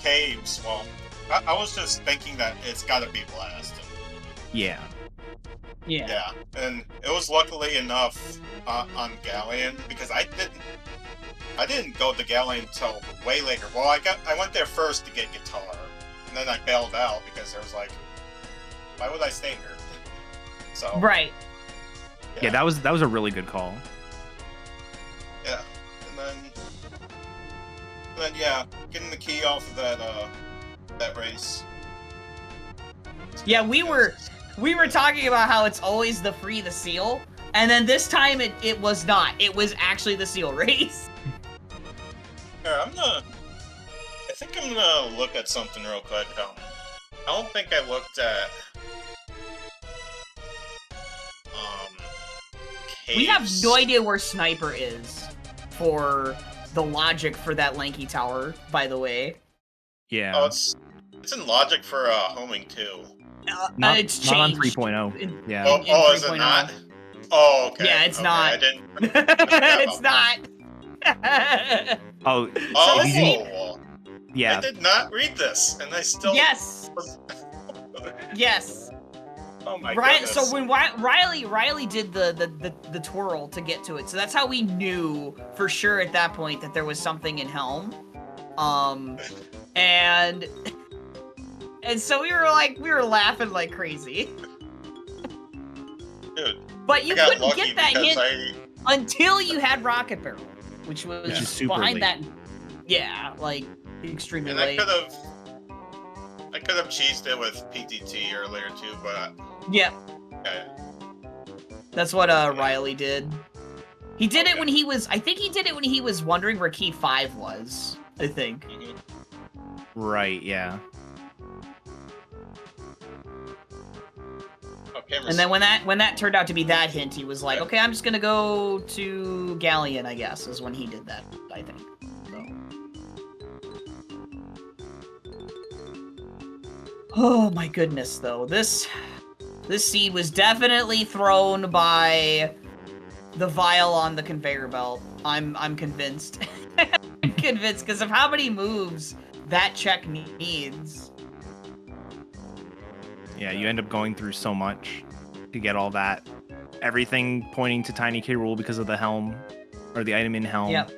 caves, well, I was just thinking that it's got to be blast. yeah, Yeah. Yeah, and it was luckily enough on Galleon because I didn't go to Galleon until way later. Well, I went there first to get guitar, and then I bailed out because there was like, why would I stay here? So Right. yeah, that was a really good call. yeah, and then yeah, getting the key off of that race. Yeah, we were talking about how it's always the free the seal, and then this time it was not. It was actually the seal race. Here, I think I'm gonna look at something real quick. I don't think I looked at caves. We have no idea where Sniper is for the logic for that lanky tower, by the way. Yeah, Oh, it's in logic for homing too. not, It's not on changed. 3.0. in- Yeah, Oh, is it 3.0. not? Oh, okay. Yeah, it's okay. not. I didn't. It's not. oh, Oh, if you- yeah, I did not read this, and I still. Yes. Yes. Oh my Right. goodness. So when Riley did the twirl to get to it, so that's how we knew for sure at that point that there was something in Helm. And so we were laughing like crazy. Dude, But you I got couldn't lucky get that because hint until you had Rocket Barrel, which was Which is super behind late. that. Yeah, like extremely And I late. could have cheesed it with PTT earlier too, but Yeah, okay. that's what Riley did. He did it Okay. when he was. I think he did it when he was wondering where key 5 was. I think. Mhm. right, yeah. Okay, And then when that turned out to be that hint, he was like, okay, I'm just gonna go to Galleon, I guess, is when he did that, I think. So. Oh my goodness, though. This seed was definitely thrown by the vial on the conveyor belt. I'm convinced. I'm convinced because of how many moves that check needs. Yeah, you end up going through so much to get all that. Everything pointing to Tiny K. Rool because of the helm, or the item in helm. Yep.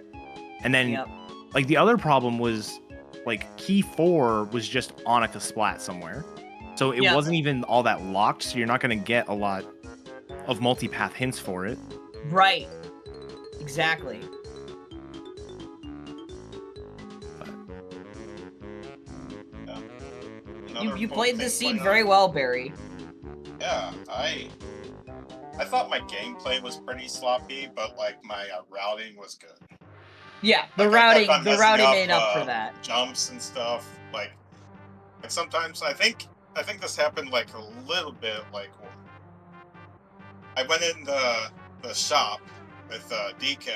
And then, Yep. like, the other problem was, like, key 4 was just on a splat somewhere. So it Yep. wasn't even all that locked, so you're not going to get a lot of multipath hints for it. Right. Exactly. You played this seed very well, Barry. Yeah, I thought my gameplay was pretty sloppy, but like my routing was good. Yeah, the Like, I kept on routing messing made up for that. Jumps and stuff. Like sometimes I think this happened like a little bit. Like I went in the shop with DK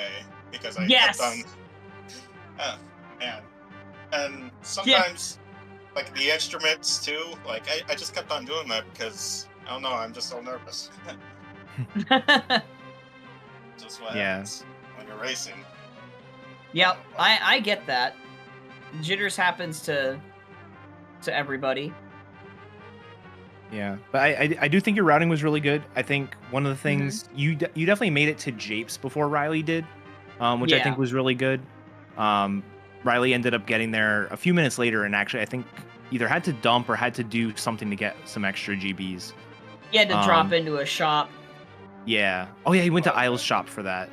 because I Yes! kept on. Man, and sometimes like the instruments too. Like I just kept on doing that because I don't know. I'm just so nervous. Just what Yeah. happens when you're racing. Yep, I get that. Jitters happens to everybody. Yeah, but I do think your routing was really good. I think one of the things you definitely made it to Japes before Riley did, which I think was really good. Riley ended up getting there a few minutes later, and actually I think either had to dump or had to do something to get some extra GBs. You had to drop into a shop. Yeah. Oh yeah, he went to Isle's shop for that.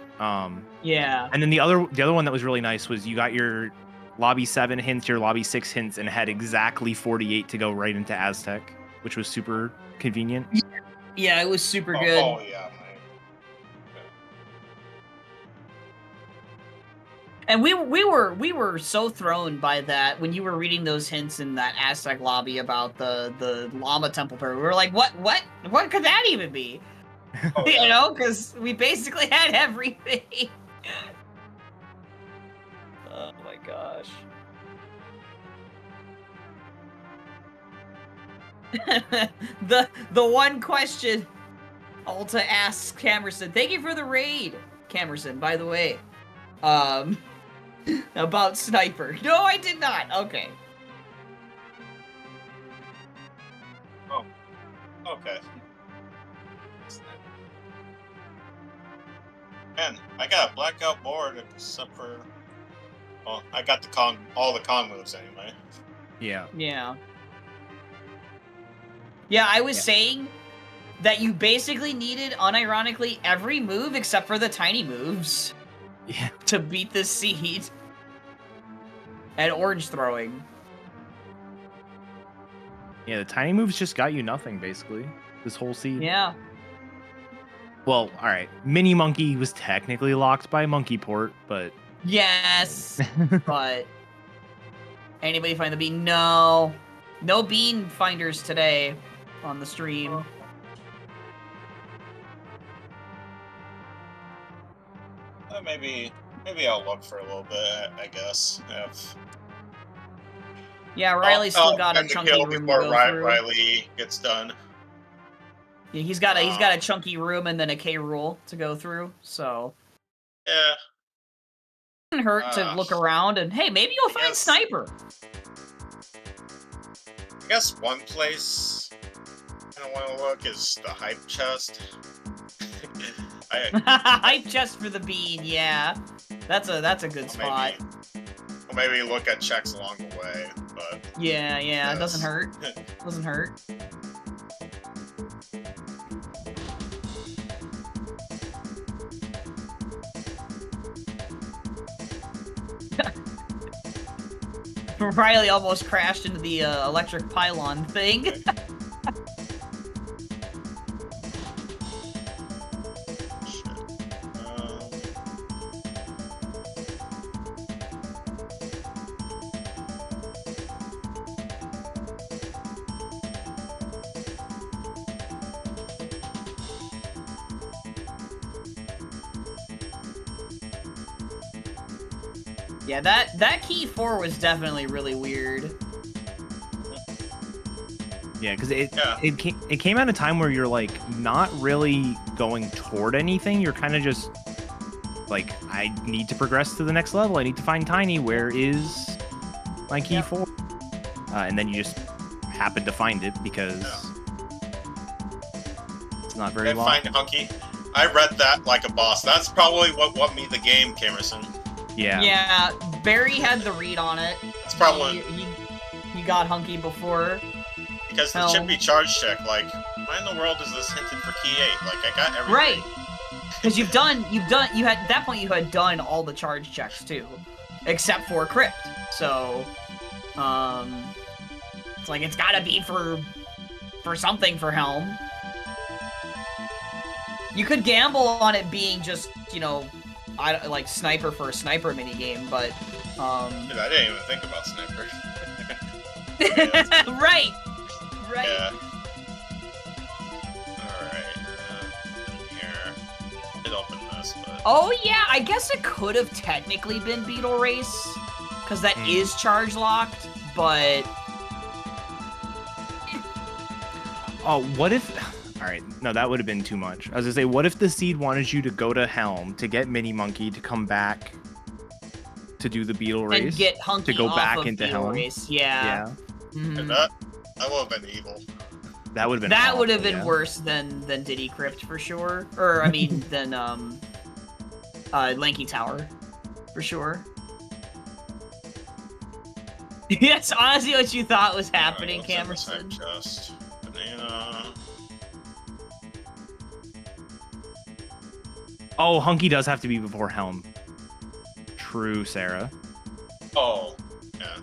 Yeah. And then the other one that was really nice was you got your lobby 7 hints, your lobby 6 hints, and had exactly 48 to go right into Aztec, which was super convenient. Yeah, it was super good. Oh yeah, man. And we were so thrown by that when you were reading those hints in that Aztec lobby about the llama temple pair. We were like, what could that even be? Oh, yeah. You know, because we basically had everything. Oh my gosh. the one question Alta asks Camerson, thank you for the raid, Camerson, by the way. About Sniper. No, I did not. Okay. Oh. Okay. Man, I got a blackout board except for. Well, I got all the Kong moves anyway. Yeah. Yeah. Yeah, I was saying that you basically needed, unironically, every move except for the tiny moves. Yeah. To beat the seed. And orange throwing. Yeah, the tiny moves just got you nothing, basically. This whole seed. Yeah. Well, alright. Mini Monkey was technically locked by Monkey Port, but... Yes! But... Anybody find the bean? No. No bean finders today on the stream. Maybe I'll look for a little bit, I guess. Yeah, Riley's still got a chunky room to go through. Riley gets done. Yeah, he's got a chunky room and then a K rule to go through, so... Yeah. It doesn't hurt to look around and, hey, maybe you'll find Sniper. I guess one place I don't want to look is the hype chest. Hype chest for the bean, yeah. That's a good spot. Maybe look at checks along the way, but... Yeah, it doesn't hurt. Doesn't hurt. Riley almost crashed into the electric pylon thing. Yeah, that key 4 was definitely really weird. Yeah, because it came at a time where you're like not really going toward anything. You're kind of just like, I need to progress to the next level. I need to find Tiny. Where is my key 4? And then you just happen to find it because it's not very long. Find Hunky. I read that like a boss. That's probably what won me the game, Camerson. Yeah. Yeah, Barry had the read on it. It's probably he got Hunky before. Because the chippy charge check, like, why in the world is this hinted for key 8? Like, I got everything. Right. Because you had at that point you had done all the charge checks too, except for Crypt. So, it's like it's gotta be for something for Helm. You could gamble on it being just, you know, like Sniper for a Sniper minigame, but Dude, I didn't even think about Sniper. Right. Yeah. Alright, here. Did open this, but... Oh yeah, I guess it could have technically been Beetle Race, because that is charge locked, but... Oh, what if... Alright, no, that would have been too much. I was gonna say, what if the seed wanted you to go to Helm to get Mini Monkey to come back to do the Beetle Race? And get Hunky to go off back of into Beetle Helm? Race. Yeah. Yeah. Mm-hmm. That would have been evil. That would have been. That awful, would have been yeah. worse than Diddy Crypt for sure. Or I mean, than Lanky Tower, for sure. Yes, honestly, what you thought was happening, Alright, what's in Camerson. this chest? Banana. Oh, Hunky does have to be before Helm. True, Sarah. Oh, yeah.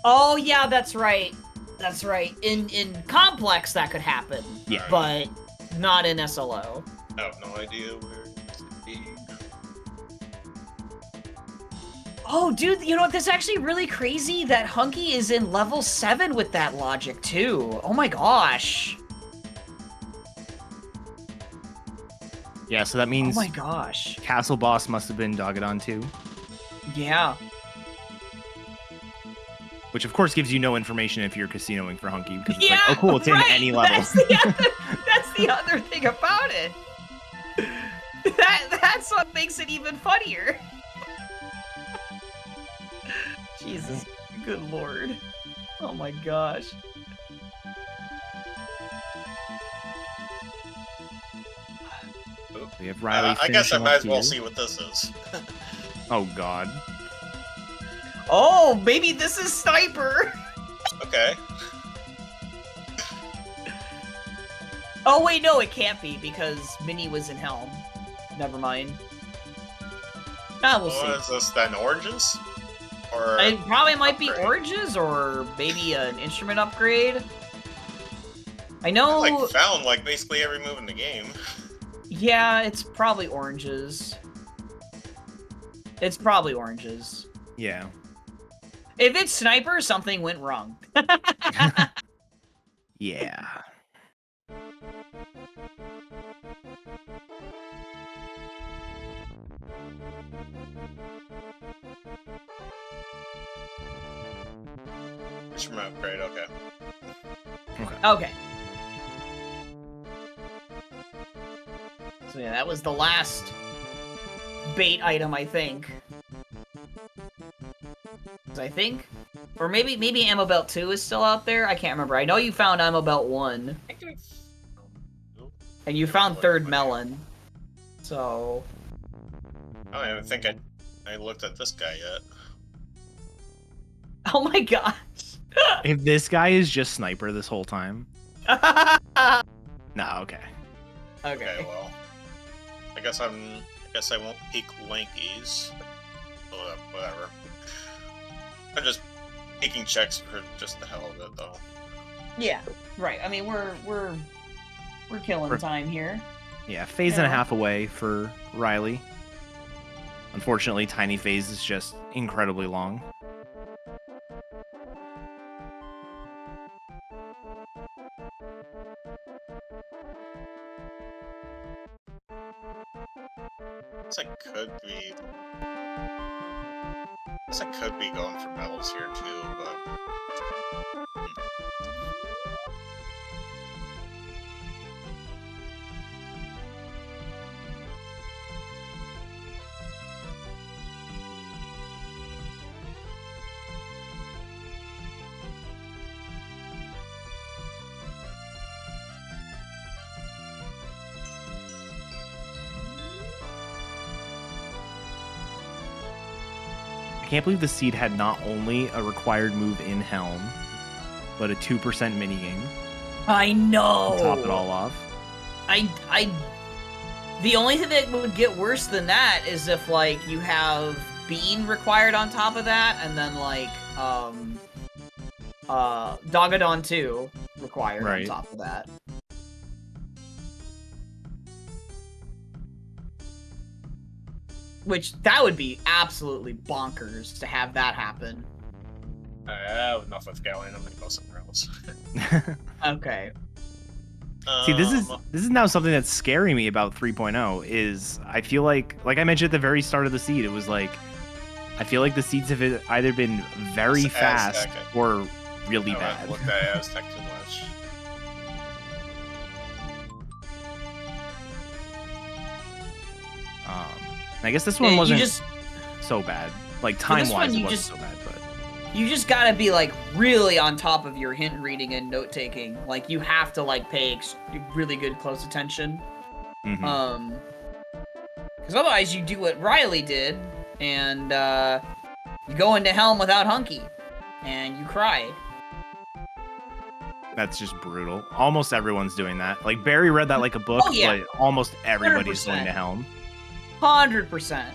Oh yeah, that's right. That's right. In Complex that could happen, Yeah. but not in SLO. I have no idea where it's gonna be. Oh, dude, you know what? That's actually really crazy that Hunky is in level 7 with that logic, too. Oh my gosh. Yeah, so that Oh means my gosh. Castle Boss must have been Dogadon 2. Yeah. Which, of course, gives you no information if you're casinoing for Hunky. Because it's Yeah, like, oh, cool, it's right. in any level. That's the other thing about it. That's what makes it even funnier. Jesus, good lord. Oh my gosh. We have Riley I guess I finishing might up as well here. see what this is. Oh, God. Oh, maybe this is Sniper. Okay. Oh wait, no, it can't be because Minnie was in Helm. Never mind. Ah, we'll What is see. this then? Oranges? Or It probably might be upgrade? oranges or maybe an instrument upgrade. I I know. like found like basically every move in the game. Yeah, it's probably oranges. It's probably oranges. Yeah. If it's Sniper, something went wrong. Yeah. Instrument upgrade, okay. Okay. So yeah, that was the last bait item, I think. Or maybe Ammo Belt 2 is still out there. I can't remember. I know you found Ammo Belt 1, and you found Third Melon. So I don't even think I looked at this guy yet. oh my gosh. If this guy is just Sniper this whole time. Okay. Okay. Okay, well. I guess I won't peek Lankies. Whatever. I'm just peeking checks for just the hell of it, though. Yeah, right. I mean, we're killing time here. Yeah, phase and a Yeah. half away for Riley. Unfortunately, Tiny Phase is just incredibly long. Guess I could be going for medals here too, but I can't believe the seed had not only a required move in Helm, but a 2% minigame I know. to top it all off. The only thing that would get worse than that is if, like, you have Bean required on top of that, and then, like, Dogadon 2 required Right. on top of that. Which, that would be absolutely bonkers to have that happen. I have enough with going. I'm gonna go somewhere else. Okay. See, this is now something that's scaring me about 3.0 is I feel like I mentioned at the very start of the seed, it was like I feel like the seeds have either been very It's fast Aztec. or really I bad. haven't looked at Aztec too much. I guess this one wasn't You just, so bad. Like for this one, time-wise, it you wasn't just- so bad, but you just gotta be like really on top of your hint reading and note taking. Like you have to like pay really good close attention. Mhm. Because otherwise you do what Riley did and you go into Helm without Hunky and you cry. That's just brutal. Almost everyone's doing that. Like Barry read that like a book, Oh, yeah. but almost everybody's 100%. going to Helm. 100%.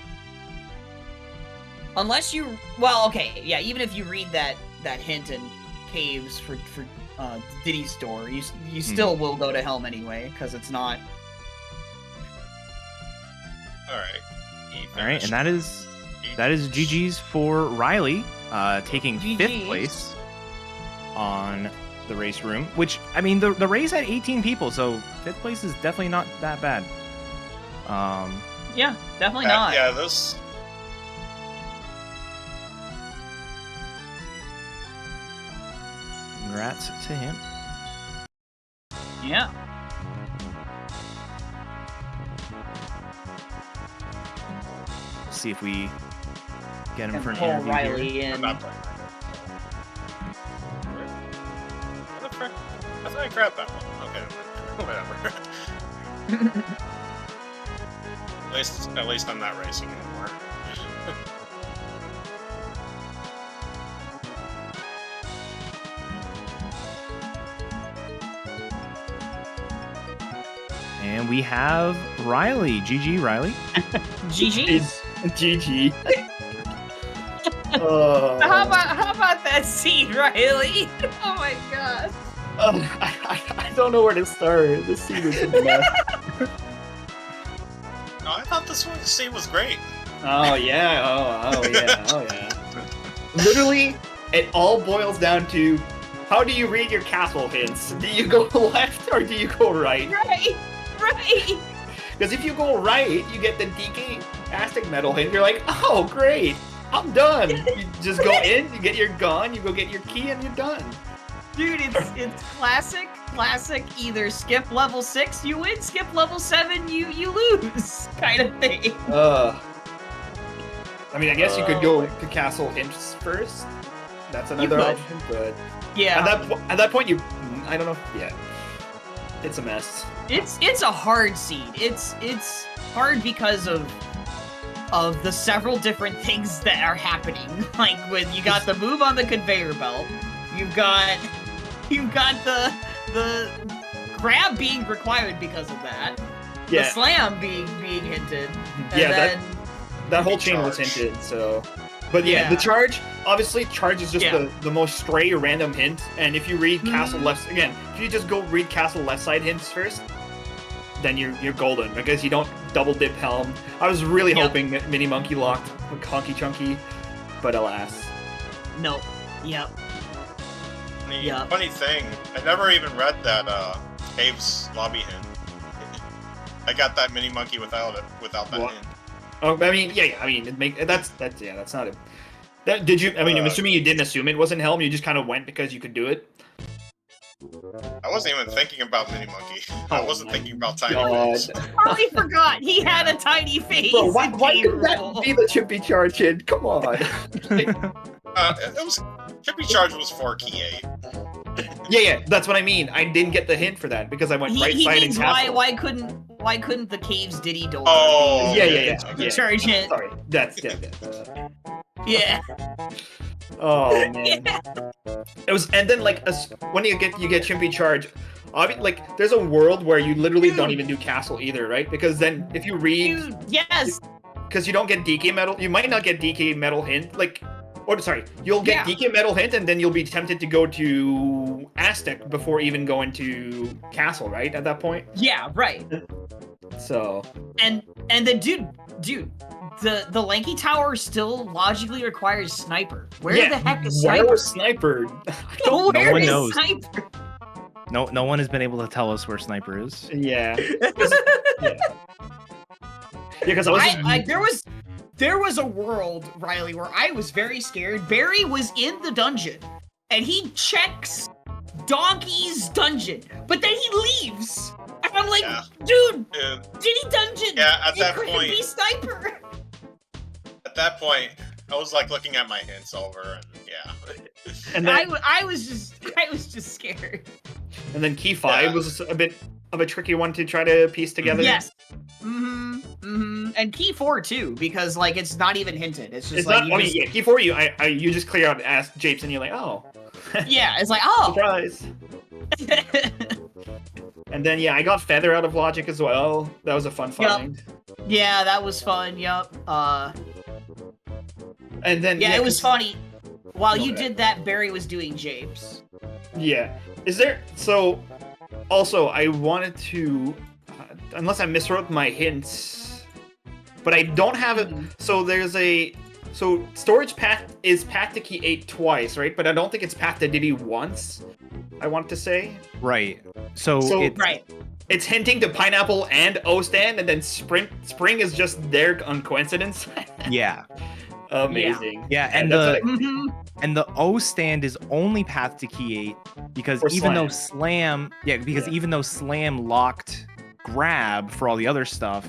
Unless you, well, okay, yeah. Even if you read that hint in Caves for Diddy's store, you still will go to Helm anyway because it's not. All right. All right, and that is GG's for Riley, taking GG's. 5th place on the race room. Which I mean, the race had 18 people, so 5th place is definitely not that bad. Yeah, definitely not. Yeah, this. Congrats to him. Yeah. See if we get him And for an pull interview Riley here. I'm in. not playing. What the frick? I thought I grabbed that one. Okay, whatever. At least I'm not racing anymore. And we have Riley. GG, Riley. GG's. GG. How about that scene, Riley? Oh my god. I don't know where to start. This scene was a mess. No, I thought this scene was great. Oh yeah. Oh yeah. Oh yeah. Literally, it all boils down to how do you read your castle hints? Do you go left or do you go right? Right. Because if you go right, you get the DK Aztec metal hint. You're like, oh great, I'm done. You just go in, you get your gun, you go get your key, and you're done. Dude, it's classic. Either skip level 6, you win. Skip level 7, you lose. Kind of thing. I mean, I guess you could go to castle hints first. That's another could. option, but Yeah. at that point, I don't know. Yeah, it's a mess. It's a hard seed. It's hard because of the several different things that are happening. Like with you got the move on the conveyor belt, you've got the grab being required because of that. Yeah. The slam being hinted. And Yeah, then, that whole chain was Charge. hinted. So, but yeah, the charge. Obviously, charge is just the most stray random hint. And if you read castle left again, if you just go read castle left side hints first, then you're golden because you don't double dip helm. I was really hoping that Mini Monkey locked Honky Chunky, but alas. no. Yep. The funny thing, I never even read that Caves lobby hint. I got that mini monkey without that What? hint. Oh, I mean, yeah. I mean, that's not it. That did you? I mean, I'm assuming you didn't assume it wasn't helm. You just kind of went because you could do it. I wasn't even thinking about mini monkey. I wasn't thinking about tiny God. face. Probably forgot he had a tiny face. Bro, why in could that K-Roll. be the chippy charge hint? Come on. It was Chippy Charge was 4 key 8. Yeah, that's what I mean. I didn't get the hint for that because I went right He side means and castle. why couldn't the Caves Diddy door? Oh, Yeah. Charge hint. Sorry, that's Yeah. Oh man. It was, and then like when you get Chimpy Charge, like there's a world where you literally don't even do castle either, right? Because then if you read, Dude, yes. because you don't get DK metal, you might not get DK metal hint, like. Or sorry, you'll get DK metal hint, and then you'll be tempted to go to Aztec before even going to Castle, right? At that point. Yeah, right. So. And the dude, the Lanky Tower still logically requires Sniper. Where the heck is Sniper? Where was Sniper? Where one is knows. Sniper? No one has been able to tell us where Sniper is. Yeah. Because I was. There was a world, Riley, where I was very scared. Barry was in the dungeon, and he checks Donkey's dungeon, but then he leaves. And I'm like, dude, Diddy dungeon. Yeah, at that couldn't point. be Sniper. At that point, was like looking at my hints over, and yeah. And then, I was just scared. and then key 5 was a bit of a tricky one to try to piece together. Yes. And key 4 too, because like it's not even hinted. It's just It's like not. you I just, mean, yeah, key 4 you just clear out ask Japes and you're like, oh, yeah, it's like oh. surprise. And then yeah, I got Feather out of Logic as well. That was a fun find. Yeah, that was fun. Yup. And then Yeah, it was 'cause- funny. While you Okay. did that, Barry was doing Japes. Yeah. Is there so? Also, I wanted to, unless I miswrote my hints, but I don't have it. So there's so storage path is path to key 8 twice, right? But I don't think it's path to Diddy once. I want to say Right. So, So- it's Right. it's hinting to Pineapple and O stand, and then Spring is just there on coincidence. yeah. Amazing. Yeah, and that's the what and the O stand is only path to key 8 because Or even though Slam even though Slam locked grab for all the other stuff,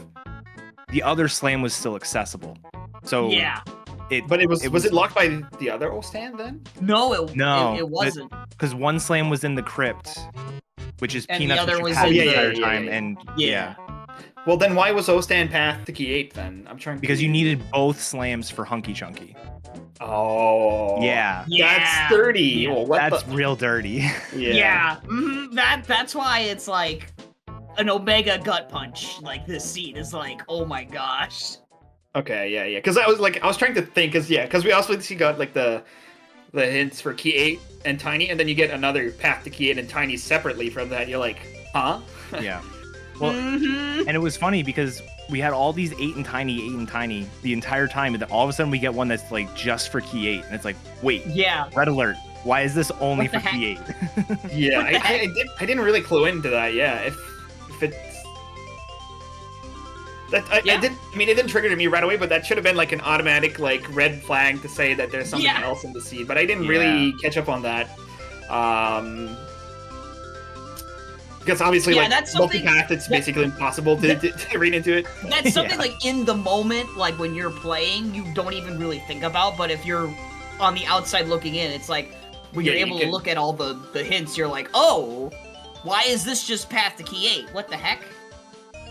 the other Slam was still accessible. So Yeah. But was it locked by the other O stand then? No, No, it wasn't. because one Slam was in the crypt, which is And the Peanuts, other which was you had in the the- entire yeah, time, yeah. and Yeah. Well, then why was O stand path to key 8 then? I'm trying to... because you needed both Slams for Hunky Chunky. Oh. Yeah, That's dirty. Yeah, Well, what that's the... real dirty. Yeah. That's why it's like an Omega gut punch. Like this scene is like, oh my gosh. Okay, yeah. Because I was trying to think, because we also got like the hints for key 8 and Tiny, and then you get another path to key 8 and Tiny separately from that. You're like, huh? Yeah. Well, and it was funny because we had all these 8 and Tiny the entire time, and then all of a sudden we get one that's like just for key 8, and it's like, wait, Yeah. red alert. Why is this only What the for key 8? Yeah, What the heck? I didn't really clue into that. Yeah, if it's that Yeah. it didn't trigger to me right away, but that should have been like an automatic like red flag to say that there's something Yeah. else in the seed. But I didn't really catch up on that. Because obviously, Yeah, like that's something- multipath, it's basically impossible to read into it. That's something Yeah. like in the moment, like when you're playing, you don't even really think about. But if you're on the outside looking in, it's like when you're Yeah, you able can- to look at all the hints, you're like, oh, why is this just path to key 8? What the heck?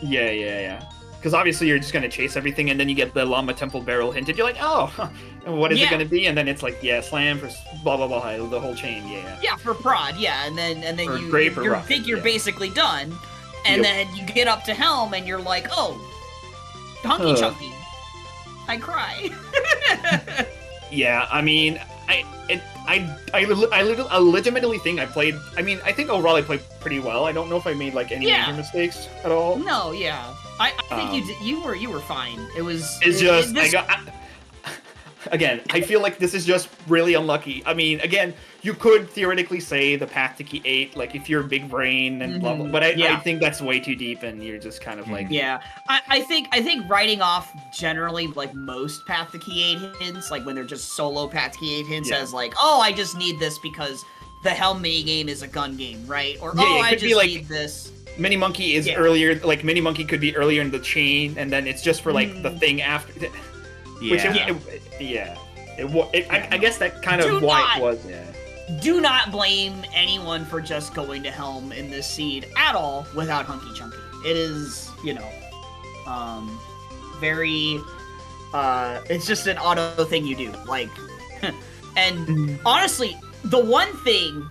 Yeah. Because obviously you're just gonna chase everything, and then you get the Llama Temple Barrel hinted. You're like, oh, huh, and what is it Yeah. gonna be? And then it's like, yeah, Slam for blah blah blah, the whole chain. Yeah. Yeah, for prod, yeah, and then Or you Gray for rough, think you're yeah. basically done, and Yep. then you get up to Helm, and you're like, oh, Hunky Huh. Chunky. I cry. Yeah, I mean, I legitimately think I played. I mean, I think overall I played pretty well. I don't know if I made like any Yeah. major mistakes at all. No, yeah, I think you did. You were fine. It was. It's just this- again, I feel like this is just really unlucky. I mean, again, you could theoretically say the path to key 8, like if you're a big brain and blah blah. But I Yeah. think that's way too deep, and you're just kind of like, Yeah, I think writing off generally like most path to key 8 hints, like when they're just solo path to key 8 hints, Yeah. as like, oh, I just need this because the Helm mini game is a gun game, right? Or Yeah, oh, it I could be just like- need this. Mini Monkey is Yeah. earlier. Like Mini Monkey could be earlier in the chain, and then it's just for like the thing after. Which Yeah. I guess that kind Do of why not- it was. Yeah. Do not blame anyone for just going to Helm in this seed at all without Hunky Chunky. It is, very, it's just an auto thing you do. Like, and honestly, the one thing,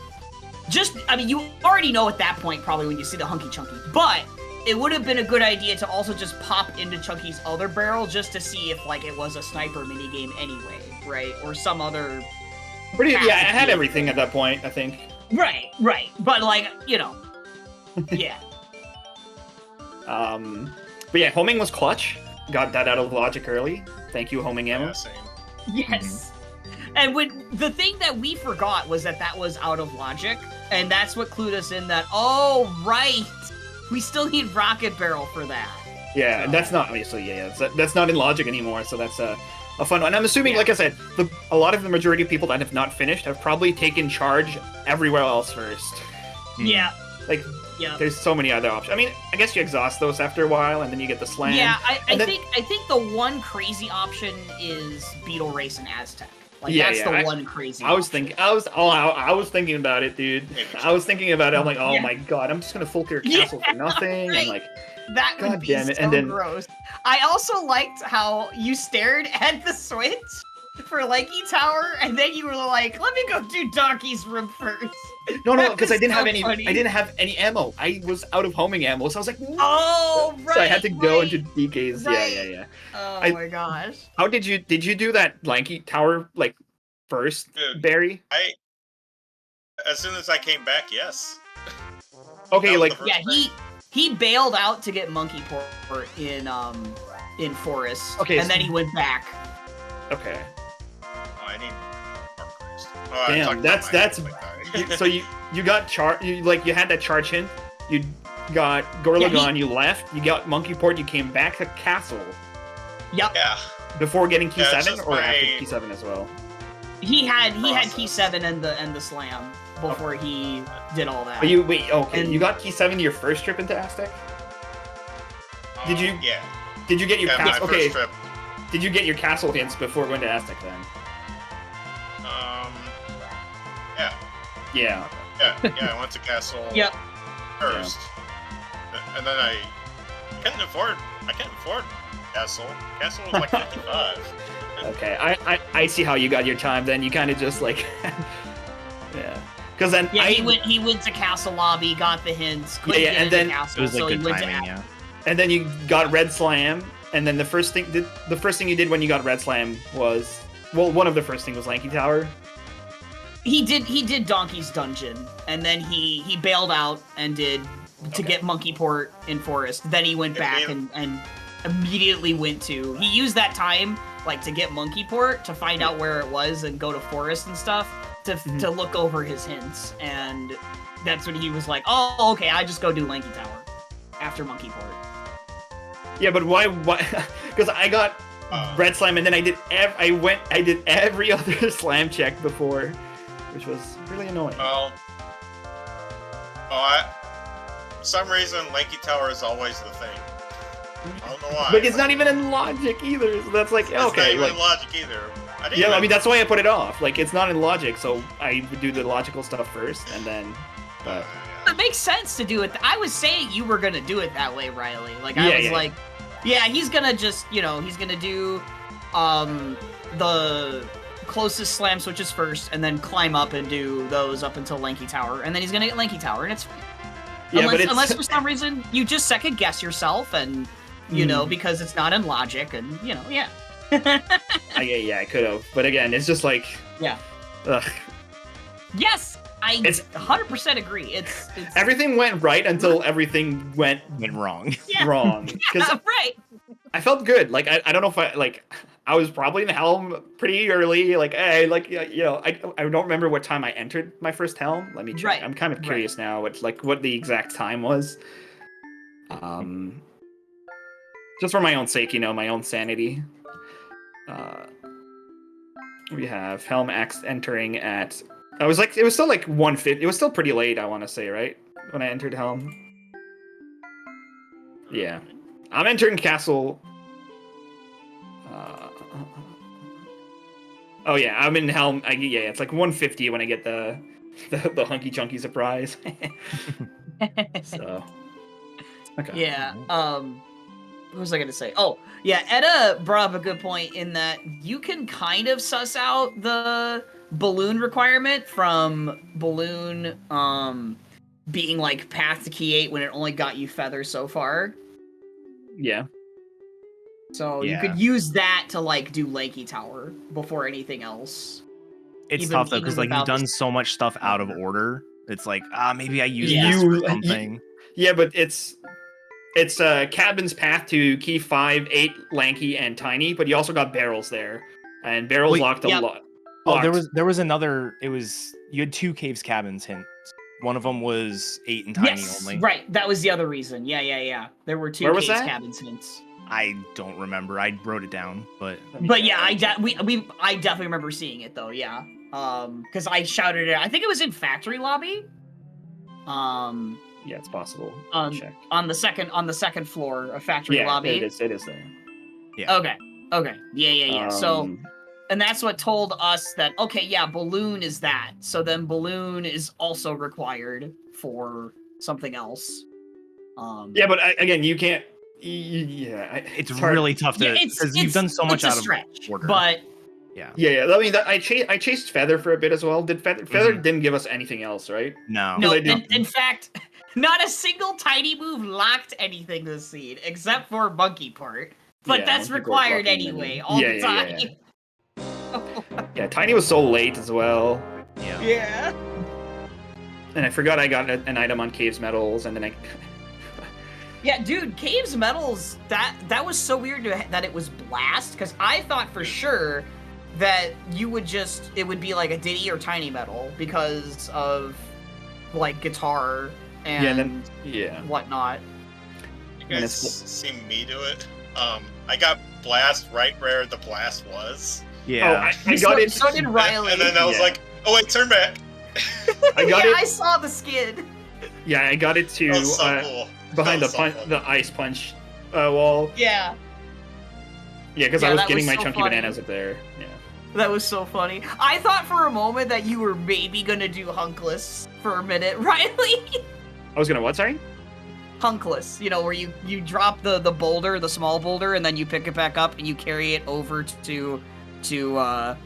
you already know at that point probably when you see the Hunky Chunky, but it would have been a good idea to also just pop into Chunky's other barrel just to see if, like, it was a sniper minigame anyway, right? Or some other... Yeah, I had everything at that point, I think. Right. But, like, yeah. But yeah, homing was clutch. Got that out of logic early. Thank you, homing ammo. Yeah, same. Yes. And when the thing that we forgot was that was out of logic, and that's what clued us in that, oh, right, we still need Rocket Barrel for that. Yeah, and that's not obviously. That's not in logic anymore. So that's a fun one. And I'm assuming, like I said, a lot of the majority of people that have not finished have probably taken charge everywhere else first. Yeah. Like, Yeah. there's so many other options. I mean, I guess you exhaust those after a while, and then you get the slam. Yeah, I and then- think the one crazy option is Beetle Race and Aztec. Like Yeah, that's yeah, the one crazy. I was option. thinking, I was thinking about it, dude. I was thinking about it. I'm like, oh Yeah. my god, I'm just gonna full clear Yeah, castle for nothing, right. and like, That would God be damn it, so and then- gross. I also liked how you stared at the Switch for Lanky Tower, and then you were like, "Let me go do Donkey's room first." no, That because I was didn't so have any, funny. I didn't have any ammo. I was out of homing ammo, so I was like, no. Oh, right. So I had to go right. into DK's. right. Yeah. Oh I- my gosh. How did you do that Lanky Tower like first, Dude. Barry? As soon as I came back, yes. Okay, That was like the first Yeah, thing. he bailed out to get Monkey Port in Forest. Okay, and so- then he went back. okay. Oh, I need Mark Christ. Oh, I'm Damn, talking that's- about my that's- like that. So you got you had that charge hint. You got Gorilla Yeah, he- Gun. You left. You got Monkey Port. You came back to Castle Yep. Yeah. before getting Key Yeah, it's 7 just or after my- Key 7 as well. He had Key Process. 7 and the slam before he did all that. But you wait. Okay, And- you got Key 7 your first trip into Aztec. Did you- Yeah. Did you get your Yeah, my castle? first Okay. trip. Did you get your castle hints before going to Aztec then? Yeah. Yeah. I went to Castle Yep. first, and then I couldn't afford Castle. Castle was like 55. Okay. I see how you got your time. Then you kind of just like, yeah. Because then Yeah, he went to Castle Lobby, got the hints, couldn't Yeah, get and into then- Castle, It was so like he good went timing, to yeah. and then you got Red Slam, and then the first thing you did when you got Red Slam was, well, one of the first things was Lanky Tower. He did Donkey's Dungeon, and then he bailed out and did to Okay. get Monkey Port in Forest. Then he went Yeah, back and immediately went to. He used that time like to get Monkey Port to find out where it was and go to Forest and stuff to look over his hints, and that's when he was like, "Oh, okay, I just go do Lanky Tower after Monkey Port." Yeah, but why? Because I got Red Slam, and then I did every other slam check before, which was really annoying. For some reason, Lanky Tower is always the thing. I don't know why. But it's not even in logic either. So that's like, It's not okay, even like, in logic either. yeah, I mean that's why I put it off. Like it's not in logic, so I would do the logical stuff first, and then. But It makes sense to do it. I was saying you were gonna do it that way, Riley. Like Yeah, I was yeah. like, yeah, he's gonna just, he's gonna do, the closest slam switches first, and then climb up and do those up until Lanky Tower, and then he's gonna get Lanky Tower, and it's fine. yeah, but it's Unless for some reason you just second guess yourself, and because it's not in logic, and yeah. yeah, I could have. But again, it's just like, Yeah. ugh. Yes, I It's- 100% agree. It's Everything went right until everything went Went wrong. yeah, wrong. Because right. I felt good. Like I don't know if I was probably in the helm pretty early. Like I don't remember what time I entered my first helm. Let me check. Right, I'm kind of curious now what the exact time was. Just for my own sake, my own sanity. We have Helm X entering at. It was still like 1:50. It was still pretty late, I want to say, right? When I entered Helm. Yeah. I'm entering Castle. Oh yeah, I'm in Helm. It's like 1:50 when I get the hunky chunky surprise. So. Okay. Yeah. What was I gonna say? Oh, yeah. Edda brought up a good point in that you can kind of suss out the balloon requirement from balloon being like path to key 8 when it only got you feather so far. Yeah. So Yeah. you could use that to like do Lanky Tower before anything else. It's Even- tough though, even because like without you've done the- so much stuff out of order. It's like, maybe I use Yeah. this You- for something. Yeah, but it's Cabin's path to key 5, 8, Lanky, and Tiny, but you also got barrels there, and barrels Wait, locked a yep. lot. Oh, there was another. It was you had 2 caves cabins hints. One of them was 8 and Tiny Yes, only. right. That was the other reason. Yeah. There were 2 Where was caves that? cabins hints. I don't remember. I wrote it down, but But yeah, I definitely remember seeing it though. Yeah, because I shouted it. I think it was in Factory Lobby. Yeah, it's possible. Check. On the second floor of factory lobby. It is there. Yeah. Okay. Yeah. So, and that's what told us that, okay, yeah, balloon is that. So then balloon is also required for something else. Yeah, but again, you can't. It's hard. really tough to because you've done so much out of order. But yeah. I mean, I chased Feather for a bit as well. Did Feather didn't give us anything else, right? No. In fact, not a single tiny move locked anything this seed except for monkey part. But that's required anyway, all the time. Yeah, Tiny was so late as well. Yeah. And I forgot I got an item on Caves Metals, and then I... Yeah, dude, Caves Metals, that was so weird that it was Blast, because I thought for sure that you would it would be like a Diddy or Tiny Metal because of, like, guitar and whatnot. You guys seen me do it? I got Blast right where the Blast was. Yeah. Oh, I got it. So did Riley. And then I was like, oh wait, turn back. I got it. I saw the skid. Yeah, I got it to That was so cool. behind the ice punch wall. Yeah. Yeah, because I was getting my chunky bananas up there. Yeah. That was so funny. I thought for a moment that you were maybe gonna do Hunkless for a minute, Riley. I was gonna what? Sorry. Hunkless, where you drop the boulder, the small boulder, and then you pick it back up and you carry it over to the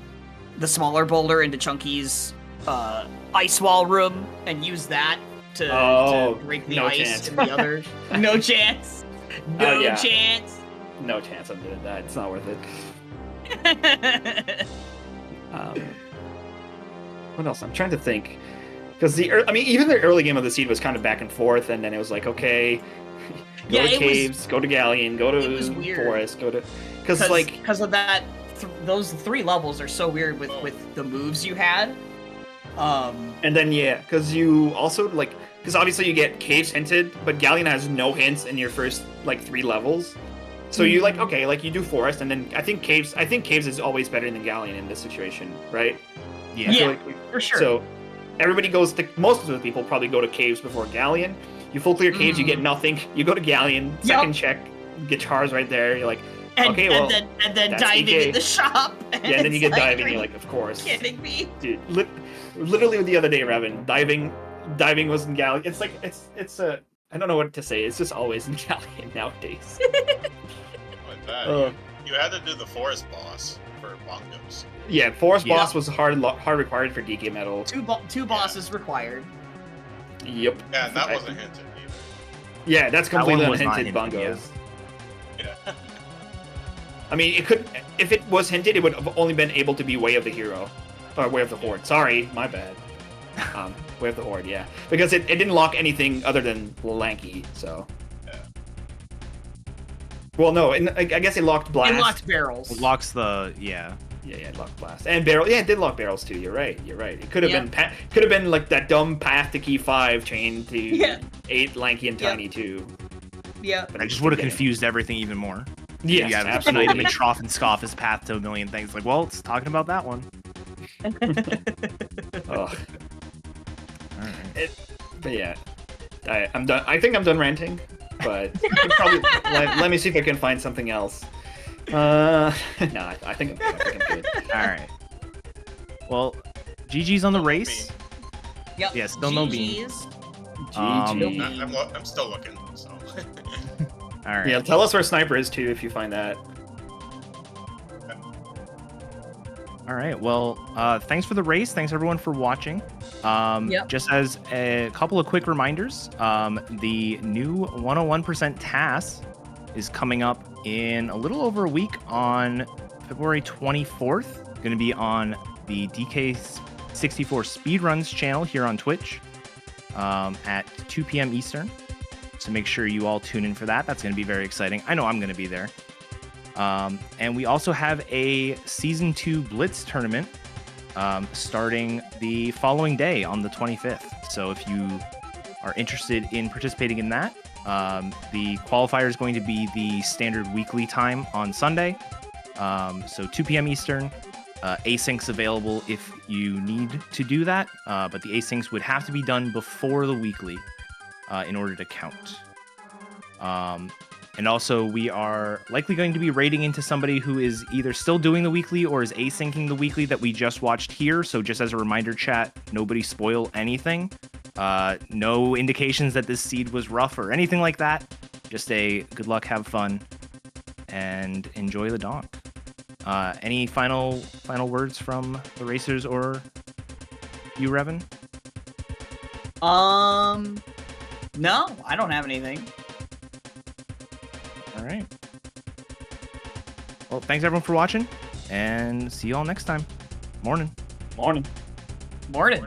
smaller boulder into Chunky's ice wall room and use that to break the ice chance. in the other. No chance. No chance. No chance I'm doing that. It's not worth it. What else? I'm trying to think. Because even the early game of the seed was kind of back and forth, and then it was like, okay, go to Caves, go to Galleon, go to Forest, go to... Because of that, those 3 levels are so weird with the moves you had. And then, because you also, because obviously you get Caves hinted, but Galleon has no hints in your first, 3 levels. So you, you do Forest, and then I think Caves is always better than Galleon in this situation, right? Yeah, for sure. So everybody most of the people probably go to Caves before Galleon. You full clear Caves, you get nothing. You go to Galleon, second check, get Chars right there. You're like, and then diving DK. in the shop. And then you get diving. You're like, of course. Kidding me, dude? Literally the other day, Revan, diving was in Galleon. It's like it's a I don't know what to say. It's just always in Galleon nowadays. Like that. You had to do the Forest boss for Bongos. Yeah, Forest boss was hard required for DK Metal. Two bosses required. Yep. Yeah, and that wasn't hinted either. Yeah, that's completely unhinted bongos. Yeah. I mean, if it was hinted, it would have only been able to be Way of the Hero. Or Way of the Horde. Sorry, my bad. Way of the Horde, yeah. Because it didn't lock anything other than Lanky, so... Yeah. Well, no, I guess it locked Blast. It locked barrels. It locks the... Yeah, it locked Blast. And Barrel. Yeah, it did lock barrels, too. You're right. It could have been like that dumb path to Key 5 chain to 8 Lanky and Tiny, too. Yeah. But I just would have confused everything even more. Yes, you have absolutely. Item and Trough and Scoff as path to a million things. Like, well, it's talking about that one. All right. But yeah, I'm done. I think I'm done ranting. But probably let me see if I can find something else. No, I think I'm good. All right. Well, GG's on the race. Yep. Yeah, still no bean. I'm still looking. So. All right. Yeah, tell us where Sniper is too if you find that. All right. Well, thanks for the race. Thanks everyone for watching. Just as a couple of quick reminders, the new 101% TAS is coming up in a little over a week on February 24th. Going to be on the DK64 Speedruns channel here on Twitch at 2 p.m. Eastern. So make sure you all tune in for that. That's going to be very exciting. I know I'm going to be there. And we also have a Season 2 Blitz tournament starting the following day on the 25th. So if you are interested in participating in that, the qualifier is going to be the standard weekly time on Sunday. So 2 p.m. Eastern. Asyncs available if you need to do that, but the asyncs would have to be done before the weekly. in order to count. And also, we are likely going to be raiding into somebody who is either still doing the weekly or is asyncing the weekly that we just watched here. So just as a reminder, chat, nobody spoil anything. No indications that this seed was rough or anything like that. Just a good luck, have fun, and enjoy the donk. Any final words from the racers or you, Revan? No, I don't have anything. All right. Well, thanks everyone for watching, and see you all next time. Morning. Morning. Morning.